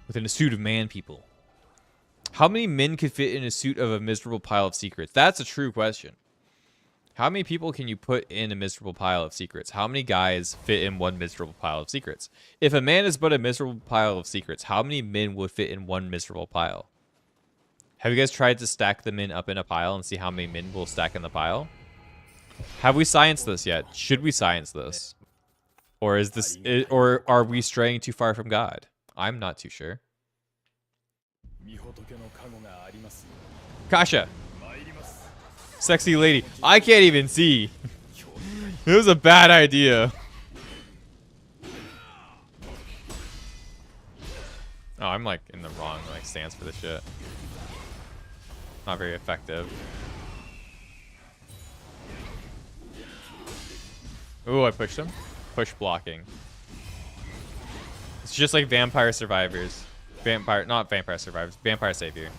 Within a suit of man people. How many men could fit in a suit of a miserable pile of secrets? That's a true question. How many people can you put in a miserable pile of secrets? How many guys fit in one miserable pile of secrets? If a man is but a miserable pile of secrets, how many men would fit in one miserable pile? Have you guys tried to stack the men up in a pile and see how many men will stack in the pile? Have we scienced this yet? Should we science this? Or is this, or are we straying too far from God? I'm not too sure. Kasha. Sexy lady. I can't even see. It was a bad idea. Oh, I'm like in the wrong like stance for this shit. Not very effective. Ooh, I pushed him. Push blocking. It's just like Vampire Survivors. Not Vampire Survivors. Vampire Savior.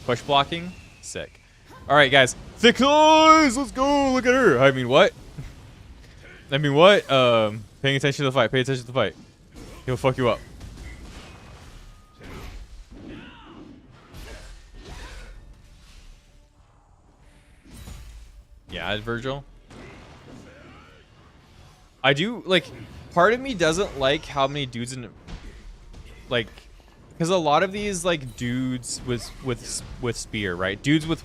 Push blocking. Sick. All right, guys. Thick eyes. Let's go. Look at her. I mean, what? I mean, what? Paying attention to the fight. Pay attention to the fight. He'll fuck you up. Yeah, Virgil. I do like. Part of me doesn't like how many dudes in, like, because a lot of these like dudes with spear, right? Dudes with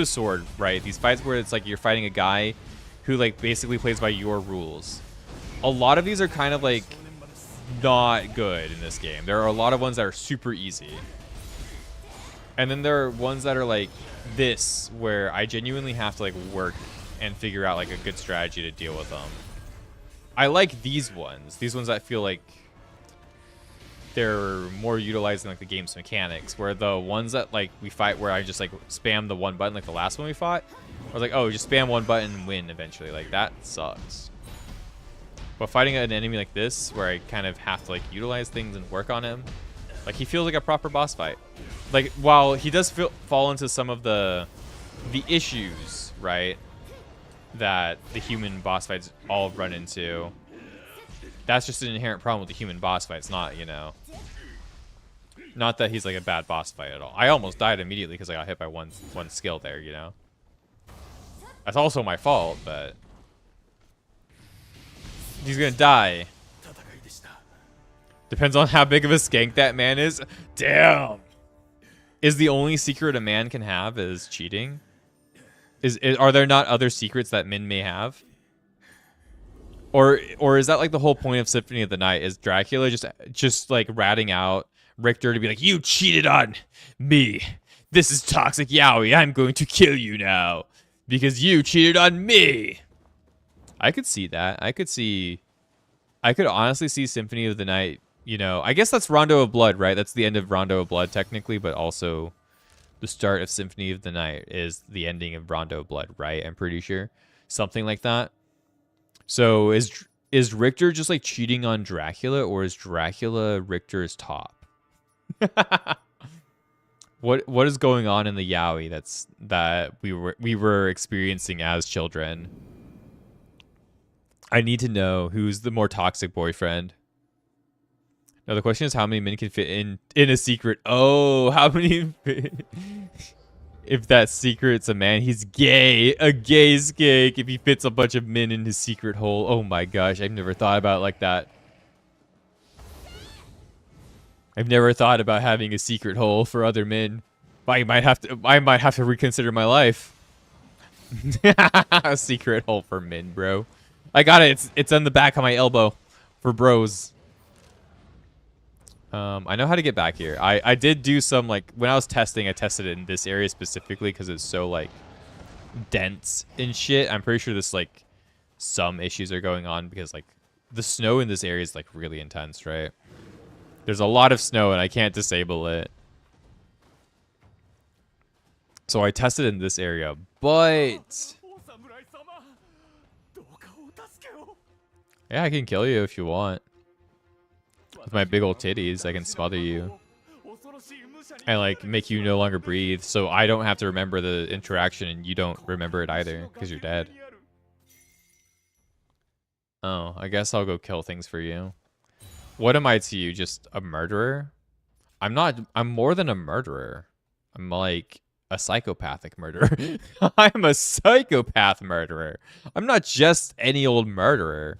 sword, right? These fights where it's like you're fighting a guy who like basically plays by your rules. A lot of these are kind of like not good in this game. There are a lot of ones that are super easy. And then there are ones that are like this, where I genuinely have to like work and figure out like a good strategy to deal with them. I like these ones. These ones that feel like they're more utilizing like the game's mechanics, where the ones that like we fight where I just like spam the one button like the last one we fought, I was like, oh, just spam one button and win eventually. Like that sucks. But fighting an enemy like this, where I kind of have to like utilize things and work on him, like he feels like a proper boss fight. Like while he does fall into some of the issues, right, that the human boss fights all run into, that's just an inherent problem with the human boss fights, not, you know, not that he's like a bad boss fight at all. I almost died immediately because I got hit by one skill there, you know. That's also my fault, but he's gonna die. Depends on how big of a skank that man is. Damn. Is the only secret a man can have is cheating? Are there not other secrets that men may have? Or is that like the whole point of Symphony of the Night? Is Dracula just like ratting out Richter to be like, you cheated on me. This is toxic yaoi. I'm going to kill you now because you cheated on me. I could see that. I could see I could honestly see Symphony of the Night, you know, I guess that's Rondo of Blood, right? That's the end of Rondo of Blood technically, but also the start of Symphony of the Night is the ending of Rondo of Blood, right? I'm pretty sure. Something like that. So is Richter just like cheating on Dracula, or is Dracula Richter's top? What is going on in the yaoi that we were experiencing as children? I need to know who's the more toxic boyfriend. Now the question is how many men can fit in a secret. Oh, how many? If that secret's a man, he's gay. A gay skink. If he fits a bunch of men in his secret hole. Oh my gosh, I've never thought about it like that. I've never thought about having a secret hole for other men. I might have to reconsider my life. A secret hole for men, bro. I got it. It's on the back of my elbow for bros. I know how to get back here. I did do some, like, when I was testing, I tested it in this area specifically because it's so, like, dense and shit. I'm pretty sure this, like, some issues are going on because, like, the snow in this area is, like, really intense, right? There's a lot of snow and I can't disable it. So I tested in this area, but yeah, I can kill you if you want. With my big old titties, I can smother you. And like make you no longer breathe, so I don't have to remember the interaction and you don't remember it either, because you're dead. Oh, I guess I'll go kill things for you. What am I to you? Just a murderer? I'm not. I'm more than a murderer. I'm like a psychopathic murderer. I'm a psychopath murderer. I'm not just any old murderer.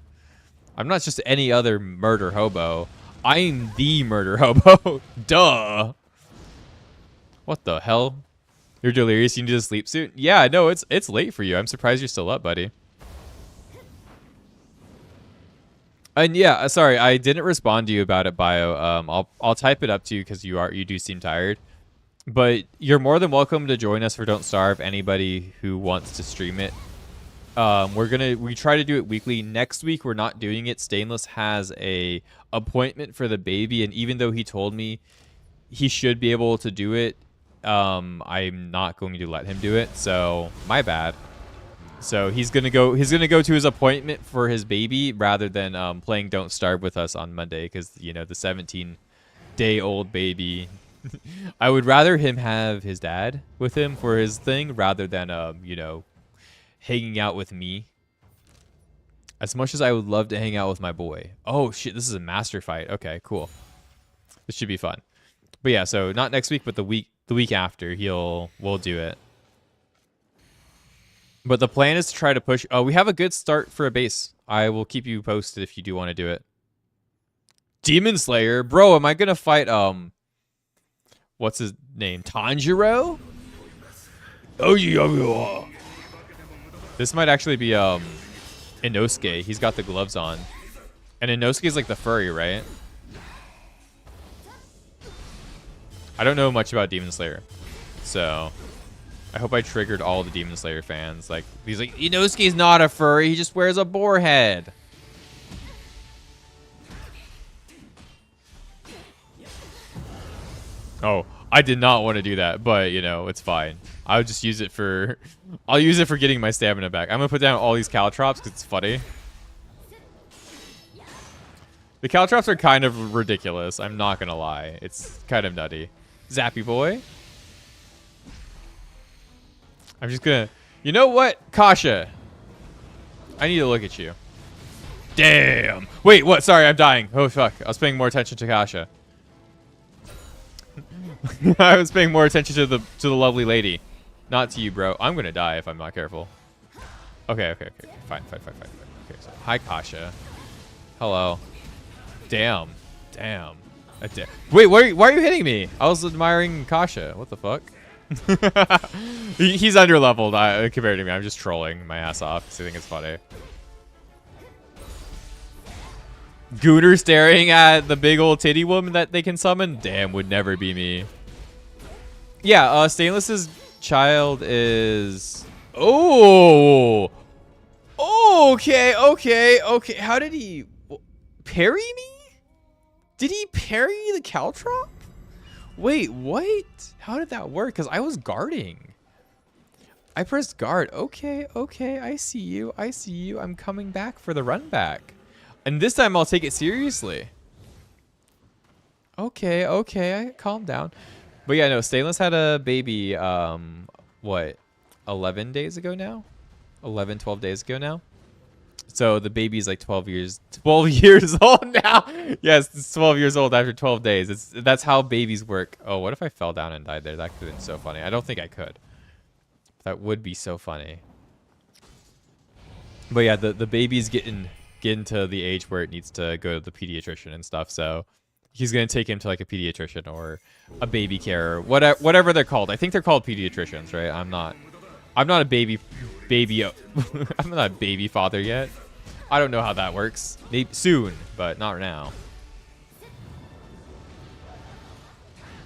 I'm not just any other murder hobo. I'm the murder hobo. Duh. What the hell? You're delirious. You need a sleep suit? Yeah, no, it's late for you. I'm surprised you're still up, buddy. And yeah, sorry, I didn't respond to you about it, Bio. I'll type it up to you because you do seem tired. But you're more than welcome to join us for Don't Starve. Anybody who wants to stream it. We try to do it weekly. Next week we're not doing it. Stainless has a appointment for the baby, and even though he told me he should be able to do it, I'm not going to let him do it. So my bad. So he's gonna go to his appointment for his baby rather than playing Don't Starve with us on Monday, because you know the 17-day-old baby. I would rather him have his dad with him for his thing rather than you know, hanging out with me. As much as I would love to hang out with my boy. Oh shit, this is a master fight. Okay, cool. This should be fun. But yeah, so not next week, but the week after we'll do it. But the plan is to try to push. Oh, we have a good start for a base. I will keep you posted if you do want to do it. Demon Slayer, bro. Am I gonna fight what's his name? Tanjiro? Oh yeah. This might actually be Inosuke. He's got the gloves on, and Inosuke's like the furry, right? I don't know much about Demon Slayer, so I hope I triggered all the Demon Slayer fans. Like, he's like, Inosuke's not a furry, he just wears a boar head. Oh, I did not want to do that, but you know, it's fine. I'll just use it for, I'll use it for getting my stamina back. I'm gonna put down all these caltrops because it's funny. The caltrops are kind of ridiculous, I'm not gonna lie. It's kind of nutty. Zappy boy. I'm just gonna... You know what? Kasha. I need to look at you. Damn. Wait, what? Sorry, I'm dying. Oh, fuck. I was paying more attention to Kasha. I was paying more attention to the lovely lady. Not to you, bro. I'm gonna die if I'm not careful. Okay. Fine. Okay, so, hi, Kasha. Hello. Damn. Wait, why are you hitting me? I was admiring Kasha. What the fuck? He's underleveled compared to me. I'm just trolling my ass off because I think it's funny. Gooner staring at the big old titty woman that they can summon? Damn, would never be me. Yeah, Stainless's child is... Oh! Okay. How did he... parry me? Did he parry the Caltrop? Wait, what? How did that work? Because I was guarding. I pressed guard. Okay, okay, I see you. I see you. I'm coming back for the run back. And this time I'll take it seriously. Okay, okay, calm down. But yeah, no, Stainless had a baby, what, 11 days ago now? 11, 12 days ago now? So the baby's like 12 years old now. Yes, it's 12 years old after 12 days. That's how babies work. Oh, what if I fell down and died there? That could have been so funny. I don't think I could. That would be so funny. But yeah, the baby's getting to the age where it needs to go to the pediatrician and stuff. So he's gonna take him to like a pediatrician or a baby care, whatever they're called. I think they're called pediatricians, right? I'm not a baby. I'm not a baby father yet. I don't know how that works. Maybe soon, but not now.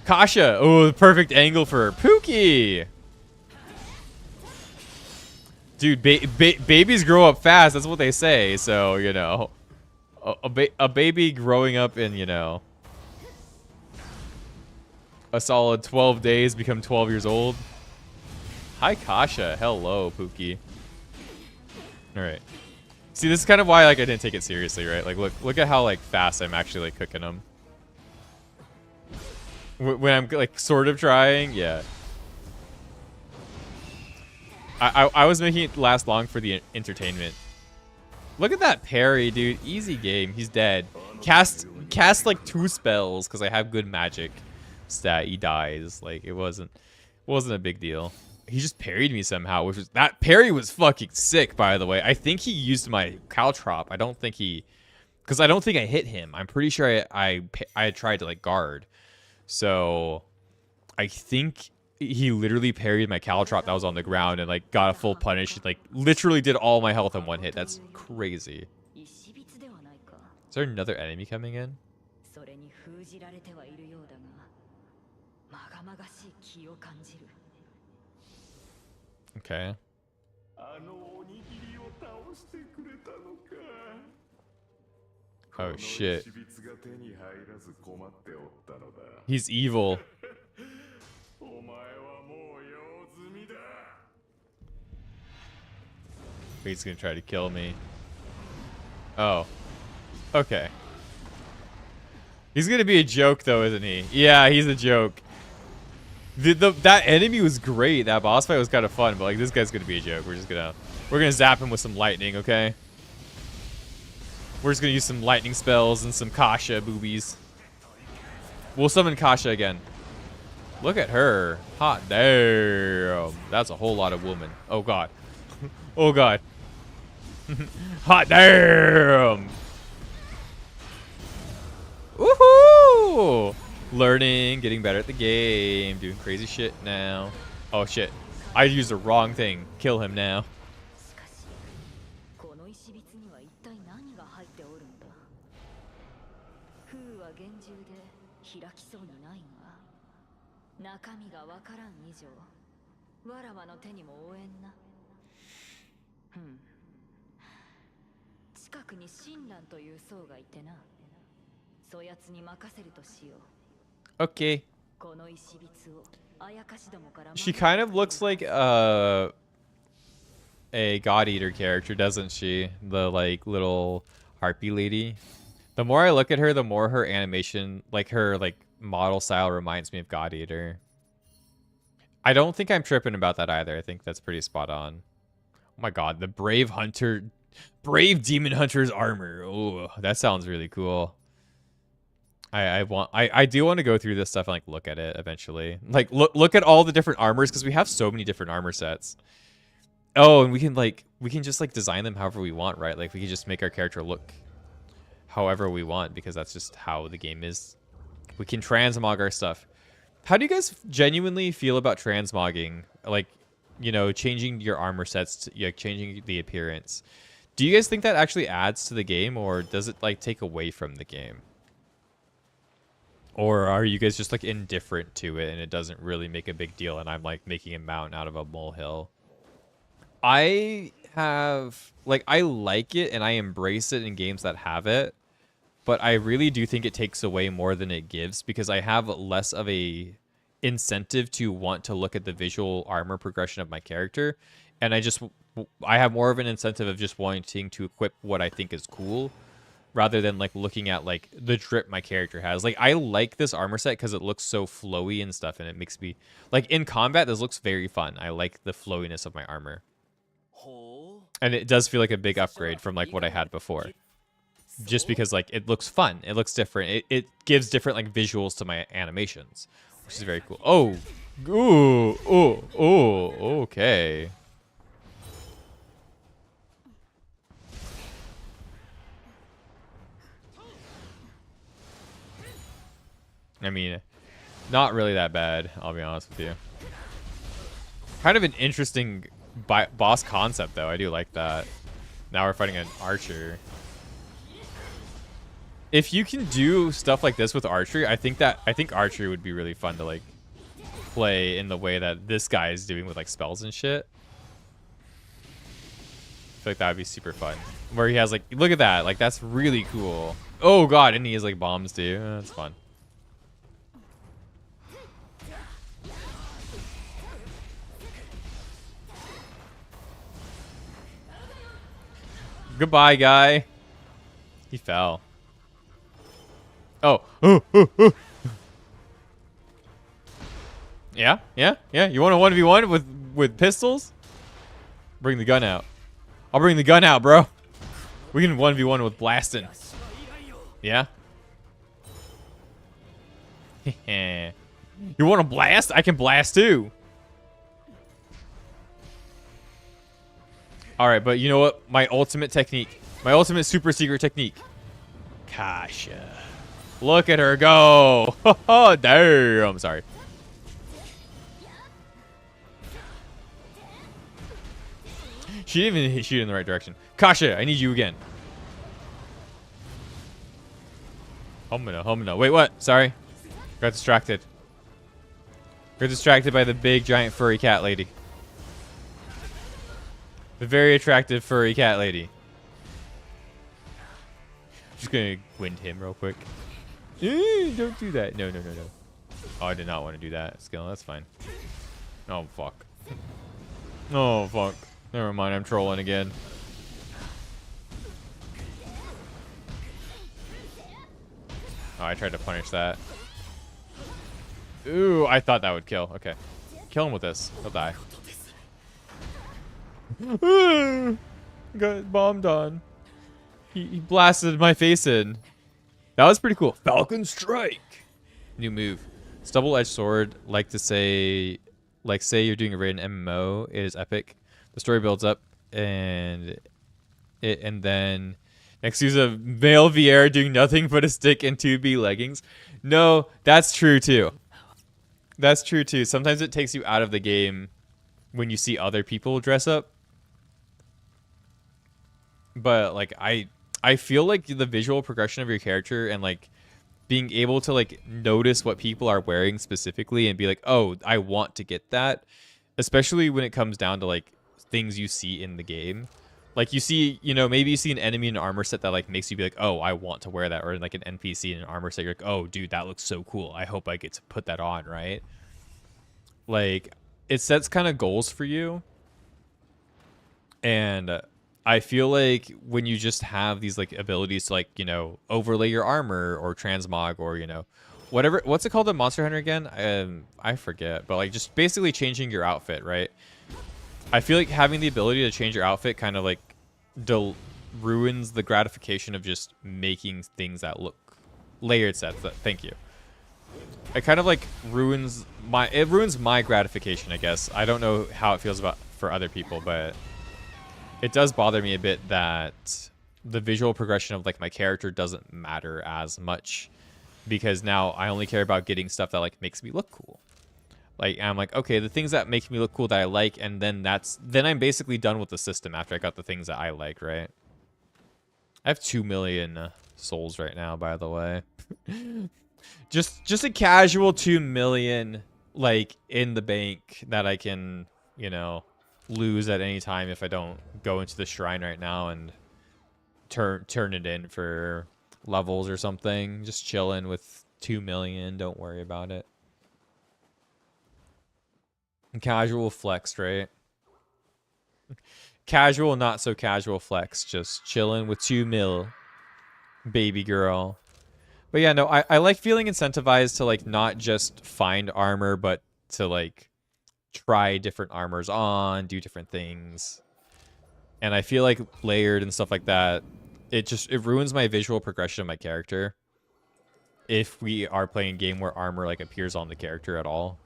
Kasha. Oh, the perfect angle for Pookie. Dude, babies grow up fast. That's what they say. So, you know, a baby growing up in, you know, a solid 12 days become 12 years old. Hi, Kasha. Hello, Pookie. All right. See, this is kind of why like I didn't take it seriously, right? Like, look at how like fast I'm actually like cooking them. When I'm like sort of trying, yeah. I was making it last long for the entertainment. Look at that parry, dude. Easy game. He's dead. Cast like 2 spells because I have good magic stat. He dies. Like it wasn't a big deal. He just parried me somehow, which was that parry was fucking sick, by the way. I think he used my Caltrop. I don't think because I don't think I hit him. I'm pretty sure I tried to like guard. So I think he literally parried my Caltrop that was on the ground and like got a full punish. Like literally did all my health in one hit. That's crazy. Is there another enemy coming in? Okay. Oh shit. He's evil. He's gonna try to kill me. Oh. Okay. He's gonna be a joke though, isn't he? Yeah, he's a joke. That enemy was great. That boss fight was kind of fun, but like this guy's gonna be a joke. We're gonna zap him with some lightning, okay? We're just gonna use some lightning spells and some Kasha boobies. We'll summon Kasha again. Look at her. Hot damn. That's a whole lot of woman. Oh god. Oh god. Hot damn. Woohoo! Learning, getting better at the game, doing crazy shit now. Oh shit. I used the wrong thing. Kill him now. Okay. She kind of looks like a God Eater character, doesn't she? The like little harpy lady. The more I look at her, the more her animation, like her like model style reminds me of God Eater. I don't think I'm tripping about that either. I think that's pretty spot on. Oh my god, the Brave Demon Hunter's armor. Oh, that sounds really cool. I do want to go through this stuff and like look at it eventually. Like look at all the different armors because we have so many different armor sets. Oh, and we can just like design them however we want, right? Like we can just make our character look however we want because that's just how the game is. We can transmog our stuff. How do you guys genuinely feel about transmogging? Like, you know, changing your armor sets, to, like changing the appearance. Do you guys think that actually adds to the game or does it like take away from the game? Or are you guys just like indifferent to it and it doesn't really make a big deal and I'm like making a mountain out of a molehill? I have like I like it and I embrace it in games that have it. but I really do think it takes away more than it gives because I have less of a incentive to want to look at the visual armor progression of my character, and I have more of an incentive of just wanting to equip what I think is cool rather than like looking at like the drip my character has. Like I like this armor set because it looks so flowy and stuff, and it makes me like in combat this looks very fun. I like the flowiness of my armor, and it does feel like a big upgrade from like what I had before, just because like it looks fun, it looks different, it gives different like visuals to my animations, which is very cool. Oh, ooh, oh, oh, okay. I mean, not really that bad, I'll be honest with you. Kind of an interesting boss concept, though. I do like that. Now we're fighting an archer. If you can do stuff like this with archery, I think archery would be really fun to like play in the way that this guy is doing with like spells and shit. I feel like that would be super fun. Where he has like, look at that, like that's really cool. Oh god, and he has like bombs too. That's fun. Goodbye, guy. He fell. Oh. Yeah. You want a 1v1 with pistols? Bring the gun out. I'll bring the gun out, bro. We can 1v1 with blasting. Yeah. You want to blast? I can blast too. All right, but you know what? My ultimate technique. My ultimate super secret technique. Kasha. Look at her go. Oh, damn. Sorry. She didn't even shoot in the right direction. Kasha, I need you again. Homina. Wait, what? Sorry. Got distracted. Got distracted by the big, giant, furry cat lady. The very attractive, furry cat lady. Just gonna wind him real quick. Don't do that. No. Oh, I did not want to do that. Skill, that's fine. Oh, fuck. Oh, fuck. Never mind, I'm trolling again. Oh, I tried to punish that. Ooh, I thought that would kill. Okay. Kill him with this. He'll die. Got bombed on. He blasted my face in. That was pretty cool. Falcon Strike. New move. It's double-edged sword. Like say you're doing a raid in MMO. It is epic. The story builds up, and then next use a male VR doing nothing but a stick and 2B leggings. No, that's true too. That's true too. Sometimes it takes you out of the game when you see other people dress up. But like I feel like the visual progression of your character and like being able to like notice what people are wearing specifically and be like, oh, I want to get that, especially when it comes down to like things you see in the game. Like you see, you know, maybe you see an enemy in an armor set that like makes you be like, oh, I want to wear that, or like an NPC in an armor set, you're like, oh, dude, that looks so cool. I hope I get to put that on, right? Like it sets kind of goals for you, and I feel like when you just have these like abilities to like, you know, overlay your armor or transmog or, you know, whatever, what's it called in Monster Hunter again? I forget, but like just basically changing your outfit, right? I feel like having the ability to change your outfit kind of like ruins the gratification of just making things that look layered sets. Thank you. It kind of like ruins my gratification, I guess. I don't know how it feels for other people, but it does bother me a bit that the visual progression of like my character doesn't matter as much, because now I only care about getting stuff that like makes me look cool. Like I'm like, okay, the things that make me look cool that I like, and then I'm basically done with the system after I got the things that I like, right? I have 2 million souls right now, by the way. just a casual 2 million like in the bank that I can, you know, lose at any time if I don't go into the shrine right now and turn it in for levels or something. Just chilling with 2 million. Don't worry about it. Casual flex, right? Casual, not so casual flex. Just chilling with 2 mil, baby girl. But yeah, no, I like feeling incentivized to like not just find armor, but to like try different armors on, do different things. And I feel like layered and stuff like that, it ruins my visual progression of my character if we are playing a game where armor like appears on the character at all.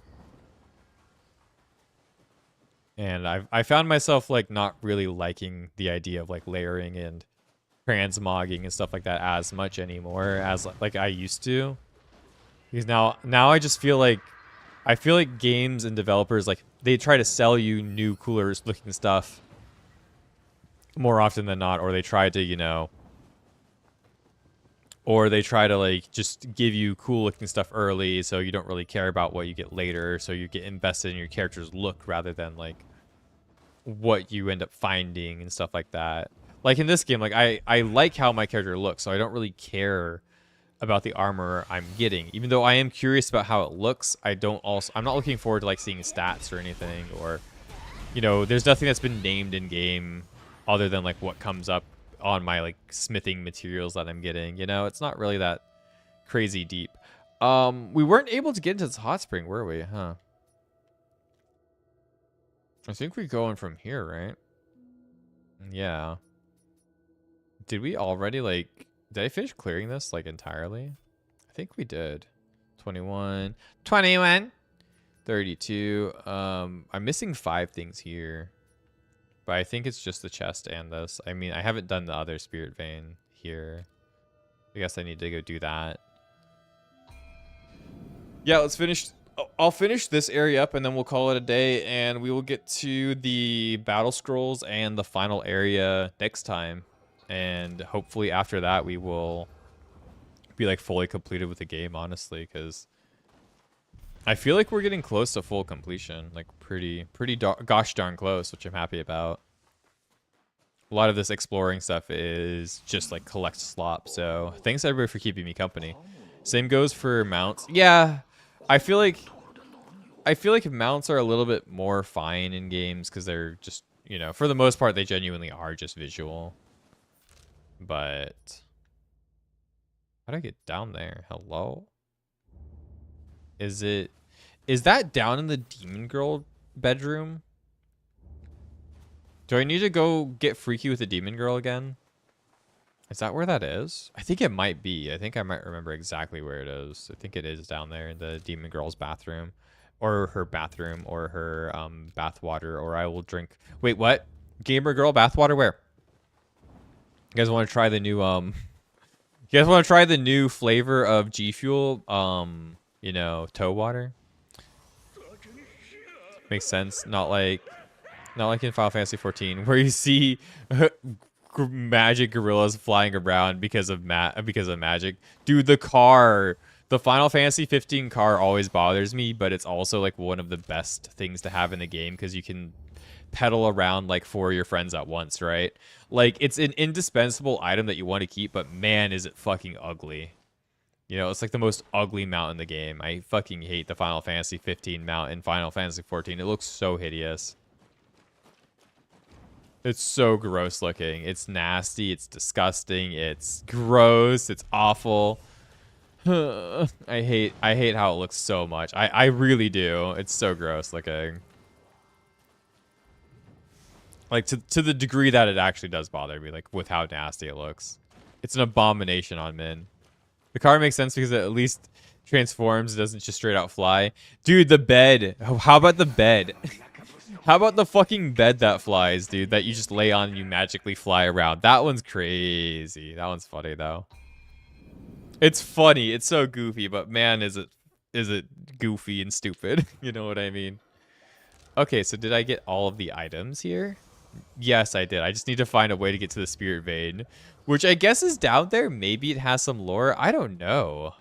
And I found myself like not really liking the idea of like layering and transmogging and stuff like that as much anymore as like I used to. Because now I just feel like games and developers like they try to sell you new cooler looking stuff more often than not, or they try to, you know, or they try to like just give you cool looking stuff early so you don't really care about what you get later, so you get invested in your character's look rather than like what you end up finding and stuff like that. Like in this game, like I like how my character looks, so I don't really care about the armor I'm getting. Even though I am curious about how it looks, I'm not looking forward to like seeing stats or anything, or you know, there's nothing that's been named in game other than like what comes up on my like smithing materials that I'm getting. You know, it's not really that crazy deep. We weren't able to get into this hot spring, were we? Huh? I think we're going from here, right? Yeah. Did we already like... Did I finish clearing this like entirely? I think we did. 21. 21! 32. I'm missing 5 things here. But I think it's just the chest and this. I mean, I haven't done the other spirit vein here. I guess I need to go do that. Yeah, let's finish... I'll finish this area up and then we'll call it a day, and we will get to the battle scrolls and the final area next time. And hopefully after that we will be like fully completed with the game, honestly, because I feel like we're getting close to full completion, like pretty gosh darn close, which I'm happy about. A lot of this exploring stuff is just like collect slop, so thanks everybody for keeping me company. Same goes for mounts. Yeah, I feel like mounts are a little bit more fine in games because they're just, you know, for the most part, they genuinely are just visual. But how do I get down there? Hello? Is that down in the demon girl bedroom? Do I need to go get freaky with the demon girl again? Is that where that is? I think it might be. I think I might remember exactly where it is. I think it is down there in the demon girl's bathroom. Or her bathroom, or her bath water, or I will drink... Wait, what? Gamer girl bathwater where? You guys want to try the new you guys want to try the new flavor of G Fuel, you know, toe water? Makes sense. Not like in Final Fantasy 14 where you see magic gorillas flying around because of magic. Dude, the Final Fantasy 15 car always bothers me, but it's also like one of the best things to have in the game because you can pedal around like 4 of your friends at once, right? Like, it's an indispensable item that you want to keep, but man, is it fucking ugly. You know, it's like the most ugly mount in the game. I fucking hate the Final Fantasy 15 mount in Final Fantasy 14. It looks so hideous. It's so gross looking. It's nasty. It's disgusting. It's gross. It's awful. I hate how it looks so much. I really do. It's so gross looking. Like to the degree that it actually does bother me, like with how nasty it looks. It's an abomination on Min. The car makes sense because it at least transforms, it doesn't just straight out fly. Dude, the bed. How about the bed? How about the fucking bed that flies, dude, that you just lay on and you magically fly around? That one's crazy. That one's funny though. It's funny. It's so goofy, but man, is it goofy and stupid. You know what I mean? Okay, so did I get all of the items here? Yes, I did. I just need to find a way to get to the spirit vein, which I guess is down there. Maybe it has some lore. I don't know.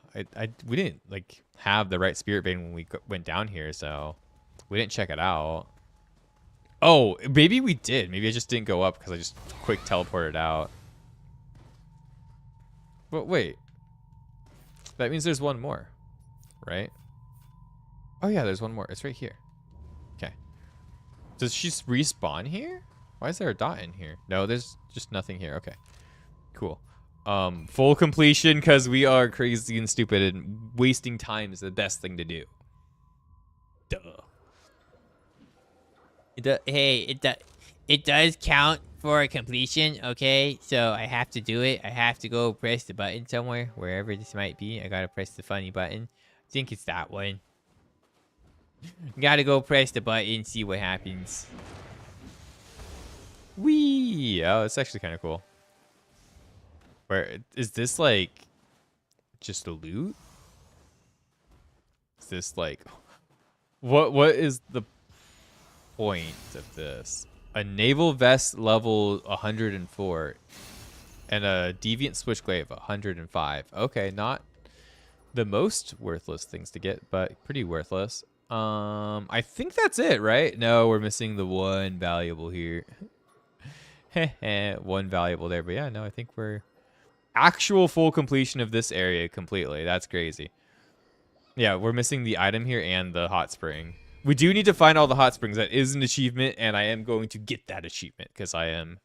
We didn't like have the right spirit vein when we went down here, so we didn't check it out. Oh, maybe we did. Maybe I just didn't go up because I just quick teleported out. But wait. That means there's one more, right? Oh yeah, there's one more. It's right here. Okay. Does she respawn here? Why is there a dot in here? No, there's just nothing here. Okay. Cool. Full completion because we are crazy and stupid and wasting time is the best thing to do. Duh. It does count for a completion, okay? So I have to do it. I have to go press the button somewhere, wherever this might be. I gotta press the funny button. I think it's that one. Gotta go press the button, see what happens. Whee! Oh, it's actually kind of cool. Where is this like just a loot? Is this like what is the point of this? A naval vest level 104 and a deviant switchblade of 105. Okay, not the most worthless things to get, but pretty worthless. I think that's it, right? No, we're missing the one valuable here. One valuable there, but yeah, no, I think we're actual full completion of this area completely. That's crazy. Yeah, we're missing the item here and the hot spring. We do need to find all the hot springs. That is an achievement, and I am going to get that achievement because I am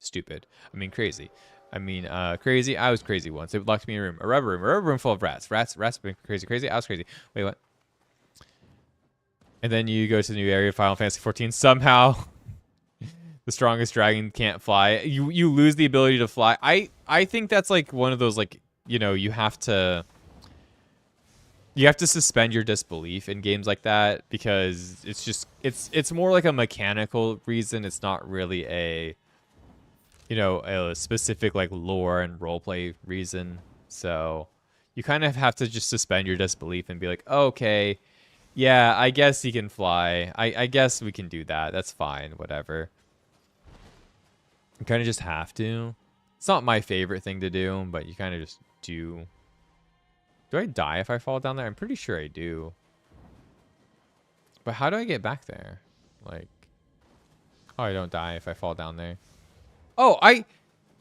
stupid. I mean crazy. Crazy. I was crazy once. It locked me in a room. A rubber room full of rats. Rats been crazy. I was crazy. Wait, what? And then you go to the new area, Final Fantasy 14. Somehow the strongest dragon can't fly. You lose the ability to fly. I think that's like one of those, like, you know, you have to suspend your disbelief in games like that because it's just it's more like a mechanical reason. It's not really a, you know, a specific like lore and roleplay reason. So you kind of have to just suspend your disbelief and be like, okay, yeah, I guess he can fly. I guess we can do that. That's fine. Whatever. You kind of just have to. It's not my favorite thing to do, but you kind of just do. Do I die if I fall down there? I'm pretty sure I do. But how do I get back there? Like, oh, I don't die if I fall down there. Oh, I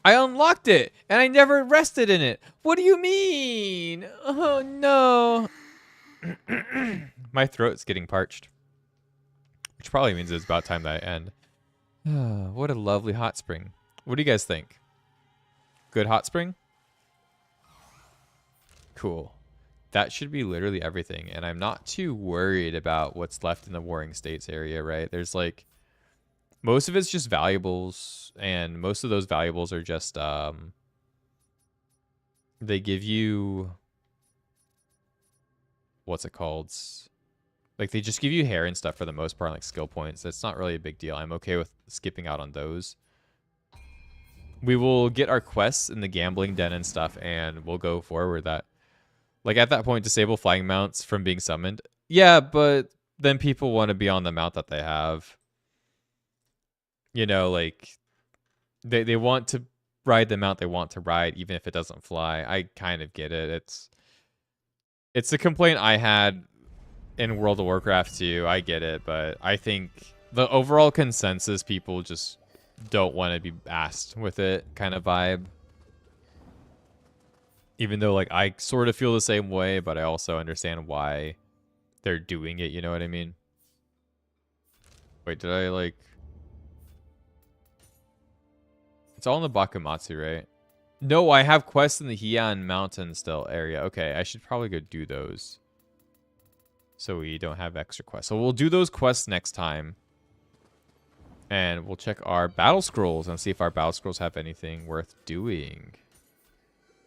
unlocked it and I never rested in it. What do you mean? Oh no. My throat's getting parched, which probably means it's about time that I end. What a lovely hot spring. What do you guys think? Good hot spring? Cool. That should be literally everything. And I'm not too worried about what's left in the Warring States area, right? There's like, most of it's just valuables. And most of those valuables are just, they give you, what's it called? Like, they just give you hair and stuff for the most part, like skill points. That's not really a big deal. I'm okay with skipping out on those. We will get our quests in the gambling den and stuff, and we'll go forward that. Like, at that point, disable flying mounts from being summoned. Yeah, but then people want to be on the mount that they have. You know, like, they want to ride the mount they want to ride, even if it doesn't fly. I kind of get it. It's a complaint I had in World of Warcraft too. I get it, but I think the overall consensus, people just don't want to be asked with it kind of vibe. Even though, like, I sort of feel the same way, but I also understand why they're doing it, you know what I mean? Wait, did I, like... It's all in the Bakumatsu, right? No, I have quests in the Heian Mountain still area. Okay, I should probably go do those. So we don't have extra quests. So we'll do those quests next time. And we'll check our battle scrolls and see if our battle scrolls have anything worth doing.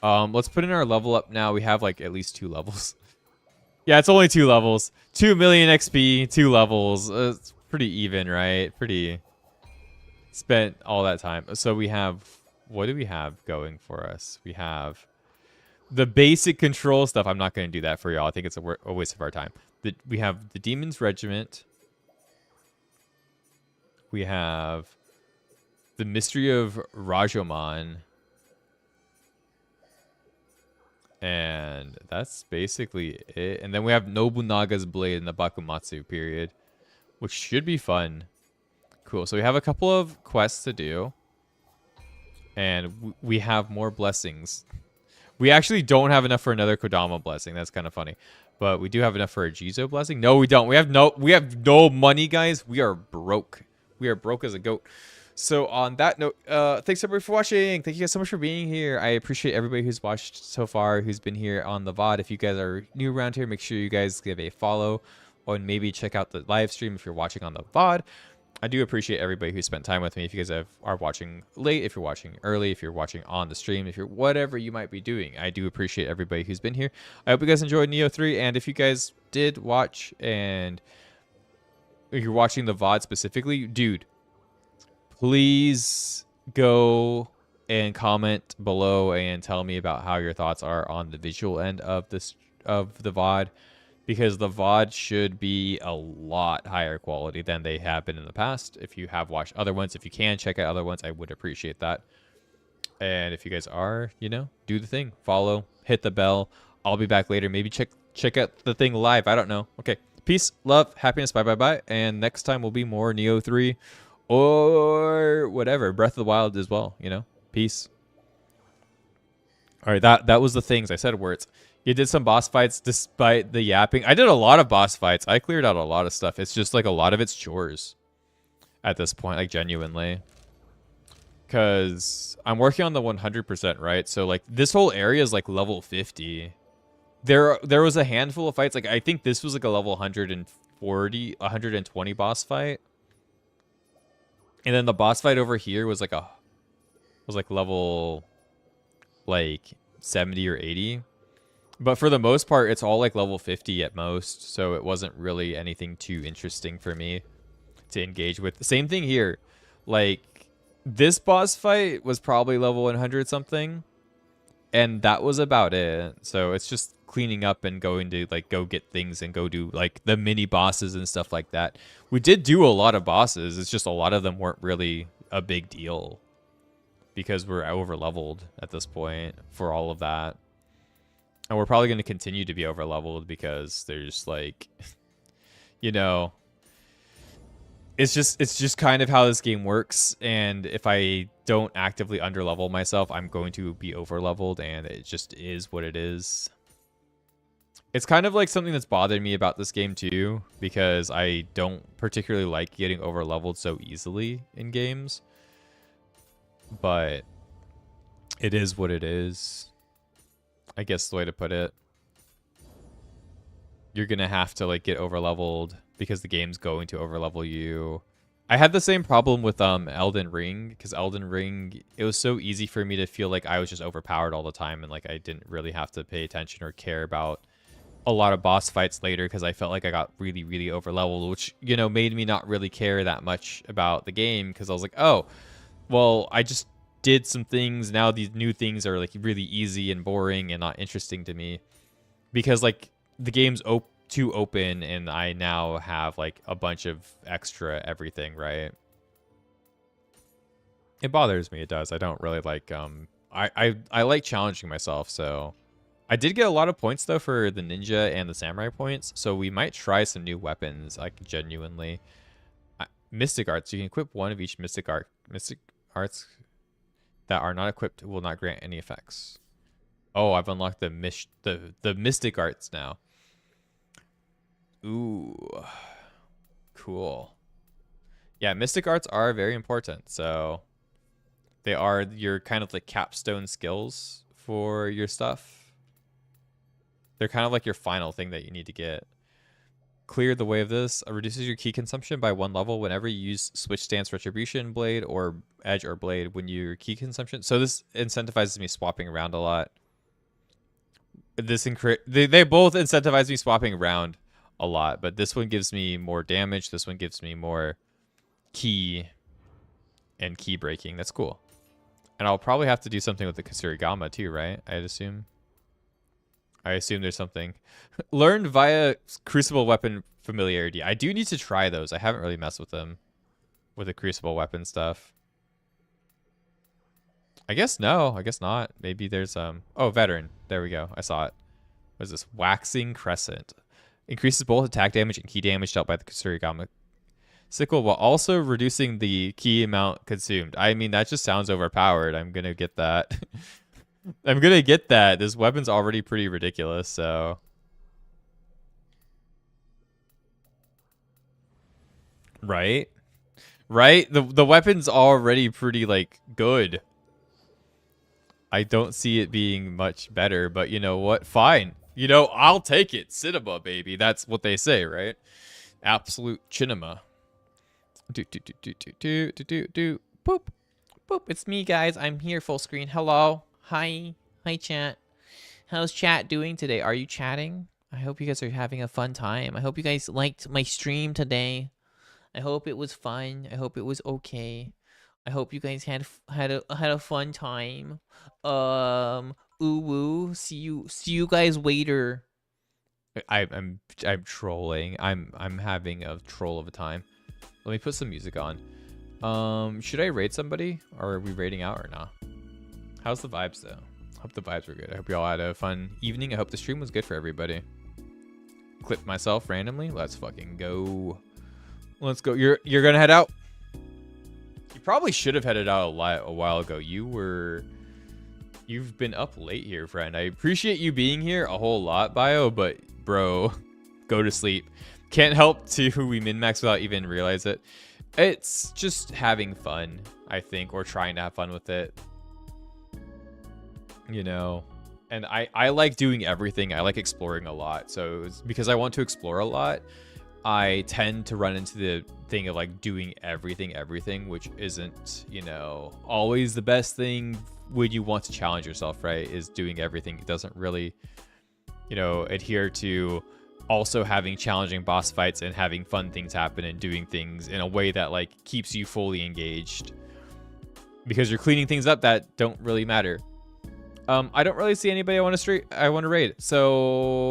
Let's put in our level up now. We have like at least 2 levels. Yeah, it's only 2 levels. 2 million XP, 2 levels. It's pretty even, right? Pretty spent all that time. So we have, what do we have going for us? We have the basic control stuff. I'm not going to do that for y'all. I think it's a waste of our time. We have the Demon's Regiment. We have the Mystery of Rajomon. And that's basically it. And then we have Nobunaga's Blade in the Bakumatsu period, which should be fun. Cool. So we have a couple of quests to do. And we have more blessings. We actually don't have enough for another Kodama blessing. That's kind of funny. But we do have enough for a Jizo blessing. No, we don't. We have no money, guys. We are broke. We are broke as a goat. So on that note, thanks everybody for watching. Thank you guys so much for being here. I appreciate everybody who's watched so far, who's been here on the VOD. If you guys are new around here, make sure you guys give a follow or maybe check out the live stream if you're watching on the VOD. I do appreciate everybody who spent time with me. If you guys are watching late, if you're watching early, if you're watching on the stream, if you're whatever you might be doing, I do appreciate everybody who's been here. I hope you guys enjoyed Nioh 3. And if you guys did watch and you're watching the VOD specifically, dude, please go and comment below and tell me about how your thoughts are on the visual end of the VOD. Because the VOD should be a lot higher quality than they have been in the past. If you have watched other ones, if you can check out other ones, I would appreciate that. And if you guys are, you know, do the thing. Follow, hit the bell. I'll be back later. Maybe check out the thing live. I don't know. Okay. Peace, love, happiness. Bye, bye, bye. And next time will be more Nioh 3 or whatever. Breath of the Wild as well, you know. Peace. All right, that was the things I said words. You did some boss fights despite the yapping. I did a lot of boss fights. I cleared out a lot of stuff. It's just like a lot of it's chores at this point, like genuinely. Because I'm working on the 100%, right? So like this whole area is like level 50. There was a handful of fights. Like I think this was like a level 140, 120 boss fight. And then the boss fight over here was like level like 70 or 80. But for the most part, it's all like level 50 at most. So it wasn't really anything too interesting for me to engage with. Same thing here. Like this boss fight was probably level 100 something. And that was about it. So it's just cleaning up and going to like go get things and go do like the mini bosses and stuff like that. We did do a lot of bosses. It's just a lot of them weren't really a big deal. Because we're over leveled at this point for all of that. And we're probably going to continue to be over leveled because there's like, you know, it's just kind of how this game works. And if I don't actively underlevel myself, I'm going to be over leveled, and it just is what it is. It's kind of like something that's bothered me about this game too, because I don't particularly like getting over leveled so easily in games. But it is what it is. I guess the way to put it. You're going to have to like get over leveled because the game's going to over level you. I had the same problem with Elden Ring, because Elden Ring, it was so easy for me to feel like I was just overpowered all the time, and like I didn't really have to pay attention or care about a lot of boss fights later because I felt like I got really, really over leveled, which, you know, made me not really care that much about the game because I was like, oh, well, I just did some things. Now these new things are like really easy and boring and not interesting to me because like the game's too open and I now have like a bunch of extra everything, right? It bothers me. It does. I don't really like I like challenging myself. So I did get a lot of points though for the ninja and the samurai points. So we might try some new weapons. Like genuinely, mystic arts. You can equip one of each mystic arts that are not equipped will not grant any effects. Oh, I've unlocked the mystic arts now. Ooh, cool. Yeah, mystic arts are very important. So they are your kind of like capstone skills for your stuff. They're kind of like your final thing that you need to get. Clear the way of this. Reduces your key consumption by 1 level whenever you use switch stance, retribution, blade, or edge or blade when your key consumption. So this incentivizes me swapping around a lot. They both incentivize me swapping around a lot, but this one gives me more damage. This one gives me more key and key breaking. That's cool. And I'll probably have to do something with the Kasurigama too, right? I'd assume. I assume there's something. Learned via Crucible Weapon Familiarity. I do need to try those. I haven't really messed with them. With the Crucible Weapon stuff. I guess no. I guess not. Maybe there's... Oh, Veteran. There we go. I saw it. What is this? Waxing Crescent. Increases both attack damage and key damage dealt by the Kasurigama sickle while also reducing the key amount consumed. I mean, that just sounds overpowered. I'm going to get that. I'm gonna get that. This weapon's already pretty ridiculous, so. Right? Right? The weapon's already pretty, like, good. I don't see it being much better, but you know what? Fine. You know, I'll take it. Cinema, baby. That's what they say, right? Absolute cinema. Do do do do do do do do do. Boop. Boop. It's me, guys. I'm here full screen. Hello. Hi. Hi, chat. How's chat doing today? Are you chatting? I hope you guys are having a fun time. I hope you guys liked my stream today. I hope it was fun. I hope it was okay. I hope you guys had a fun time. Ooh woo. See you guys later. I'm trolling. I'm having a troll of a time. Let me put some music on. Should I raid somebody, or are we raiding out or not? How's the vibes though? Hope the vibes were good. I hope you all had a fun evening. I hope the stream was good for everybody. Clip myself randomly. Let's fucking go. Let's go. You're gonna head out. You probably should have headed out a while ago. You've been up late here, friend. I appreciate you being here a whole lot, Bio, but bro, go to sleep. Can't help to we min-max without even realize it. It's just having fun, I think, or trying to have fun with it. You know, and I like doing everything. I like exploring a lot. So it's because I want to explore a lot, I tend to run into the thing of like doing everything, which isn't, you know, always the best thing when you want to challenge yourself, right? Is doing everything. It doesn't really, you know, adhere to also having challenging boss fights and having fun things happen and doing things in a way that like keeps you fully engaged, because you're cleaning things up that don't really matter. I don't really see anybody I want to raid. So